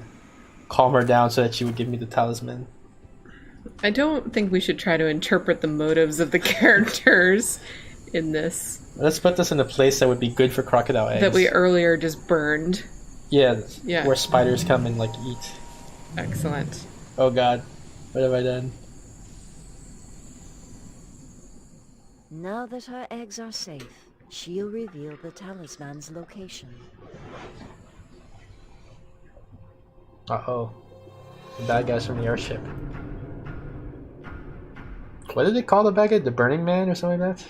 calm her down so that she would give me the talisman. I don't think we should try to interpret the motives of the characters in this. Let's put this in a place that would be good for crocodile eggs. That we earlier just burned. Yeah, Yeah. where spiders come and like eat. Excellent. Oh god, what have I done? Now that our eggs are safe, she'll reveal the talisman's location. Uh-oh. The bad guys from the airship. What did they call the bad guy? The Burning Man or something like that?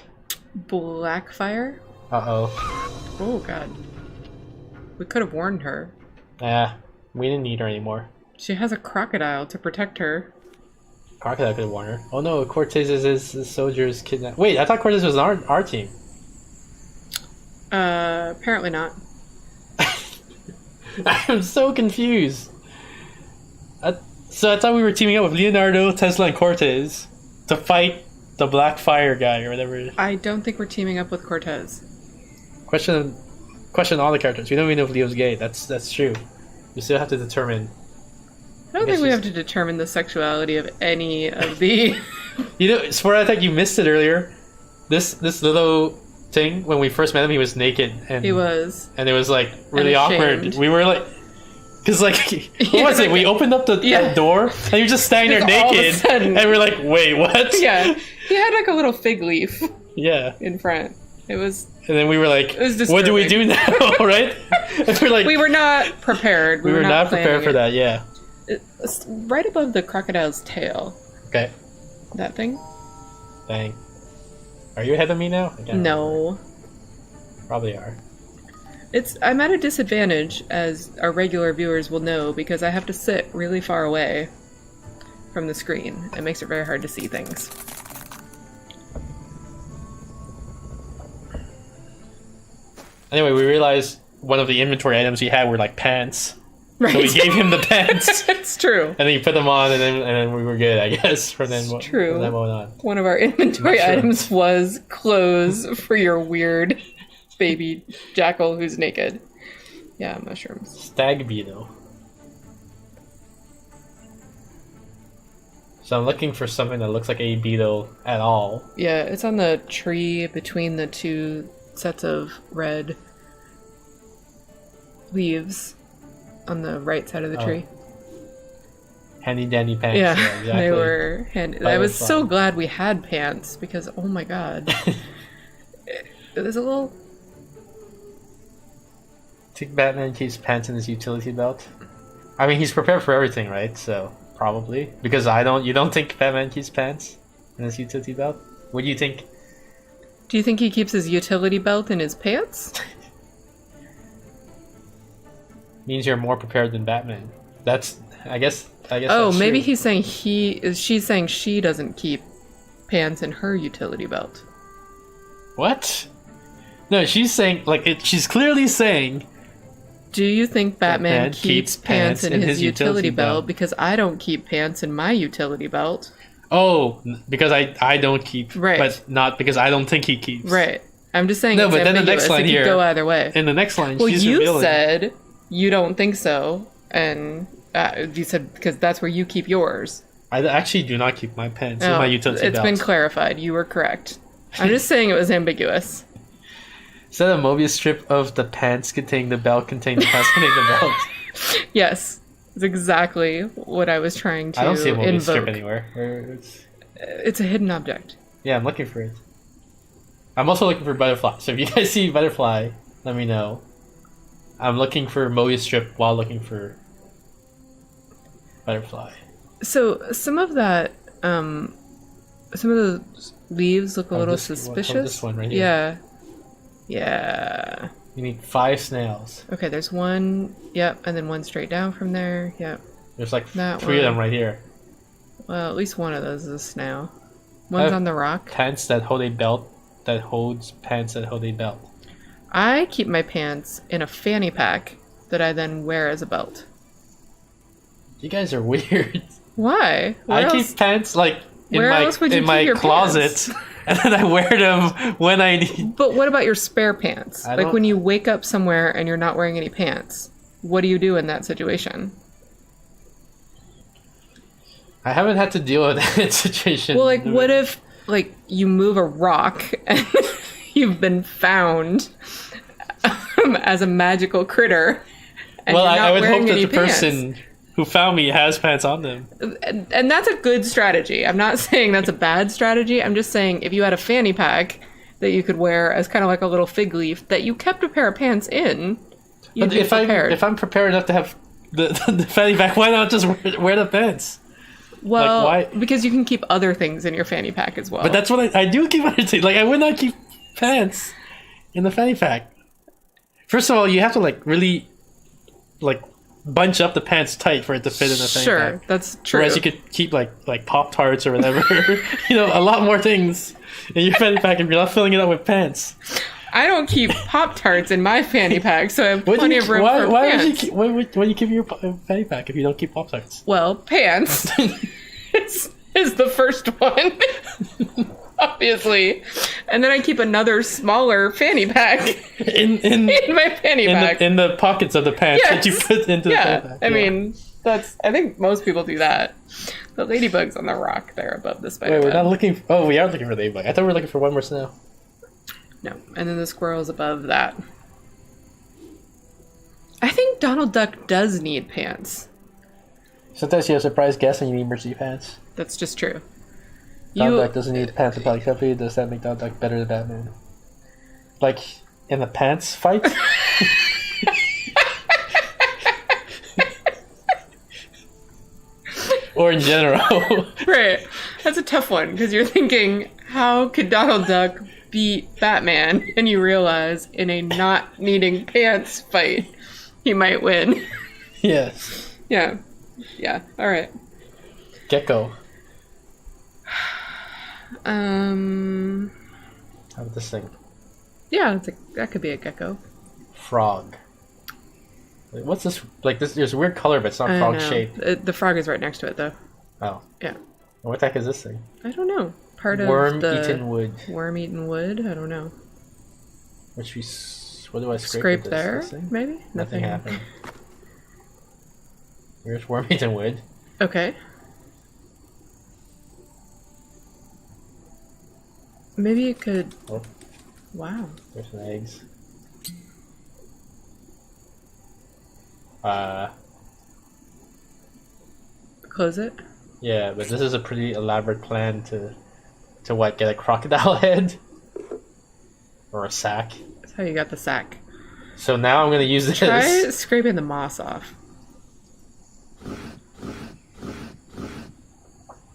Blackfire? Uh-oh. Oh god. We could have warned her. Yeah, we didn't need her anymore. She has a crocodile to protect her. Crocodile could have warned her. Oh no, Cortez is his soldiers kidnapped. Wait, I thought Cortez was our team. Apparently not. I'm so confused. So I thought we were teaming up with Leonardo, Tesla, and Cortez to fight the Black Fire guy or whatever. I don't think we're teaming up with Cortez. Question all the characters. We don't even know if Leo's gay. That's true. We still have to determine. I don't think we have to determine the sexuality of any of the... You know, Sport, I think you missed it earlier. This little thing, when we first met him, he was naked. And He was. And it was like really And awkward. ashamed. We were like... Because like, what was it? We opened up the door and he was just standing there Like, all of a naked. sudden- And we're like, wait, what? Yeah. He had like a little fig leaf Yeah. in front. It was... And then we were like, It was what do we do disturbing. now, right? And we're like, We were not prepared. we were not prepared planning for it. that, yeah. It's right above the crocodile's tail. Okay. That thing? Dang. Are you ahead of me now? I can't remember. No. Probably are. I'm at a disadvantage, as our regular viewers will know, because I have to sit really far away from the screen. It makes it very hard to see things. Anyway, we realized one of the inventory items we had were like pants. Right. So we gave him the pants. It's true. And then he put them on, and then we were good, I guess. From then, It's true. From that moment on. One of our inventory Mushrooms. items was clothes for your weird baby jackal who's naked. Yeah, mushrooms. Stag beetle. So I'm looking for something that looks like a beetle at all. Yeah, it's on the tree between the two sets of red leaves on the right side of the tree. Handy dandy pants. Yeah, exactly. they were handy. I was so Firefly. glad we had pants because, oh my god. It was a little... Think Batman keeps pants in his utility belt? I mean, he's prepared for everything, right? So, probably. Because you don't think Batman keeps pants in his utility belt? What do you think? Do you think he keeps his utility belt in his pants? Means you're more prepared than Batman. I guess Oh, that's maybe true. he's saying she's saying she doesn't keep pants in her utility belt. What? No, she's saying, she's clearly saying... Do you think Batman Batman keeps pants in his utility belt? Because I don't keep pants in my utility belt. Oh, because I don't keep... Right. But not because I don't think he keeps. Right. I'm just saying No, it's but then the ambiguous. next line It could here- go either way. In the next line, Well, she's you revealing... said you don't think so, and you said because that's where you keep yours. I actually do not keep my pants in Oh, my utility it's belt. been clarified. You were correct. I'm just saying it was ambiguous. Is that a Mobius strip of the pants containing the belt containing the pants containing the belt? Yes, it's exactly what I was trying to I don't see a Mobius invoke. strip anywhere. It's a hidden object. Yeah, I'm looking for it. I'm also looking for butterfly. So if you guys see butterfly, let me know. I'm looking for Mobius strip while looking for butterfly. So some of that, some of the leaves look a little suspicious. This one right here. Yeah. You need 5 snails. Okay, there's one. Yep, and then one straight down from there. Yep. There's like That 3 of one. them right here. Well, at least one of those is a snail. One's on the rock. Pants that hold a belt that holds pants that hold a belt. I keep my pants in a fanny pack that I then wear as a belt. You guys are weird. Why? Where I else? keep pants like in Where my else would you keep your closet, pants? and then I wear them when I need. But what about your spare pants? I Like don't- when you wake up somewhere and you're not wearing any pants, what do you do in that situation? I haven't had to deal with that situation. Well, like what if like you move a rock and you've been found as a magical critter? And Well, you're I not would wearing hope that any the pants? person who found me has pants on them. And that's a good strategy. I'm not saying that's a bad strategy. I'm just saying if you had a fanny pack that you could wear as kind of like a little fig leaf that you kept a pair of pants in, you'd But be prepared. if I'm prepared enough to have the fanny pack, why not just wear the pants? Well, why- because you can keep other things in your fanny pack as well. But that's what I do keep other things. Like I would not keep pants in the fanny pack. First of all, you have to like really like bunch up the pants tight for it to fit in the fanny sure, pack. that's true. Whereas you could keep like Pop-Tarts or whatever, a lot more things in your fanny pack if you're not filling it up with pants. I don't keep Pop-Tarts in my fanny pack, so I have plenty of room for why pants. would you keep, why would you keep your fanny pack if you don't keep Pop-Tarts? Well, pants is the first one, obviously. And then I keep another smaller fanny pack In my fanny pack. in the pockets of the pants that you Yes. put into the fanny pack. I mean, I think most people do that. The ladybug's on the rock there above the spider Wait, we're web. not looking. Oh, we are looking for the ladybug. I thought we were looking for one more snail. No, and then the squirrel's above that. I think Donald Duck does need pants. Sometimes you have a surprise guest and you need emergency pants. That's just true. Donald Duck doesn't need pants to play company. Does that make Donald Duck better than Batman? Like in the pants fight? Or in general? Right. That's a tough one because you're thinking, how could Donald Duck beat Batman? And you realize in a not needing pants fight, he might win. Yes. Yeah. Yeah. All right. Gecko. How How about this thing? Yeah, that could be a gecko. Frog. Like, what's this? Like this? There's a weird color, but it's not I frog know. shaped. The frog is right next to it, though. Oh. Yeah. What the heck is this thing? I don't know. Part of Worm-eaten wood. Worm-eaten wood? I don't know. Which we. What do I scrape? Scrape with there, this thing? maybe? Nothing happened. Here's worm-eaten wood. Okay. Maybe you could... Oh, Wow. there's some eggs. Close it? Yeah, but this is a pretty elaborate plan to what, get a crocodile head? Or a sack? That's how you got the sack. So now I'm gonna use this. Try scraping the moss off.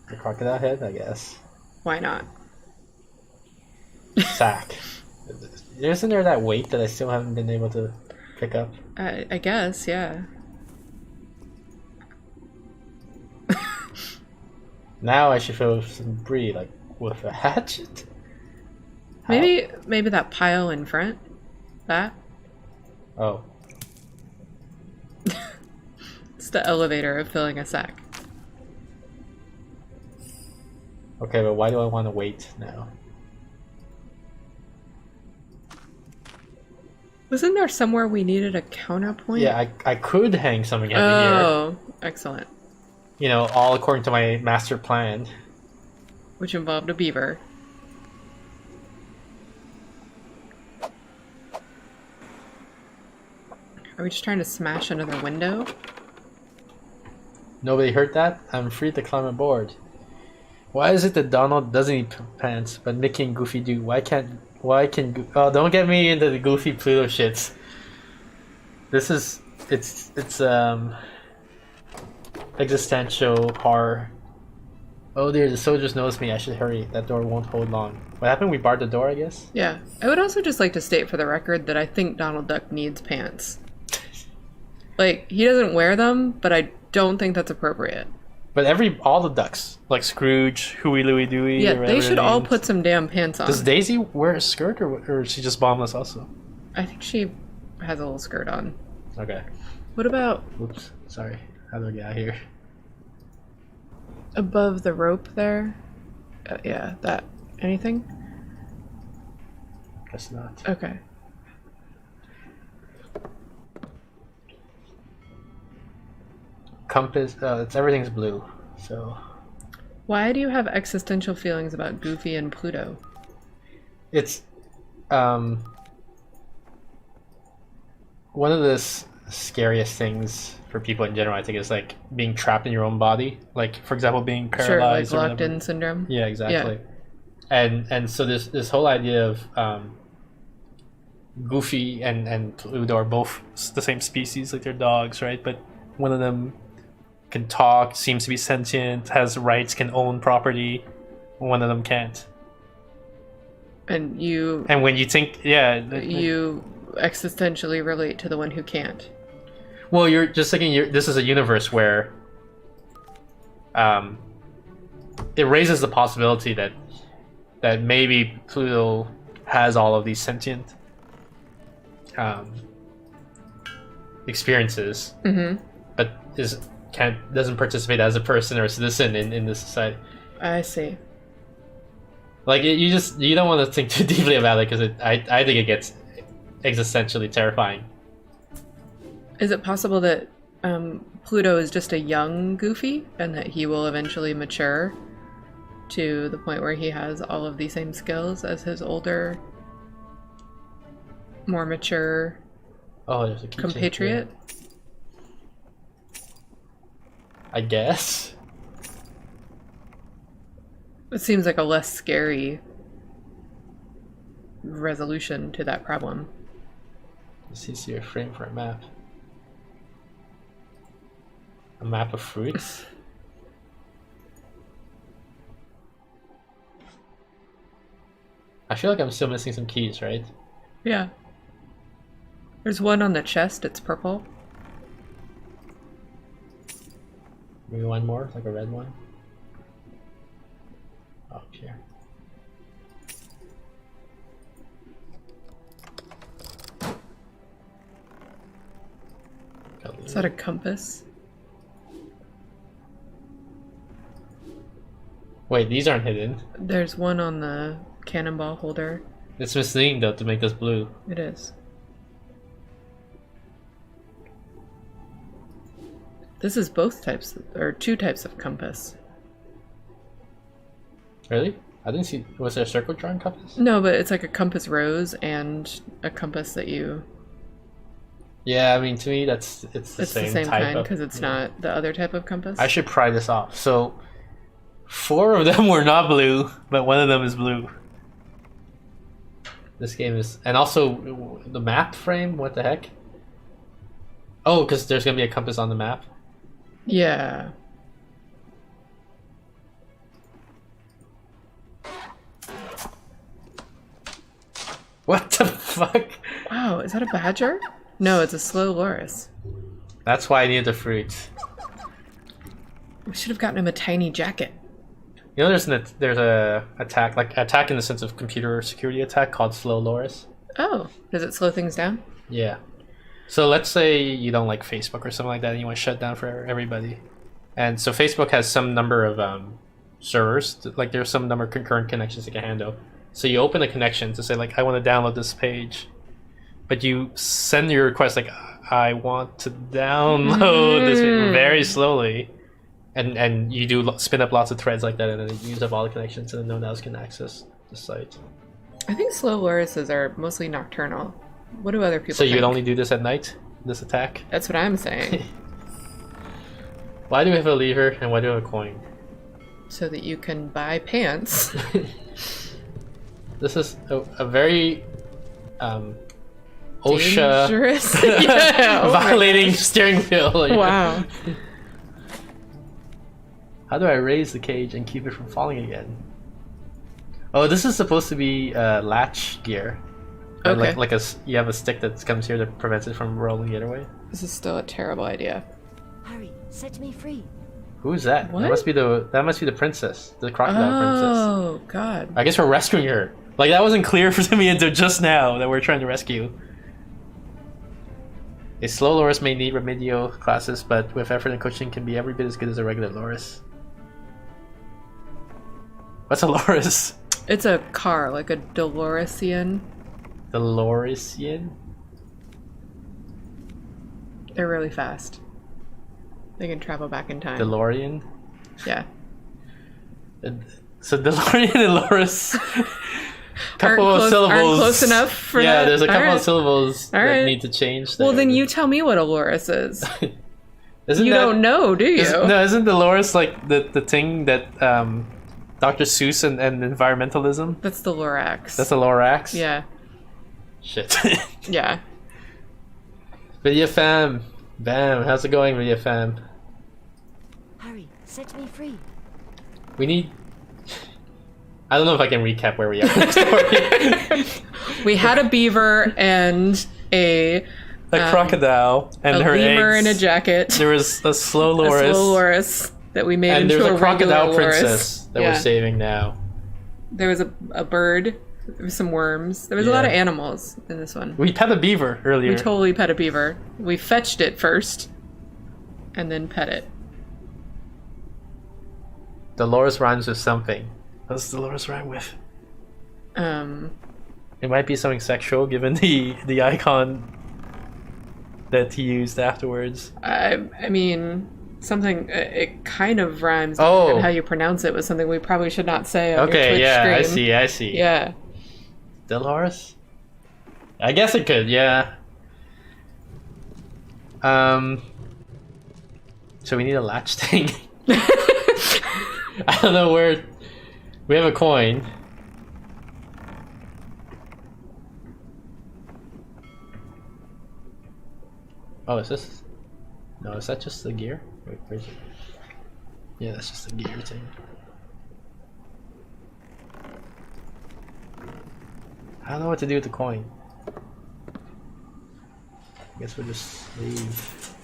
The crocodile head, I guess. Why not? Sack. Isn't there that weight that I still haven't been able to pick up? I guess, yeah. Now I should fill some debris, like with a hatchet. How? Maybe that pile in front. That. Oh. It's the elevator of filling a sack. Okay, but why do I want to wait now? Wasn't there somewhere we needed a counterpoint? Yeah, I could hang something heavy here. Oh, excellent. you know, all according to my master plan. Which involved a beaver. Are we just trying to smash another window? Nobody heard that? I'm free to climb aboard. Why is it that Donald doesn't need pants, but Mickey and Goofy do? Why can oh, don't get me into the Goofy Pluto shits. This is it's existential horror. Oh dear, the soldiers notice me. I should hurry. That door won't hold long. What happened? We barred the door, I guess? Yeah. I would also just like to state for the record that I think Donald Duck needs pants. Like, he doesn't wear them, but I don't think that's appropriate. But all the ducks, like Scrooge, Huey, Louie, Dewey. Yeah, they should all put some damn pants on. Does Daisy wear a skirt, or is she just bombless also? I think she has a little skirt on. Okay. What about... Oops, sorry. How do I get out of here? Above the rope there? Yeah, that. Anything? Guess not. Okay. Compass, everything's blue, so... Why do you have existential feelings about Goofy and Pluto? It's, one of the scariest things for people in general, I think, is, like, being trapped in your own body. Like, for example, being paralyzed. Sure, like locked-in syndrome? Yeah, exactly. Yeah. And so this whole idea of, Goofy and Pluto are both the same species, like they're dogs, right? But one of them can talk, seems to be sentient, has rights, can own property. One of them can't. And when you think, yeah, you existentially relate to the one who can't. Well, you're just thinking this is a universe where it raises the possibility that maybe Pluto has all of these sentient experiences, but doesn't participate as a person or a citizen in this society. I see. Like you don't want to think too deeply about it, because I think it gets existentially terrifying. Is it possible that Pluto is just a young Goofy and that he will eventually mature to the point where he has all of the same skills as his older, more mature there's a compatriot? Here. I guess. It seems like a less scary resolution to that problem. This is your frame for a map. A map of fruits? I feel like I'm still missing some keys, right? Yeah. There's one on the chest, it's purple. Maybe one more, like a red one. Oh, here. Is that a compass? Wait, these aren't hidden. There's one on the cannonball holder. It's misleading though to make this blue. It is. This is both types, or two types of compass. Really? I didn't see. Was there a circle drawing compass? No, but it's like a compass rose and a compass that you. Yeah, I mean, to me, it's the same type kind because it's not the other type of compass. I should pry this off. So, 4 of them were not blue, but one of them is blue. This game is, and also the map frame. What the heck? Oh, because there's gonna be a compass on the map. Yeah. What the fuck? Wow, is that a badger? No, it's a slow loris. That's why I needed the fruit. We should have gotten him a tiny jacket. You know, there's a attack, like attack in the sense of computer security attack, called slow loris. Oh, does it slow things down? Yeah. So let's say you don't like Facebook or something like that, and you want to shut down for everybody. And so Facebook has some number of servers, like there's some number of concurrent connections it can handle. So you open a connection to say, like, I want to download this page, but you send your request like, I want to download this very slowly, and you do spin up lots of threads like that, and then you use up all the connections, and then no one else can access the site. I think slow lorises are mostly nocturnal. What do other people So think? you'd only do this at night? This attack? That's what I'm saying. Why do we have a lever and why do we have a coin? So that you can buy pants. This is a very OSHA Dangerous. Yeah, oh violating steering wheel. Wow. How do I raise the cage and keep it from falling again? Oh, this is supposed to be latch gear. Okay. Like you have a stick that comes here that prevents it from rolling the other way. This is still a terrible idea. Hurry, set me free. Who's that? What? That must be the princess, the crocodile princess. Oh God. I guess we're rescuing her. Like that wasn't clear for me until just now that we're trying to rescue. A slow Loris may need remedial classes, but with effort and coaching can be every bit as good as a regular Loris. What's a Loris? It's a car, like a Doloresian. The Lorisian? They're really fast. They can travel back in time. DeLorean? Yeah. So DeLorean and Loris. Couple of syllables. Aren't close enough for yeah, that? there's a couple All of right. syllables All that right. need to change. Well, there. then you tell me what a Loris is. Isn't You that- don't know, do you? Isn't the Loris like the thing that Dr. Seuss and environmentalism? That's the Lorax. That's a Lorax? Yeah. Shit. Yeah. Video fam. Bam. How's it going, Video fam? Hurry, set me free. We need... I don't know if I can recap where we are in the story. We had a beaver and a crocodile and her lemur eggs. in a jacket. There was a slow A Loris. slow Loris that we made And into there's a a crocodile regular princess Loris. that Yeah. we're saving now. There was a bird. There was some worms. There was a lot of animals in this one. We pet a beaver earlier. We totally pet a beaver. We fetched it first, and then pet it. Dolores rhymes with something. What does Dolores rhyme with? It might be something sexual, given the icon that he used afterwards. I mean, something. It kind of rhymes. Oh. And how you pronounce it was something we probably should not say on your Okay, Twitch yeah, stream. I see. Yeah. Dolores? I guess it could, yeah. So we need a latch thing. I don't know where. We have a coin. Oh, is this? No, is that just the gear? Wait, where's it? Yeah, that's just the gear thing. I don't know what to do with the coin. I guess we'll just leave.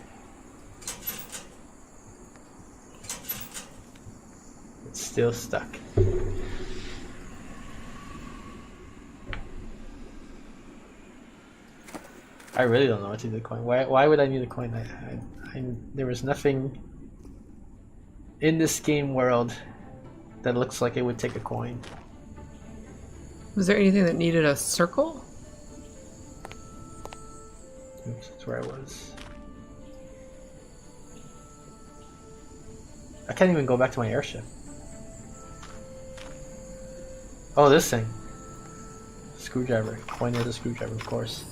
It's still stuck. I really don't know what to do with the coin. Why would I need a coin? There was nothing in this game world that looks like it would take a coin. Was there anything that needed a circle? Oops, that's where I was. I can't even go back to my airship. Oh, this thing. Screwdriver. Coin is a screwdriver, of course.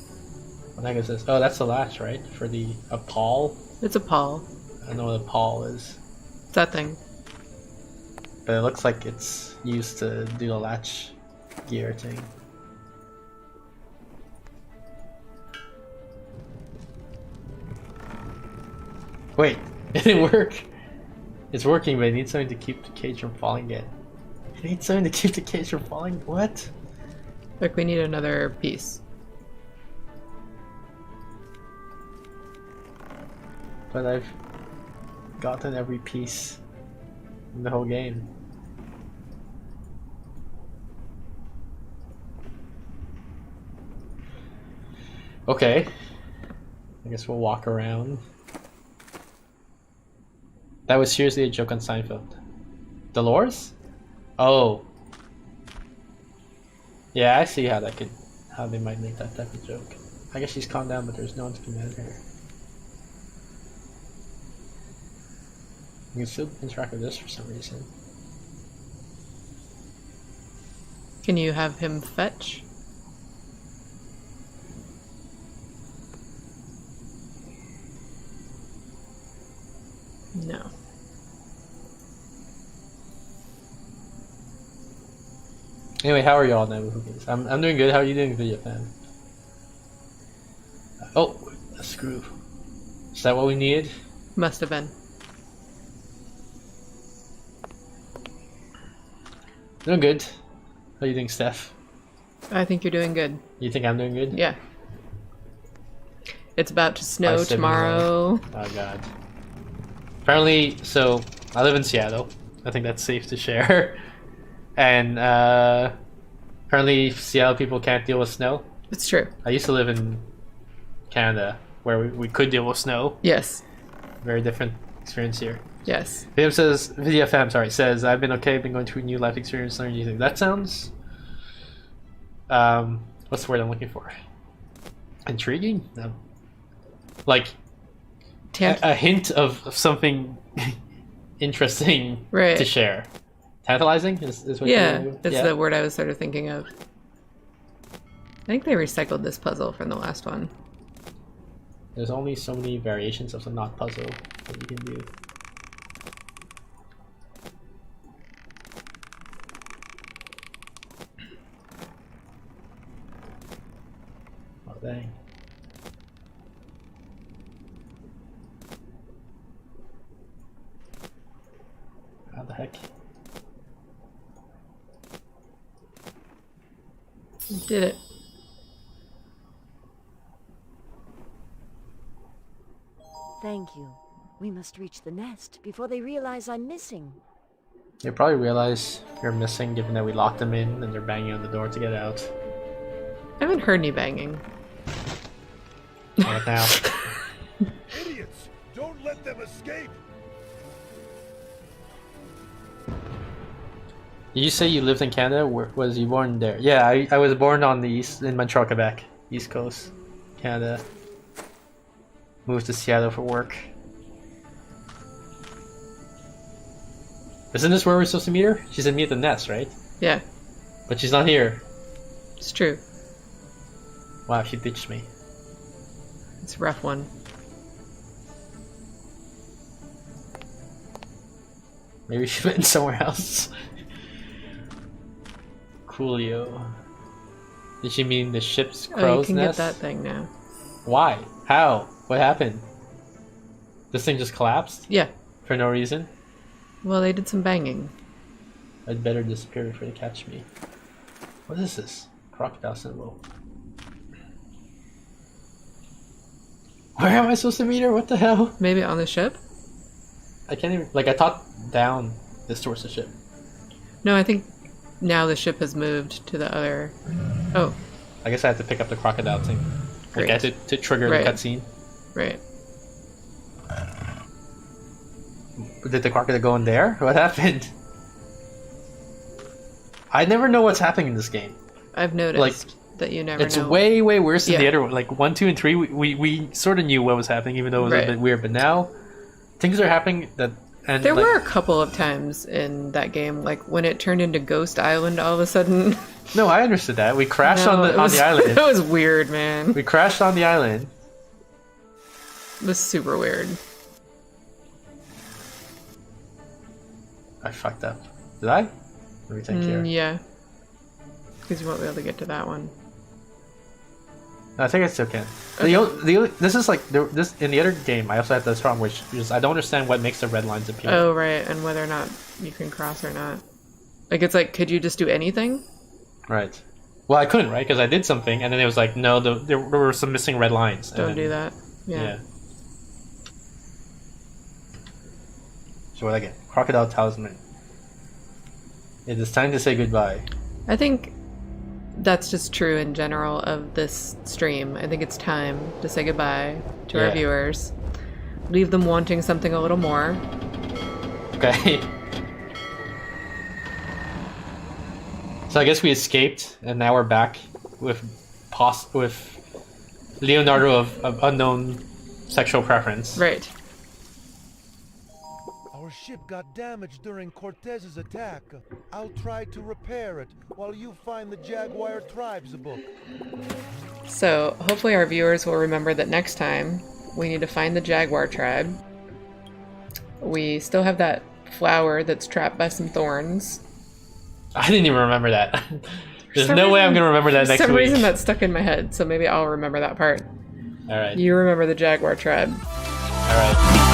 What the heck is this? Oh, that's the latch, right? For a pawl? It's a pawl. I don't know what a pawl is. It's that thing. But it looks like it's used to do the latch gear thing. Wait, it didn't work. It's working, but it needs something to keep the cage from falling again. It needs something to keep the cage from falling? What? Like we need another piece. But I've gotten every piece in the whole game. Okay. I guess we'll walk around. That was seriously a joke on Seinfeld. Dolores? Oh. Yeah, I see how they might make that type of joke. I guess she's calmed down, but there's no one to be mad at her. You can still interact with this for some reason. Can you have him fetch? No. Anyway, how are y'all now? I'm doing good. How are you doing, video fan? Oh, a screw. Is that what we needed? Must have been. Doing good. How are you doing, Steph? I think you're doing good. You think I'm doing good? Yeah. It's about to snow 570. tomorrow. Oh god. Apparently, so I live in Seattle. I think that's safe to share. And apparently Seattle people can't deal with snow. It's true. I used to live in Canada where we could deal with snow. Yes. Very different experience here. Yes. Video fam, says I've been okay, been going through a new life experience, learning new things. That sounds what's the word I'm looking for? Intriguing? No. Like a hint of something interesting right. to share. Tantalizing is what that's the word I was sort of thinking of. I think they recycled this puzzle from the last one. There's only so many variations of the not puzzle that you can do. Oh dang. How the heck? You did it. Thank you. We must reach the nest before they realize I'm missing. They probably realize you're missing given that we locked them in and they're banging on the door to get out. I haven't heard any banging. What now? Idiots! Don't let them escape! Did you say you lived in Canada? Where was you born there? Yeah, I was born on the east, in Montreal, Quebec. East Coast, Canada. Moved to Seattle for work. Isn't this where we're supposed to meet her? She said meet at the nest, right? Yeah. But she's not here. It's true. Wow, she ditched me. It's a rough one. Maybe she went somewhere else. Coolio. Did she mean the ship's crow's you can nest? get that thing now. Why? How? What happened? This thing just collapsed? Yeah. For no reason? Well, they did some banging. I'd better disappear before they catch me. What is this? Crocodile symbol. Where am I supposed to meet her? What the hell? Maybe on the ship? I can't even... Like, I thought down this towards the ship. No, I think now the ship has moved to the other... Oh. I guess I have to pick up the crocodile thing. Like, I had to trigger the cutscene. Right. Did the crocodile go in there? What happened? I never know what's happening in this game. I've noticed that you never know. It's way worse than the other one. Like 1, 2, and 3, we sort of knew what was happening, even though it was a bit weird. But now, things are happening that. And there were a couple of times in that game, like when it turned into Ghost Island all of a sudden. No, I understood that. We crashed on the island. That was weird, man. We crashed on the island. It was super weird. I fucked up. Did I? Let me think here. Yeah. Because you won't be able to get to that one. No, I think I still can. Okay. This is like this in the other game. I also had this problem, which is I don't understand what makes the red lines appear. Oh right, and whether or not you can cross or not. Like it's like, could you just do anything? Right. Well, I couldn't, right? Because I did something, and then it was like, no, there were some missing red lines. Don't do that. Yeah. So what I get? Crocodile talisman. It is time to say goodbye. I think that's just true in general of this stream. I think it's time to say goodbye to our viewers. Leave them wanting something a little more. Okay. So I guess we escaped, and now we're back with Leonardo of unknown sexual preference. Right. Our ship got damaged during Cortez's attack. I'll try to repair it while you find the Jaguar Tribes book. So, hopefully our viewers will remember that next time we need to find the Jaguar tribe. We still have that flower that's trapped by some thorns. I didn't even remember that. There's no way I'm gonna remember that next week. For some reason that stuck in my head, so maybe I'll remember that part. Alright. You remember the Jaguar tribe. Alright.